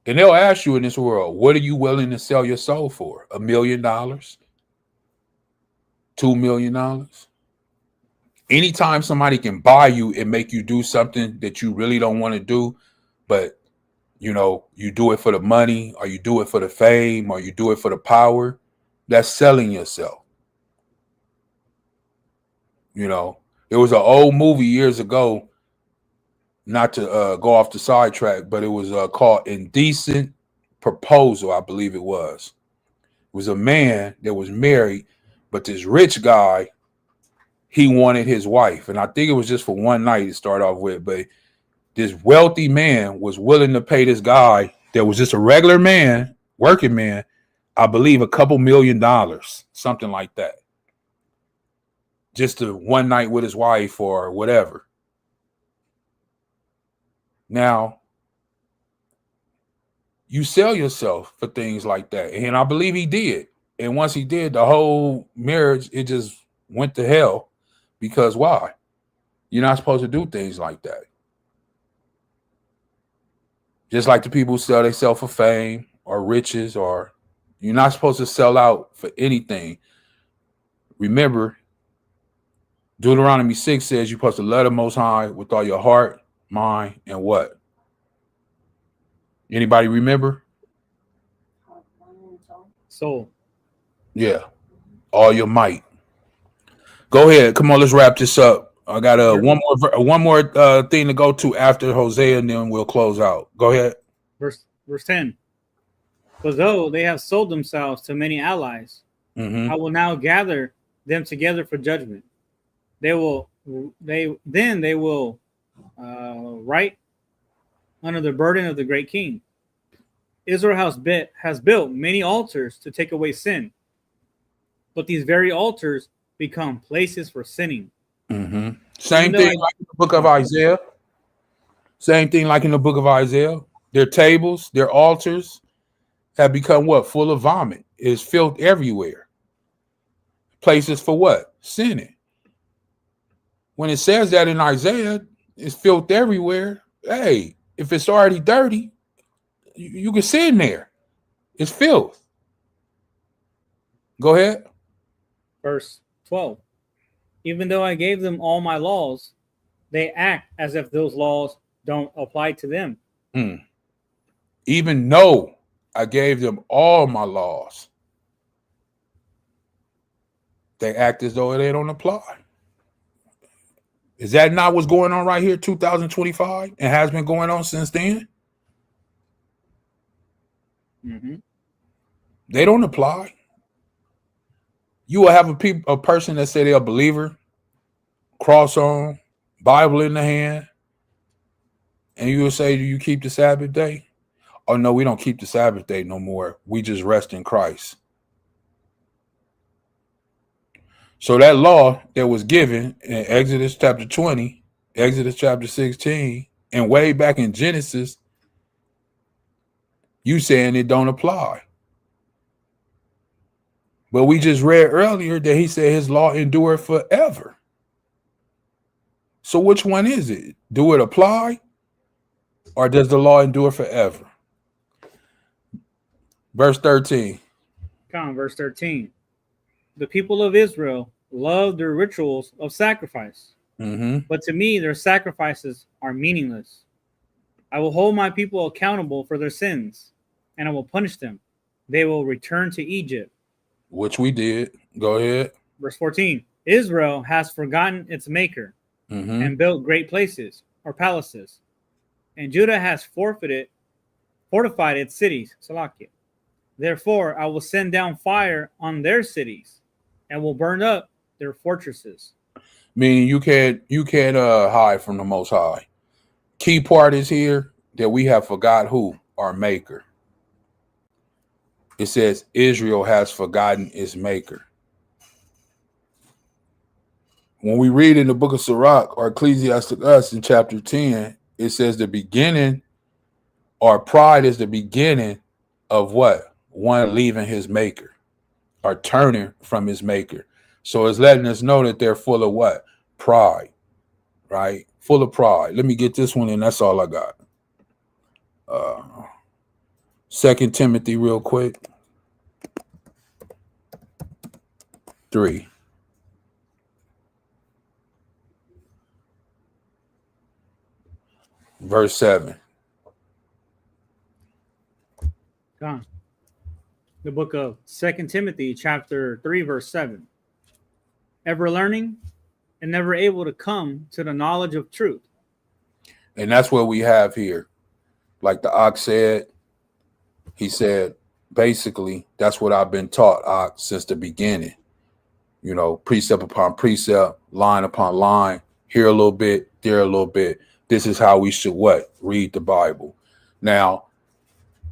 And they'll ask you in this world, what are you willing to sell your soul for? $1 million? $2 million? Anytime somebody can buy you and make you do something that you really don't want to do, but you know, you do it for the money, or you do it for the fame, or you do it for the power, that's selling yourself. You know, It was an old movie years ago. Not to go off the sidetrack, but it was called Indecent Proposal, I believe it was. It was a man that was married, but this rich guy, he wanted his wife. And I think it was just for one night to start off with. But this wealthy man was willing to pay this guy that was just a regular man, working man, I believe $2 million, something like that. Just to one night with his wife or whatever. Now, you sell yourself for things like that. And I believe he did. And once he did, the whole marriage, it just went to hell. Because why? You're not supposed to do things like that. Just like the people who sell themselves for fame or riches, or you're not supposed to sell out for anything. Remember, Deuteronomy 6 says you're supposed to love the Most High with all your heart, mind, and what? Anybody remember? Soul. Yeah. All your might. Go ahead. Come on, let's wrap this up. I got one more thing to go to after Hosea, and then we'll close out. Go ahead. Verse 10. For though they have sold themselves to many allies, I will now gather them together for judgment. They will write under the burden of the great king. Israel has built many altars to take away sin, but these very altars become places for sinning. Same thing like in the book of Isaiah. Same thing like in the book of Isaiah. Their tables, their altars have become what? Full of vomit. It's filth everywhere. Places for what? Sinning. When it says that in Isaiah, it's filth everywhere. Hey, if it's already dirty, you can sin there. It's filth. Go ahead. Verse 12. Even though I gave them all my laws, they act as if those laws don't apply to them. Even though I gave them all my laws, they act as though they don't apply. Is that not what's going on right here, 2025, and has been going on since then? They don't apply. You will have a person that say they're a believer, cross on, Bible in the hand, and you will say, do you keep the Sabbath day? Oh, no, we don't keep the Sabbath day no more. We just rest in Christ. So that law that was given in Exodus chapter 20, Exodus chapter 16, and way back in Genesis, you saying it don't apply. But we just read earlier that he said his law endureth forever. So which one is it? Do it apply, or does the law endure forever? Verse 13. Come on, verse 13. The people of Israel love their rituals of sacrifice, but to me their sacrifices are meaningless. I will hold my people accountable for their sins, and I will punish them. They will return to Egypt. Which we did. Go ahead. Verse 14. Israel has forgotten its maker and built great places or palaces, and Judah has fortified its cities. Salakia. Therefore, I will send down fire on their cities and will burn up their fortresses. Meaning you can't hide from the Most High. Key part is here that we have forgot who? Our maker. It says Israel has forgotten its maker. When we read in the book of Sirach or Ecclesiasticus in chapter 10, it says the beginning or pride is the beginning of what? One leaving his maker or turning from his maker. So it's letting us know that they're full of what? Pride, right? Full of pride. Let me get this one in. That's all I got. 2 Timothy real quick. 3. Verse 7. Come on. The book of 2 Timothy, chapter 3, verse 7. Ever learning, and never able to come to the knowledge of truth. And that's what we have here. Like the Ox said, he said, basically, that's what I've been taught, Ox, since the beginning. You know, precept upon precept, line upon line, here a little bit, there a little bit. This is how we should what? Read the Bible. Now,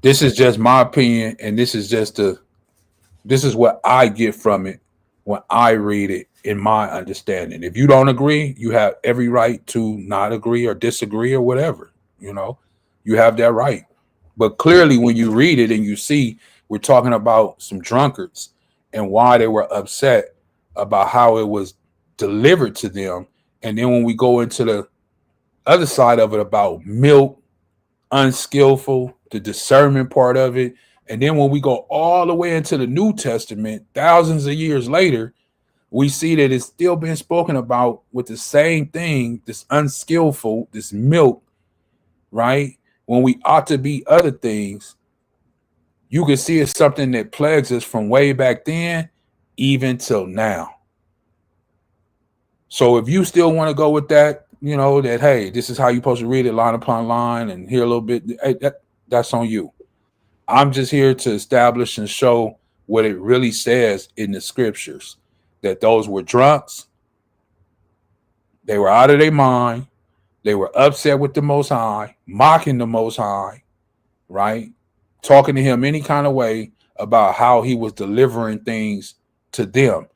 this is just my opinion, and this is what I get from it when I read it in my understanding. If you don't agree, you have every right to not agree or disagree or whatever. You know, you have that right. But clearly, when you read it and you see we're talking about some drunkards and why they were upset about how it was delivered to them. And then when we go into the other side of it about milk, unskillful, the discernment part of it. And then when we go all the way into the New Testament, thousands of years later, we see that it's still been spoken about with the same thing, this unskillful, this milk, right? When we ought to be other things. You can see it's something that plagues us from way back then, even till now. So if you still want to go with that, you know, that, hey, this is how you're supposed to read it line upon line and hear a little bit, hey, that's on you. I'm just here to establish and show what it really says in the scriptures, that those were drunks. They were out of their mind. They were upset with the Most High, mocking the Most High, right? Talking to him any kind of way about how he was delivering things to them.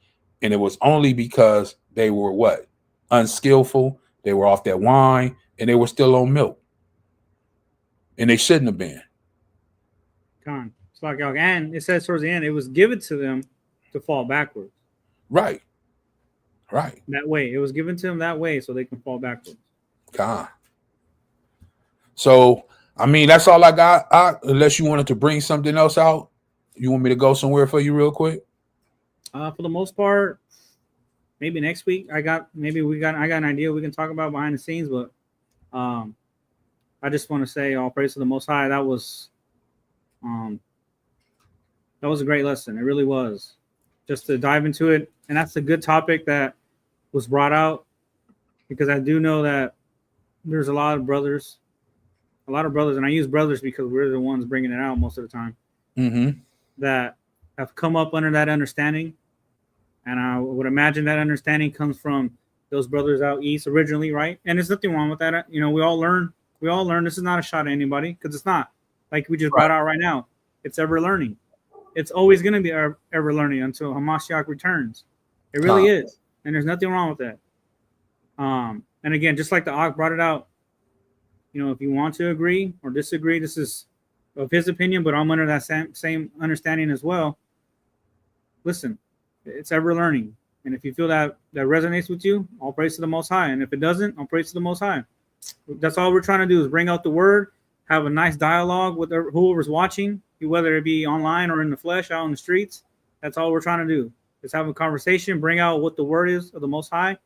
And it was only because they were what? Unskillful. They were off that wine and they were still on milk. And they shouldn't have been. It's like, and it says towards the end, it was given to them to fall backwards. Right. Right. That way. It was given to them that way so they can fall backwards. So, I mean, that's all I got. Unless you wanted to bring something else out. You want me to go somewhere for you real quick? For the most part, maybe next week. I got an idea we can talk about behind the scenes, but I just want to say all praise to the Most High. That was a great lesson. It really was. Just to dive into it, and that's a good topic that was brought out, because I do know that there's a lot of brothers, and I use brothers because we're the ones bringing it out most of the time, that have come up under that understanding. And I would imagine that understanding comes from those brothers out east originally, right? And there's nothing wrong with that. You know, we all learn. This is not a shot at anybody, because it's not. Like we just brought out right now. It's ever learning. It's always going to be ever learning until Hamashiach returns. It really is. And there's nothing wrong with that. And again, just like the Ak brought it out, you know, if you want to agree or disagree, this is of his opinion, but I'm under that same understanding as well. Listen, it's ever learning. And if you feel that resonates with you, all praise to the Most High. And if it doesn't, all praise to the Most High. That's all we're trying to do, is bring out the word, have a nice dialogue with whoever's watching, whether it be online or in the flesh, out in the streets. That's all we're trying to do, is have a conversation, bring out what the word is of the Most High,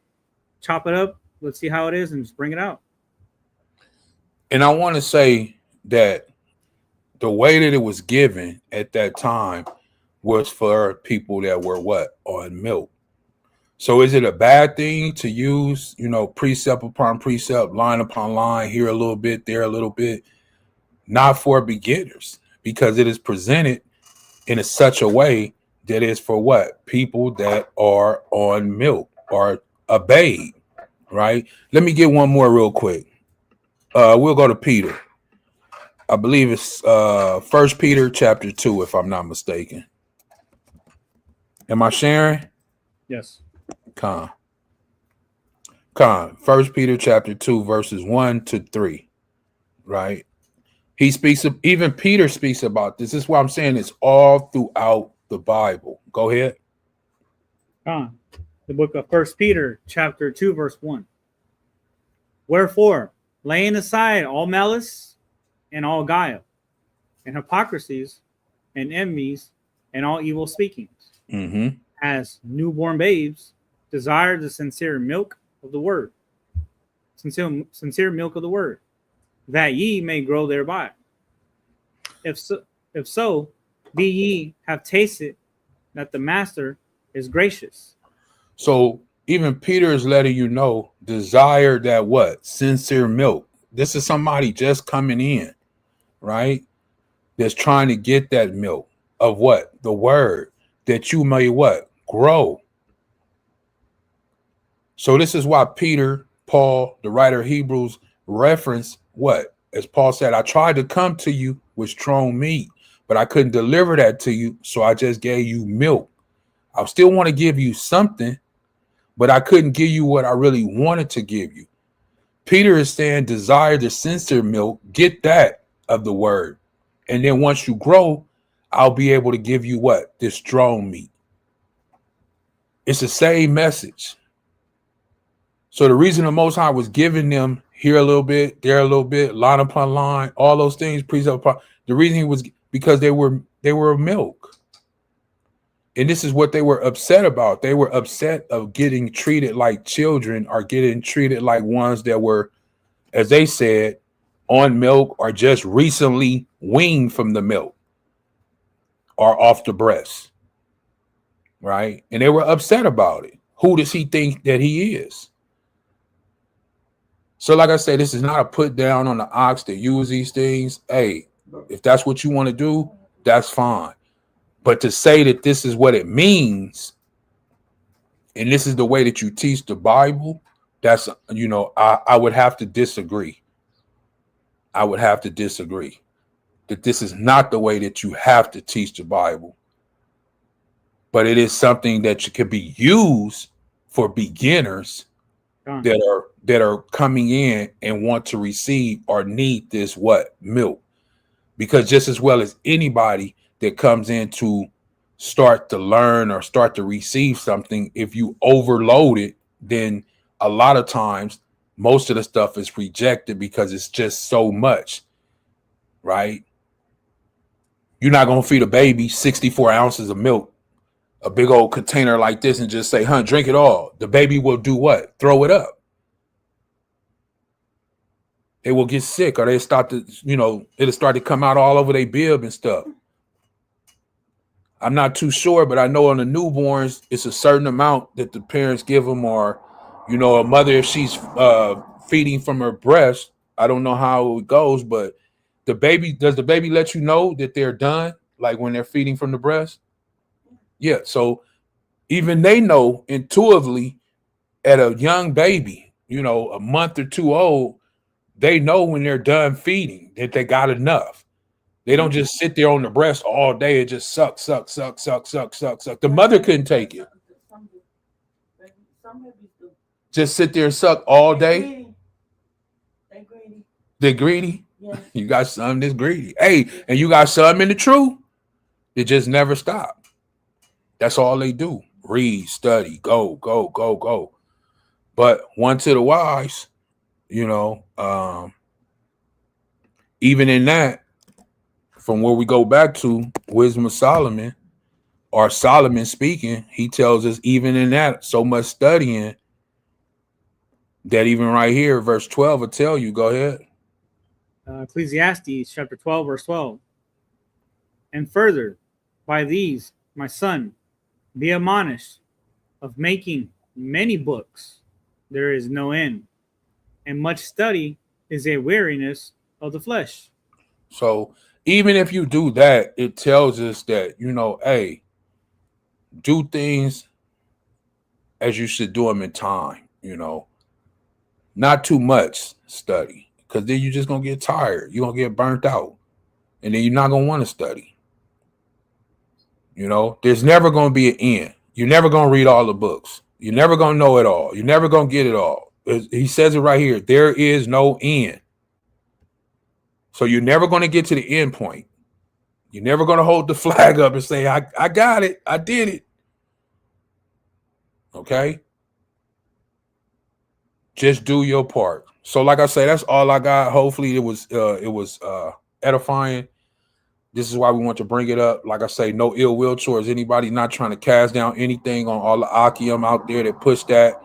chop it up, let's see how it is, and just bring it out. And I want to say that the way that it was given at that time was for people that were what? On milk. So is it a bad thing to use, you know, precept upon precept, line upon line, here a little bit, there a little bit? Not for beginners, because it is presented in such a way that is for what? People that are on milk or a babe, right? Let me get one more real quick. We'll go to Peter. I believe it's 1 Peter chapter 2, if I'm not mistaken. Am I sharing? Yes. Con. 1 Peter chapter 2, verses 1 to 3. Right? He speaks of, even Peter speaks about this. This is why I'm saying it's all throughout the Bible. Go ahead. The book of 1 Peter chapter 2, verse 1. Wherefore, laying aside all malice and all guile and hypocrisies and envies and all evil speakings, as newborn babes, desire the sincere milk of the word, sincere milk of the word, that ye may grow thereby. If so, be ye have tasted that the master is gracious. So Even Peter is letting you know, desire that what? Sincere milk. This is somebody just coming in, right? That's trying to get that milk of what? The word, that you may what? Grow. So this is why Peter, Paul, the writer of Hebrews, reference what? As Paul said, I tried to come to you with strong meat, but I couldn't deliver that to you, so I just gave you milk. I still want to give you something, but I couldn't give you what I really wanted to give you. Peter is saying, desire the sincere milk, get that of the word. And then once you grow, I'll be able to give you what? This strong meat. It's the same message. So the reason the Most High was giving them here a little bit, there a little bit, line upon line, all those things, precept upon, the reason he was because they were milk. And this is what they were upset about. They were upset of getting treated like children or getting treated like ones that were, as they said, on milk or just recently weaned from the milk or off the breast. Right? And they were upset about it. Who does he think that he is? So like I say, this is not a put down on the ox that use these things. Hey, if that's what you want to do, that's fine. But to say that this is what it means, and this is the way that you teach the Bible, that's, you know, I would have to disagree. I would have to disagree that this is not the way that you have to teach the Bible. But it is something that could be used for beginners that are coming in and want to receive or need this what? Milk. Because just as well as anybody that comes in to start to learn or start to receive something, if you overload it, then a lot of times most of the stuff is rejected because it's just so much, right? You're not going to feed a baby 64 ounces of milk, a big old container like this, and just say, drink it all. The baby will do what? Throw it up. They will get sick, or they start to, it'll start to come out all over their bib and stuff. I'm not too sure, but I know on the newborns, it's a certain amount that the parents give them, or, a mother, if she's feeding from her breast, I don't know how it goes, but does the baby let you know that they're done? Like when they're feeding from the breast? Yeah. So even they know intuitively at a young baby, a month or two old, they know when they're done feeding that they got enough. They don't just sit there on the breast all day and just suck. The mother couldn't take it. Just sit there and suck all day. They're greedy. Yeah. You got some that's greedy. Hey, and you got some in the truth. They just never stop. That's all they do. Read, study, go. But one to the wise, even in that, from where we go back to Wisdom of Solomon, or Solomon speaking, he tells us even in that, so much studying that even right here, verse 12 will tell you, go ahead. Ecclesiastes chapter 12, verse 12. And further, by these, my son, be admonished of making many books. There is no end. And much study is a weariness of the flesh. So even if you do that, it tells us that, hey, do things as you should do them in time, not too much study, because then you're just going to get tired. You're going to get burnt out, and then you're not going to want to study. There's never going to be an end. You're never going to read all the books. You're never going to know it all. You're never going to get it all. He says it right here. There is no end. So you're never going to get to the end point. You're never going to hold the flag up and say, I got it. I did it. Okay? Just do your part. So like I say, that's all I got. Hopefully it was edifying. This is why we want to bring it up. Like I say, no ill will towards anybody, not trying to cast down anything on all the Ahchyam out there that push that.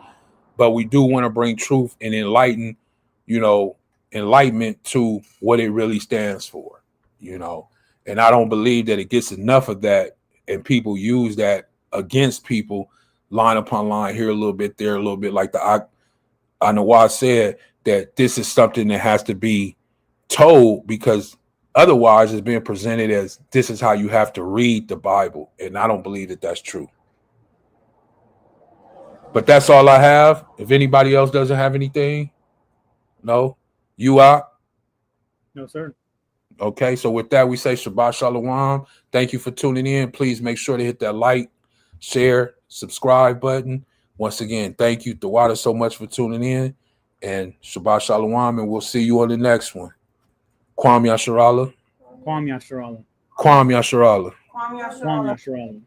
But we do want to bring truth and enlightenment to what it really stands for, And I don't believe that it gets enough of that, and people use that against people line upon line, here a little bit, there a little bit, like the Ahchwathyam said, that this is something that has to be told, because otherwise it's being presented as this is how you have to read the Bible, and I don't believe that that's true. But that's all I have. If anybody else doesn't have anything, no, you out. No, sir. Okay, so with that, we say Shabbat Shalawam. Thank you for tuning in. Please make sure to hit that like, share, subscribe button. Once again, thank you, Tawada, so much for tuning in. And Shabbat Shalawam, and we'll see you on the next one. Kwam Yasharala. Kwam Yasharala. Kwam Yasharala. Kwame Kwam Yasharala. Yasharala.